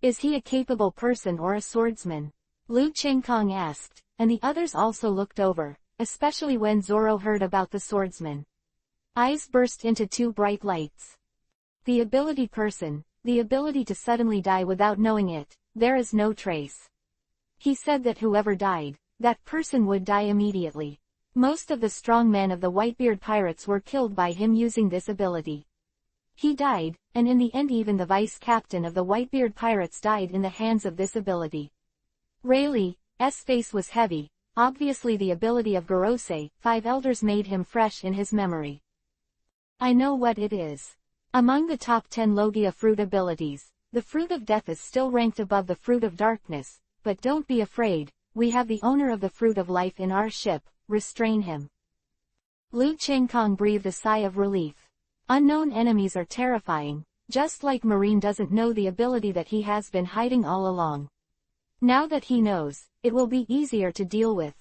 Is he a capable person or a swordsman? Liu Chengkong asked, and the others also looked over, especially when Zoro heard about the swordsman. Eyes burst into 2 bright lights. The ability person, the ability to suddenly die without knowing it, there is no trace. He said that whoever died, that person would die immediately. Most of the strong men of the Whitebeard Pirates were killed by him using this ability. He died, and in the end even the vice-captain of the Whitebeard Pirates died in the hands of this ability. Rayleigh's face was heavy. Obviously the ability of Gorosei, 5 elders made him fresh in his memory. I know what it is. Among the top 10 Logia fruit abilities, the Fruit of Death is still ranked above the Fruit of Darkness, but don't be afraid, we have the owner of the Fruit of Life in our ship, restrain him. Liu Chengkong breathed a sigh of relief. Unknown enemies are terrifying, just like Marine doesn't know the ability that he has been hiding all along. Now that he knows, it will be easier to deal with.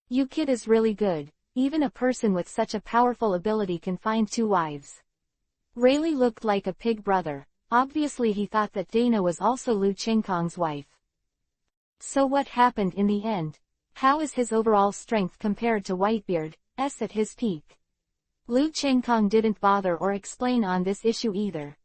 You kid is really good, even a person with such a powerful ability can find 2 wives. Rayleigh looked like a pig brother. Obviously he thought that Dana was also Liu Chengkong's wife. So what happened in the end? How is his overall strength compared to Whitebeard's at his peak? Lu Chengkong didn't bother or explain on this issue either.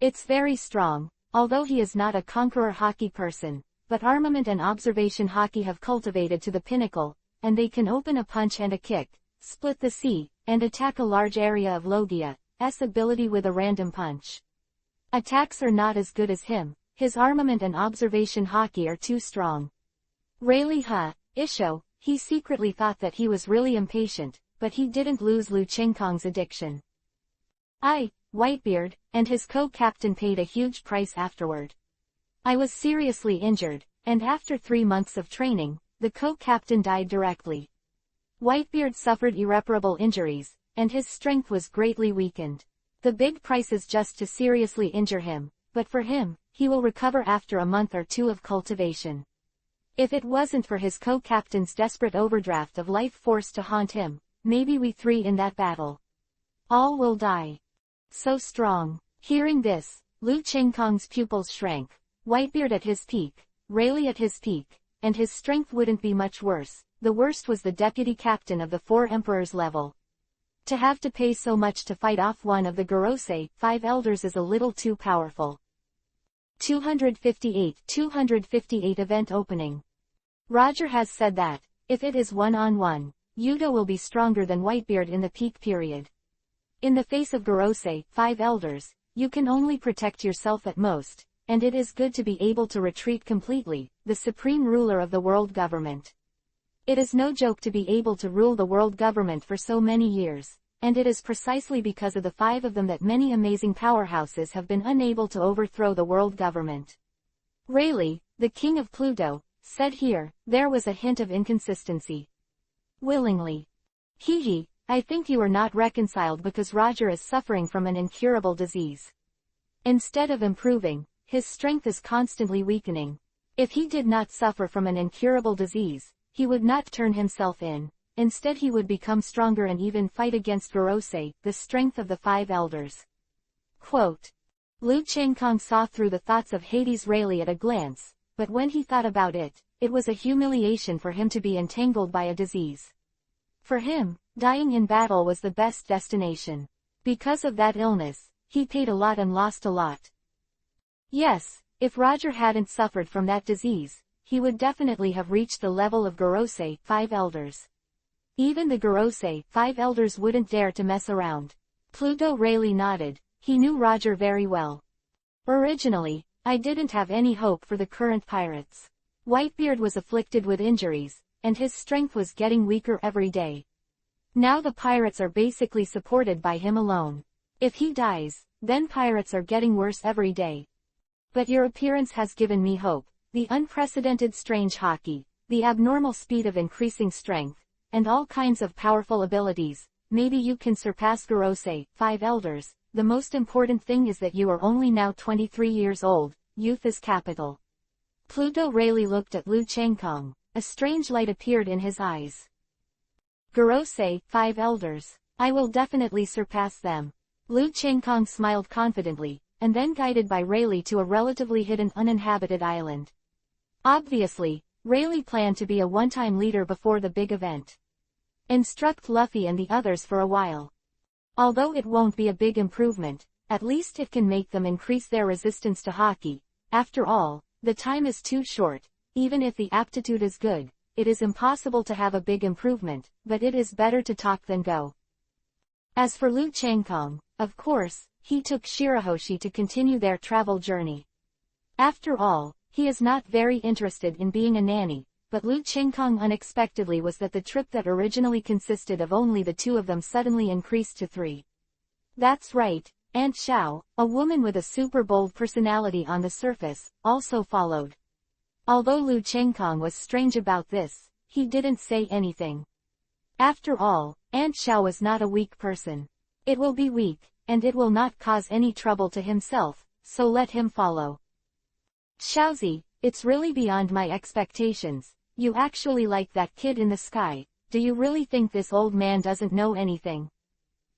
It's very strong, although he is not a conqueror hockey person, but armament and observation hockey have cultivated to the pinnacle, and they can open a punch and a kick, split the sea, and attack a large area of Logia's ability with a random punch. Attacks are not as good as him, his armament and observation hockey are too strong. Rayleigh Isho, he secretly thought that he was really impatient, but he didn't lose Lu Chengkong's addiction. Whitebeard, and his co-captain paid a huge price afterward. I was seriously injured, and after 3 months of training, the co-captain died directly. Whitebeard suffered irreparable injuries, and his strength was greatly weakened. The big price is just to seriously injure him, but for him, he will recover after a month or two of cultivation. If it wasn't for his co-captain's desperate overdraft of life force to haunt him, maybe we three in that battle all will die. So strong. Hearing this, Lu Chengkong's pupils shrank. Whitebeard at his peak, Rayleigh at his peak, and his strength wouldn't be much worse. The worst was the deputy captain of the 4 emperors level. To have to pay so much to fight off one of the Gorosei 5 elders is a little too powerful. 258 Event Opening. Roger has said that, if it is one-on-one, Yudo will be stronger than Whitebeard in the peak period. In the face of Gorosei 5 elders, you can only protect yourself at most, and it is good to be able to retreat completely, the supreme ruler of the world government. It is no joke to be able to rule the world government for so many years, and it is precisely because of the 5 of them that many amazing powerhouses have been unable to overthrow the world government. Rayleigh, the king of Pluto, said here, there was a hint of inconsistency. Willingly. Hee, I think you are not reconciled because Roger is suffering from an incurable disease. Instead of improving, his strength is constantly weakening. If he did not suffer from an incurable disease, he would not turn himself in. Instead he would become stronger and even fight against Gorosei, the strength of the 5 elders. Quote. Lu Chengkong saw through the thoughts of Hades Rayleigh at a glance, but when he thought about it, it was a humiliation for him to be entangled by a disease. For him, dying in battle was the best destination. Because of that illness, he paid a lot and lost a lot. Yes, if Roger hadn't suffered from that disease, he would definitely have reached the level of Gorosei 5 elders. Even the Gorosei 5 elders wouldn't dare to mess around. Pluto Rayleigh nodded. He knew Roger very well. Originally, I didn't have any hope for the current pirates. Whitebeard was afflicted with injuries, and his strength was getting weaker every day. Now the pirates are basically supported by him alone. If he dies, then pirates are getting worse every day. But your appearance has given me hope. The unprecedented strange hockey, the abnormal speed of increasing strength, and all kinds of powerful abilities. Maybe you can surpass Gorosei 5 elders. The most important thing is that you are only now 23 years old. Youth is capital. Pluto Rayleigh looked at Lu Chengkong. A strange light appeared in his eyes. Gorosei 5 elders. I will definitely surpass them. Lu Chengkong smiled confidently, and then guided by Rayleigh to a relatively hidden uninhabited island. Obviously, Rayleigh planned to be a one-time leader before the big event. Instruct Luffy and the others for a while. Although it won't be a big improvement, at least it can make them increase their resistance to hockey. After all, the time is too short. Even if the aptitude is good, it is impossible to have a big improvement, but it is better to talk than go. As for Lu Chengkong, of course, he took Shirahoshi to continue their travel journey. After all, he is not very interested in being a nanny, but Lu Chengkong unexpectedly was that the trip that originally consisted of only the 2 of them suddenly increased to 3. That's right, Aunt Xiao, a woman with a super bold personality on the surface, also followed. Although Lu Chengkong was strange about this, he didn't say anything. After all, Aunt Xiao was not a weak person. It will be weak, and it will not cause any trouble to himself, so let him follow. Xiaozi, it's really beyond my expectations. You actually like that kid in the sky. Do you really think this old man doesn't know anything?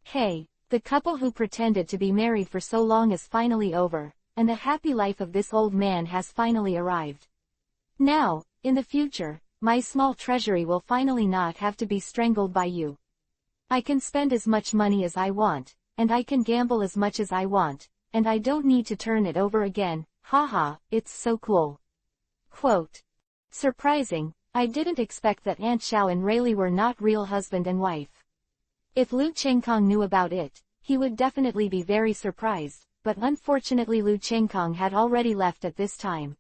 Hey, the couple who pretended to be married for so long is finally over, and the happy life of this old man has finally arrived. Now, in the future, my small treasury will finally not have to be strangled by you. I can spend as much money as I want, and I can gamble as much as I want, and I don't need to turn it over again, haha, it's so cool. Quote. Surprising, I didn't expect that Aunt Xiao and Rayleigh were not real husband and wife. If Lu Chengkong knew about it, he would definitely be very surprised, but unfortunately Lu Chengkong had already left at this time.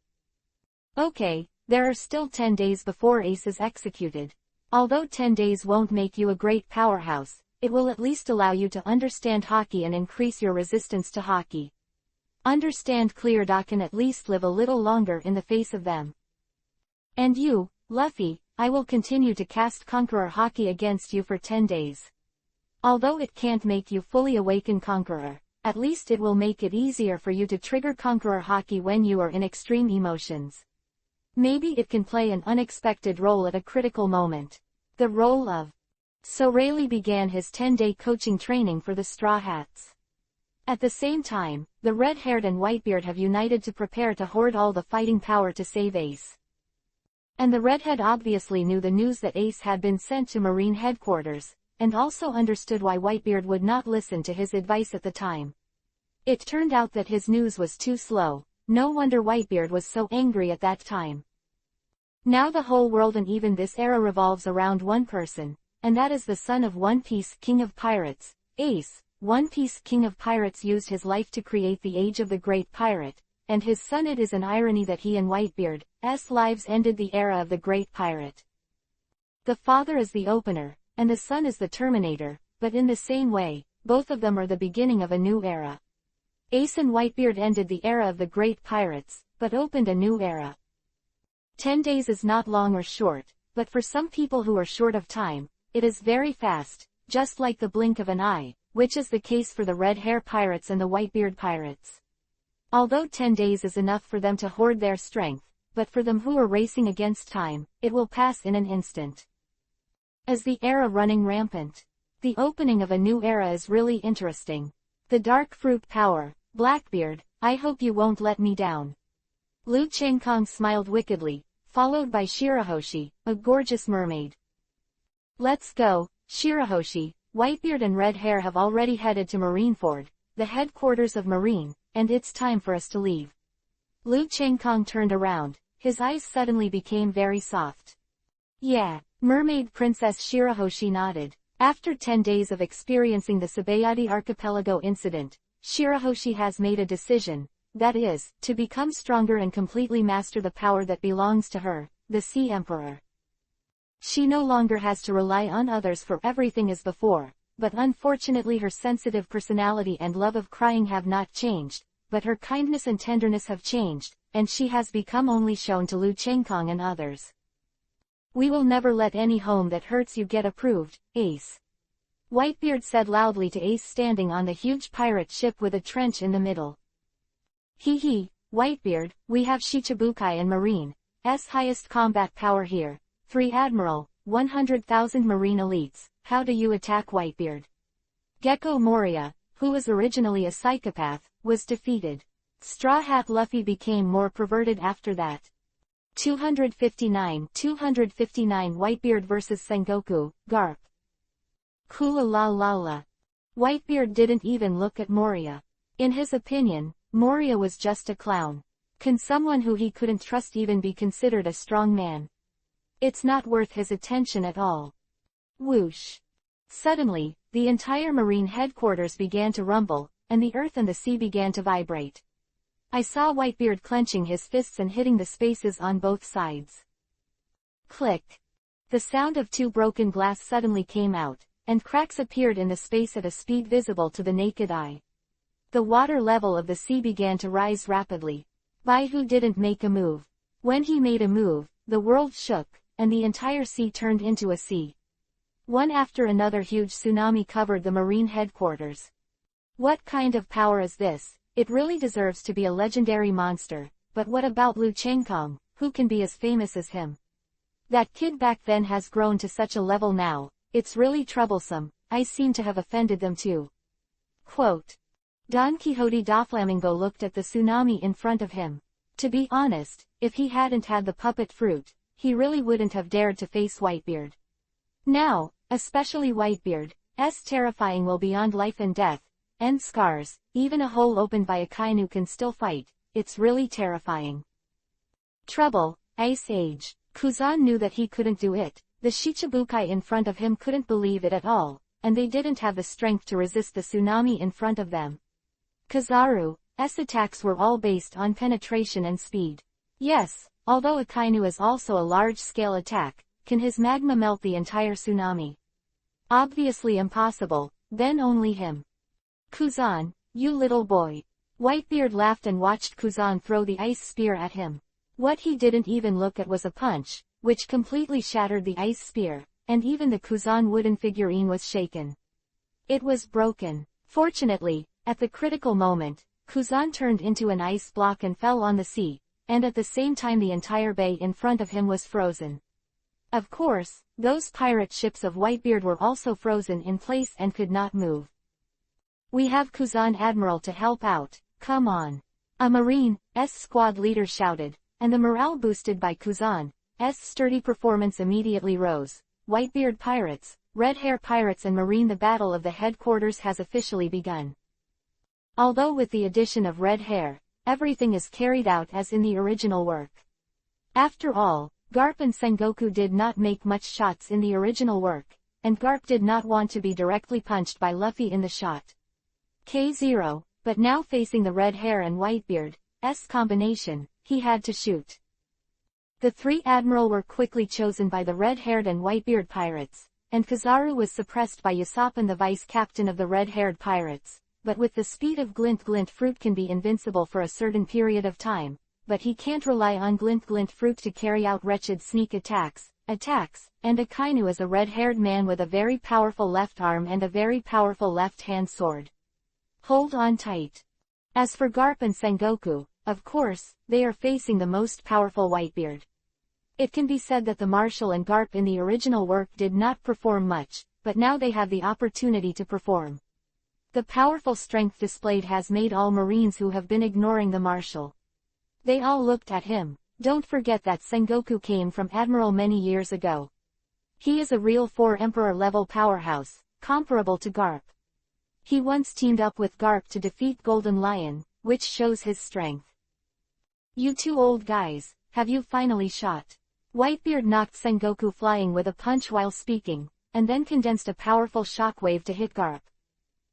Okay, there are still 10 days before Ace is executed. Although 10 days won't make you a great powerhouse, it will at least allow you to understand hockey and increase your resistance to hockey. Understand clear da can at least live a little longer in the face of them. And you, Luffy, I will continue to cast Conqueror Hockey against you for 10 days. Although it can't make you fully awaken Conqueror, at least it will make it easier for you to trigger Conqueror Hockey when you are in extreme emotions. Maybe it can play an unexpected role at a critical moment. The role of. So Rayleigh began his 10-day coaching training for the Straw Hats. At the same time, the red-haired and Whitebeard have united to prepare to hoard all the fighting power to save Ace. And the redhead obviously knew the news that Ace had been sent to Marine headquarters, and also understood why Whitebeard would not listen to his advice at the time. It turned out that his news was too slow. No wonder Whitebeard was so angry at that time. Now the whole world and even this era revolves around one person, and that is the son of One Piece King of Pirates, Ace. One Piece King of Pirates used his life to create the Age of the Great Pirate, and his son. It is an irony that he and Whitebeard's lives ended the era of the Great Pirate. The father is the opener, and the son is the terminator, but in the same way, both of them are the beginning of a new era. Ace and Whitebeard ended the era of the Great Pirates, but opened a new era. 10 days is not long or short, but for some people who are short of time, it is very fast, just like the blink of an eye, which is the case for the Red Hair Pirates and the Whitebeard Pirates. Although 10 days is enough for them to hoard their strength, but for them who are racing against time, it will pass in an instant. As the era running rampant. The opening of a new era is really interesting. The Dark Fruit Power, Blackbeard, I hope you won't let me down. Lu Chengkong smiled wickedly, followed by Shirahoshi, a gorgeous mermaid. Let's go, Shirahoshi. Whitebeard and Red Hair have already headed to Marineford, the headquarters of Marine, and it's time for us to leave. Lu Chengkong turned around, his eyes suddenly became very soft. Yeah, Mermaid Princess Shirahoshi nodded. After 10 days of experiencing the Sabayati Archipelago incident, Shirahoshi has made a decision, that is, to become stronger and completely master the power that belongs to her, the Sea Emperor. She no longer has to rely on others for everything as before, but unfortunately her sensitive personality and love of crying have not changed, but her kindness and tenderness have changed, and she has become only shown to Lu Chengkong and others. We will never let any home that hurts you get approved, Ace. Whitebeard said loudly to Ace standing on the huge pirate ship with a trench in the middle. Hee, Whitebeard, we have Shichibukai and Marine's highest combat power here. 3 Admiral, 100,000 Marine elites, how do you attack Whitebeard? Gecko Moria, who was originally a psychopath, was defeated. Straw Hat Luffy became more perverted after that. 259 Whitebeard vs Sengoku, Garp. Kula la la la. Whitebeard didn't even look at Moria. In his opinion, Moria was just a clown. Can someone who he couldn't trust even be considered a strong man? It's not worth his attention at all. Whoosh. Suddenly, the entire Marine headquarters began to rumble, and the earth and the sea began to vibrate. I saw Whitebeard clenching his fists and hitting the spaces on both sides. Click. The sound of 2 broken glass suddenly came out, and cracks appeared in the space at a speed visible to the naked eye. The water level of the sea began to rise rapidly. Baihu didn't make a move. When he made a move, the world shook, and the entire sea turned into a sea. One after another huge tsunami covered the Marine headquarters. What kind of power is this? It really deserves to be a legendary monster, but what about Lu Chengkong, who can be as famous as him? That kid back then has grown to such a level now, it's really troublesome. I seem to have offended them too. Quote. Don Quixote da Flamingo looked at the tsunami in front of him. To be honest, if he hadn't had the puppet fruit, he really wouldn't have dared to face Whitebeard. Now, especially Whitebeard's terrifying will beyond life and death, and scars, even a hole opened by a kainu can still fight, it's really terrifying. Trouble, Ice Age. Kuzan knew that he couldn't do it, the Shichibukai in front of him couldn't believe it at all, and they didn't have the strength to resist the tsunami in front of them. Kizaru's attacks were all based on penetration and speed. Yes, although a kainu is also a large-scale attack, can his magma melt the entire tsunami? Obviously impossible, then only him. Kuzan, you little boy. Whitebeard laughed and watched Kuzan throw the ice spear at him. What he didn't even look at was a punch, which completely shattered the ice spear, and even the Kuzan wooden figurine was shaken. It was broken. Fortunately, at the critical moment, Kuzan turned into an ice block and fell on the sea, and at the same time the entire bay in front of him was frozen. Of course, those pirate ships of Whitebeard were also frozen in place and could not move. We have Kuzan Admiral to help out, come on. A Marine's squad leader shouted, and the morale boosted by Kuzan's sturdy performance immediately rose. Whitebeard pirates, Red Hair pirates and Marine, the battle of the headquarters has officially begun. Although with the addition of Red Hair, everything is carried out as in the original work. After all, Garp and Sengoku did not make much shots in the original work, and Garp did not want to be directly punched by Luffy in the shot. K0, but now facing the Red Hair and Whitebeard's combination, he had to shoot. The three admiral were quickly chosen by the red-haired and white-beard pirates, and Kizaru was suppressed by Usopp, the vice-captain of the red-haired pirates, but with the speed of Glint Fruit can be invincible for a certain period of time, but he can't rely on Glint Fruit to carry out wretched sneak attacks, and Akainu is a red-haired man with a very powerful left arm and a very powerful left-hand sword. Hold on tight. As for Garp and Sengoku, of course, they are facing the most powerful Whitebeard. It can be said that the Marshal and Garp in the original work did not perform much, but now they have the opportunity to perform. The powerful strength displayed has made all Marines who have been ignoring the Marshal. They all looked at him. Don't forget that Sengoku came from Admiral many years ago. He is a real 4 Emperor level powerhouse, comparable to Garp. He once teamed up with Garp to defeat Golden Lion, which shows his strength. You two old guys, have you finally shot? Whitebeard knocked Sengoku flying with a punch while speaking, and then condensed a powerful shockwave to hit Garp.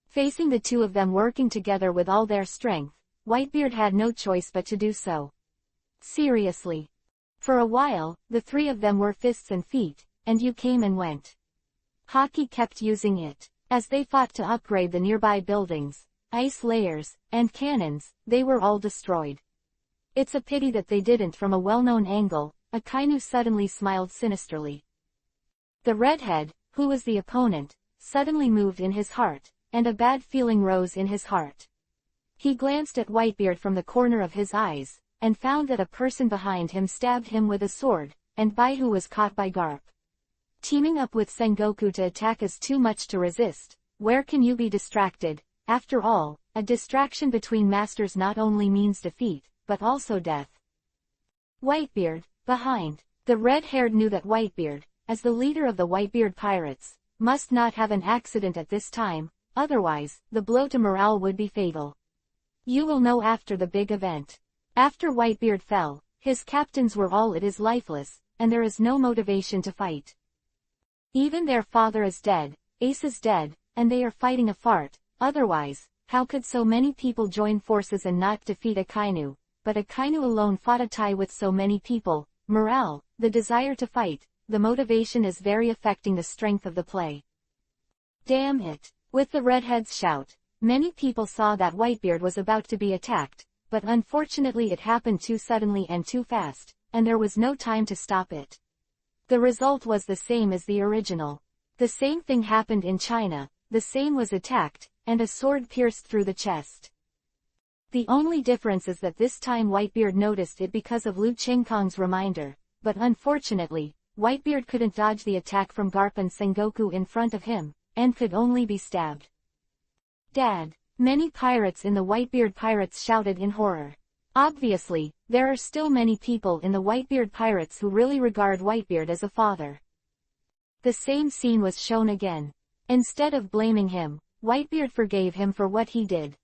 Facing the two of them working together with all their strength, Whitebeard had no choice but to do so. Seriously. For a while, the three of them were fists and feet, and you came and went. Haki kept using it. As they fought to upgrade the nearby buildings, ice layers, and cannons, they were all destroyed. It's a pity that they didn't from a well-known angle. Akainu suddenly smiled sinisterly. The redhead, who was the opponent, suddenly moved in his heart, and a bad feeling rose in his heart. He glanced at Whitebeard from the corner of his eyes, and found that a person behind him stabbed him with a sword, and Baihu was caught by Garp. Teaming up with Sengoku to attack is too much to resist. Where can you be distracted? After all, a distraction between masters not only means defeat, but also death. Whitebeard, behind. The red-haired knew that Whitebeard, as the leader of the Whitebeard pirates, must not have an accident at this time, otherwise, the blow to morale would be fatal. You will know after the big event. After Whitebeard fell, his captains were all it is lifeless, and there is no motivation to fight. Even their father is dead, Ace is dead, and they are fighting a fart. Otherwise, how could so many people join forces and not defeat Akainu? But Akainu alone fought a tie with so many people. Morale, the desire to fight, the motivation is very affecting the strength of the play. Damn it. With the redhead's shout, many people saw that Whitebeard was about to be attacked, but unfortunately it happened too suddenly and too fast, and there was no time to stop it. The result was the same as the original. The same thing happened in China, the same was attacked, and a sword pierced through the chest. The only difference is that this time Whitebeard noticed it because of Lu Chengkong's reminder, but unfortunately, Whitebeard couldn't dodge the attack from Garp and Sengoku in front of him, and could only be stabbed. Dad! Many pirates in the Whitebeard pirates shouted in horror. Obviously, there are still many people in the Whitebeard pirates who really regard Whitebeard as a father. The same scene was shown again. Instead of blaming him, Whitebeard forgave him for what he did.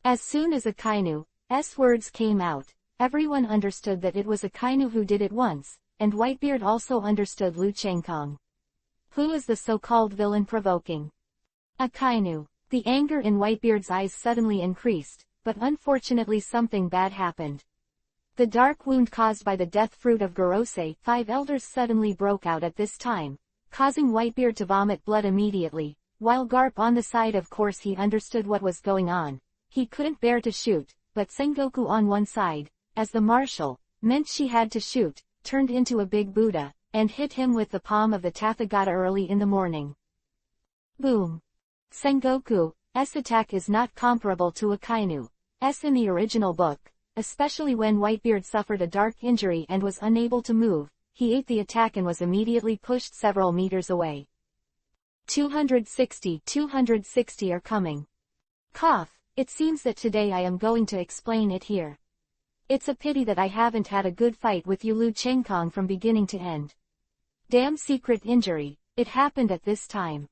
As soon as Akainu's words came out, everyone understood that it was Akainu who did it once, and Whitebeard also understood Lu Chengkong. Who is the so-called villain provoking Akainu? The anger in Whitebeard's eyes suddenly increased, but unfortunately something bad happened. The dark wound caused by the death fruit of Gorosei 5 elders suddenly broke out at this time, causing Whitebeard to vomit blood immediately, while Garp on the side, of course, he understood what was going on. He couldn't bear to shoot, but Sengoku on one side, as the marshal, meant she had to shoot, turned into a big Buddha, and hit him with the palm of the Tathagata early in the morning. Boom! Sengoku's attack is not comparable to Akainu's in the original book, especially when Whitebeard suffered a dark injury and was unable to move. He ate the attack and was immediately pushed several meters away. 260 are coming. Cough, it seems that today I am going to explain it here. It's a pity that I haven't had a good fight with you Lu Chengkong from beginning to end. Damn secret injury, it happened at this time.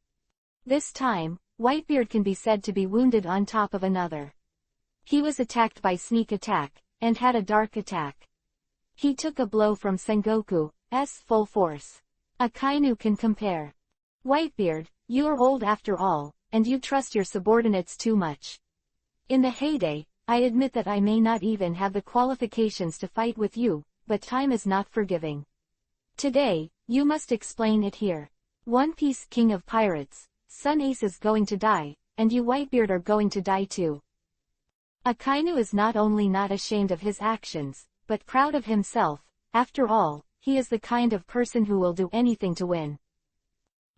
This time, Whitebeard can be said to be wounded on top of another. He was attacked by sneak attack, and had a dark attack. He took a blow from Sengoku's full force. Akainu can compare. Whitebeard, you're old after all, and you trust your subordinates too much. In the heyday, I admit that I may not even have the qualifications to fight with you, but time is not forgiving. Today, you must explain it here. One Piece King of Pirates, Sun Ace is going to die, and you Whitebeard are going to die too. Akainu is not only not ashamed of his actions, but proud of himself. After all, he is the kind of person who will do anything to win.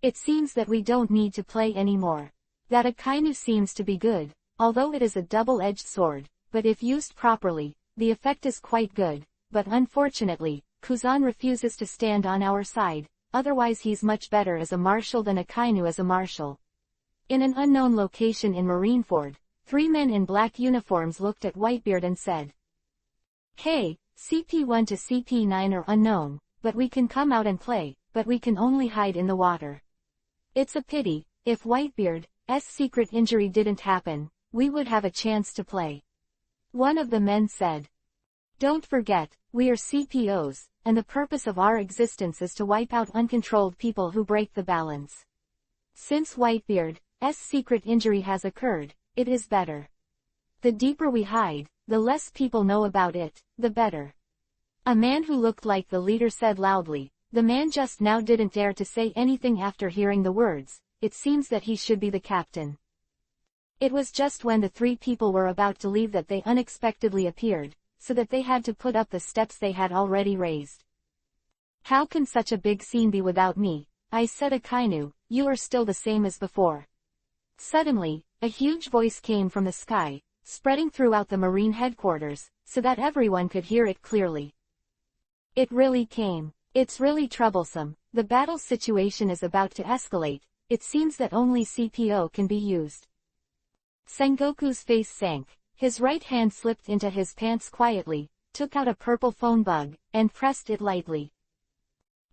It seems that we don't need to play anymore. That Akainu seems to be good, although it is a double-edged sword, but if used properly, the effect is quite good, but unfortunately, Kuzan refuses to stand on our side, otherwise he's much better as a marshal than Akainu as a marshal. In an unknown location in Marineford, 3 men in black uniforms looked at Whitebeard and said, "Hey, CP1 to CP9 are unknown, but we can come out and play, but we can only hide in the water. It's a pity, if Whitebeard's secret injury didn't happen, we would have a chance to play." One of the men said, "Don't forget, we are CPOs, and the purpose of our existence is to wipe out uncontrolled people who break the balance. Since Whitebeard's secret injury has occurred, it is better. The deeper we hide, the less people know about it, the better." A man who looked like the leader said loudly. The man just now didn't dare to say anything after hearing the words. It seems that he should be the captain. It was just when the 3 people were about to leave that they unexpectedly appeared, so that they had to put up the steps they had already raised. "How can such a big scene be without me?" I said. "Akainu, you are still the same as before." Suddenly, a huge voice came from the sky, spreading throughout the marine headquarters, so that everyone could hear it clearly. It really came. "It's really troublesome. The battle situation is about to escalate. It seems that only CPO can be used." Sengoku's face sank. His right hand slipped into his pants quietly, took out a purple phone bug, and pressed it lightly.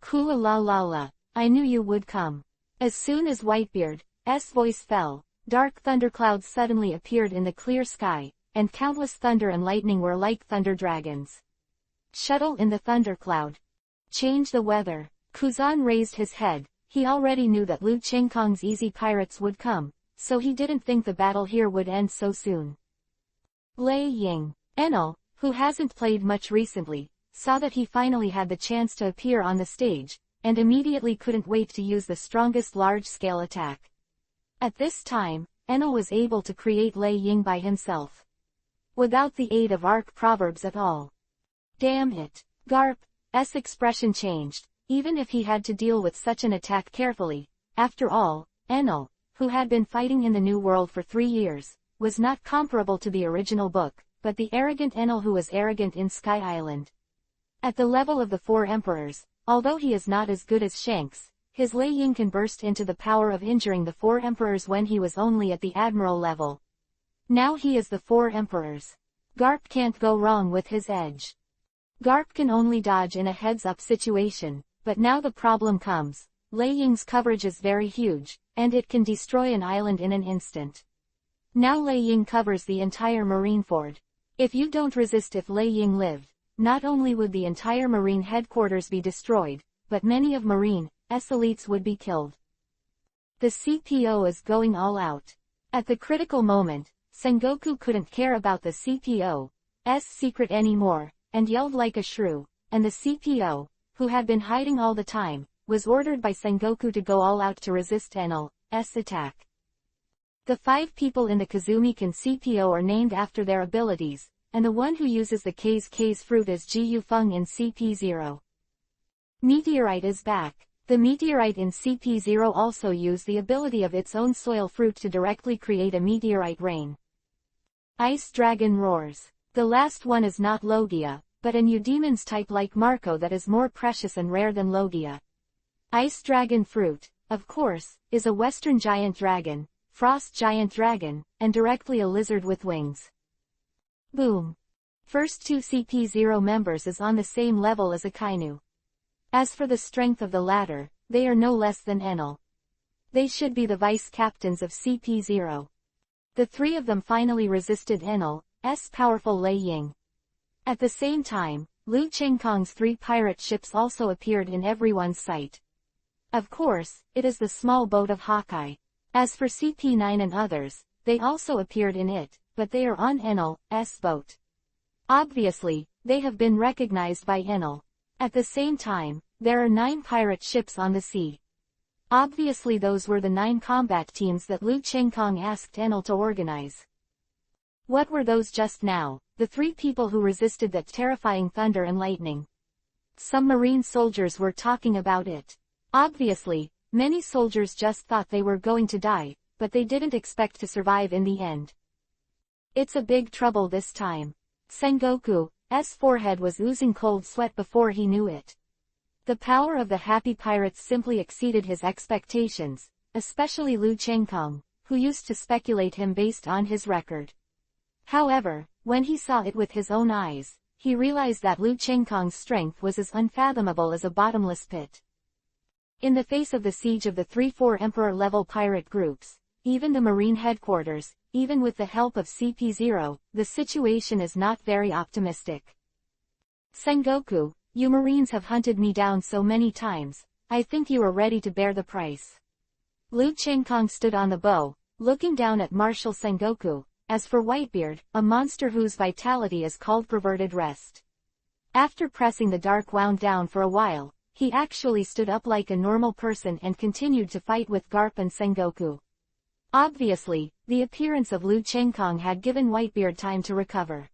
"Kula la la la, I knew you would come." As soon as Whitebeard's voice fell, dark thunderclouds suddenly appeared in the clear sky, and countless thunder and lightning were like thunder dragons. "Shuttle in the thundercloud. Change the weather." Kuzan raised his head. He already knew that Lu Chengkong's easy pirates would come, so he didn't think the battle here would end so soon. Lei Ying, Enel, who hasn't played much recently, saw that he finally had the chance to appear on the stage, and immediately couldn't wait to use the strongest large-scale attack. At this time, Enel was able to create Lei Ying by himself, without the aid of arc proverbs at all. Damn it. Garp's expression changed, even if he had to deal with such an attack carefully. After all, Enel, who had been fighting in the New World for 3 years, was not comparable to the original book, but the arrogant Enel who was arrogant in Sky Island. At the level of the 4 emperors, although he is not as good as Shanks, his Lei Ying can burst into the power of injuring the 4 emperors when he was only at the admiral level. Now he is the 4 emperors. Garp can't go wrong with his edge. Garp can only dodge in a heads-up situation, but now the problem comes. Lei Ying's coverage is very huge, and it can destroy an island in an instant. Now Lei Ying covers the entire Marineford. If you don't resist if Lei Ying lived, not only would the entire Marine headquarters be destroyed, but many of Marine's elites would be killed. The CPO is going all out. At the critical moment, Sengoku couldn't care about the CPO's secret anymore, and yelled like a shrew, and the CPO, who had been hiding all the time, was ordered by Sengoku to go all out to resist Enel's attack. The 5 people in the Kazumikan CPO are named after their abilities, and the one who uses the K's fruit is Ji Yufeng in CP0. Meteorite is back. The meteorite in CP0 also used the ability of its own soil fruit to directly create a meteorite rain. Ice Dragon roars. The last one is not Logia, but a new demon's type like Marco that is more precious and rare than Logia. Ice Dragon fruit, of course, is a Western giant dragon, Frost giant dragon, and directly a lizard with wings. Boom. First 2 CP0 members is on the same level as Akainu. As for the strength of the latter, they are no less than Enel. They should be the vice-captains of CP0. The 3 of them finally resisted Enel's powerful Lei Ying. At the same time, Lu Chengkong's 3 pirate ships also appeared in everyone's sight. Of course, it is the small boat of Hawkeye. As for CP9 and others, they also appeared in it, but they are on Enel's boat. Obviously, they have been recognized by Enel. At the same time, there are 9 pirate ships on the sea. Obviously those were the 9 combat teams that Lu Chengkong asked Enel to organize. What were those just now? The 3 people who resisted that terrifying thunder and lightning. Some marine soldiers were talking about it. Obviously, many soldiers just thought they were going to die, but they didn't expect to survive in the end. It's a big trouble this time. Sengoku's forehead was oozing cold sweat before he knew it. The power of the happy pirates simply exceeded his expectations, especially Lu Chengkong, who used to speculate him based on his record. However, when he saw it with his own eyes, he realized that Lu Chengkong's strength was as unfathomable as a bottomless pit. In the face of the siege of the 3-4 Emperor-level pirate groups, even the Marine headquarters, even with the help of CP0, the situation is not very optimistic. Sengoku, you Marines have hunted me down so many times, I think you are ready to bear the price. Lu Chengkong stood on the bow, looking down at Marshal Sengoku. As for Whitebeard, a monster whose vitality is called perverted rest. After pressing the dark wound down for a while, he actually stood up like a normal person and continued to fight with Garp and Sengoku. Obviously, the appearance of Lu Chengkong had given Whitebeard time to recover.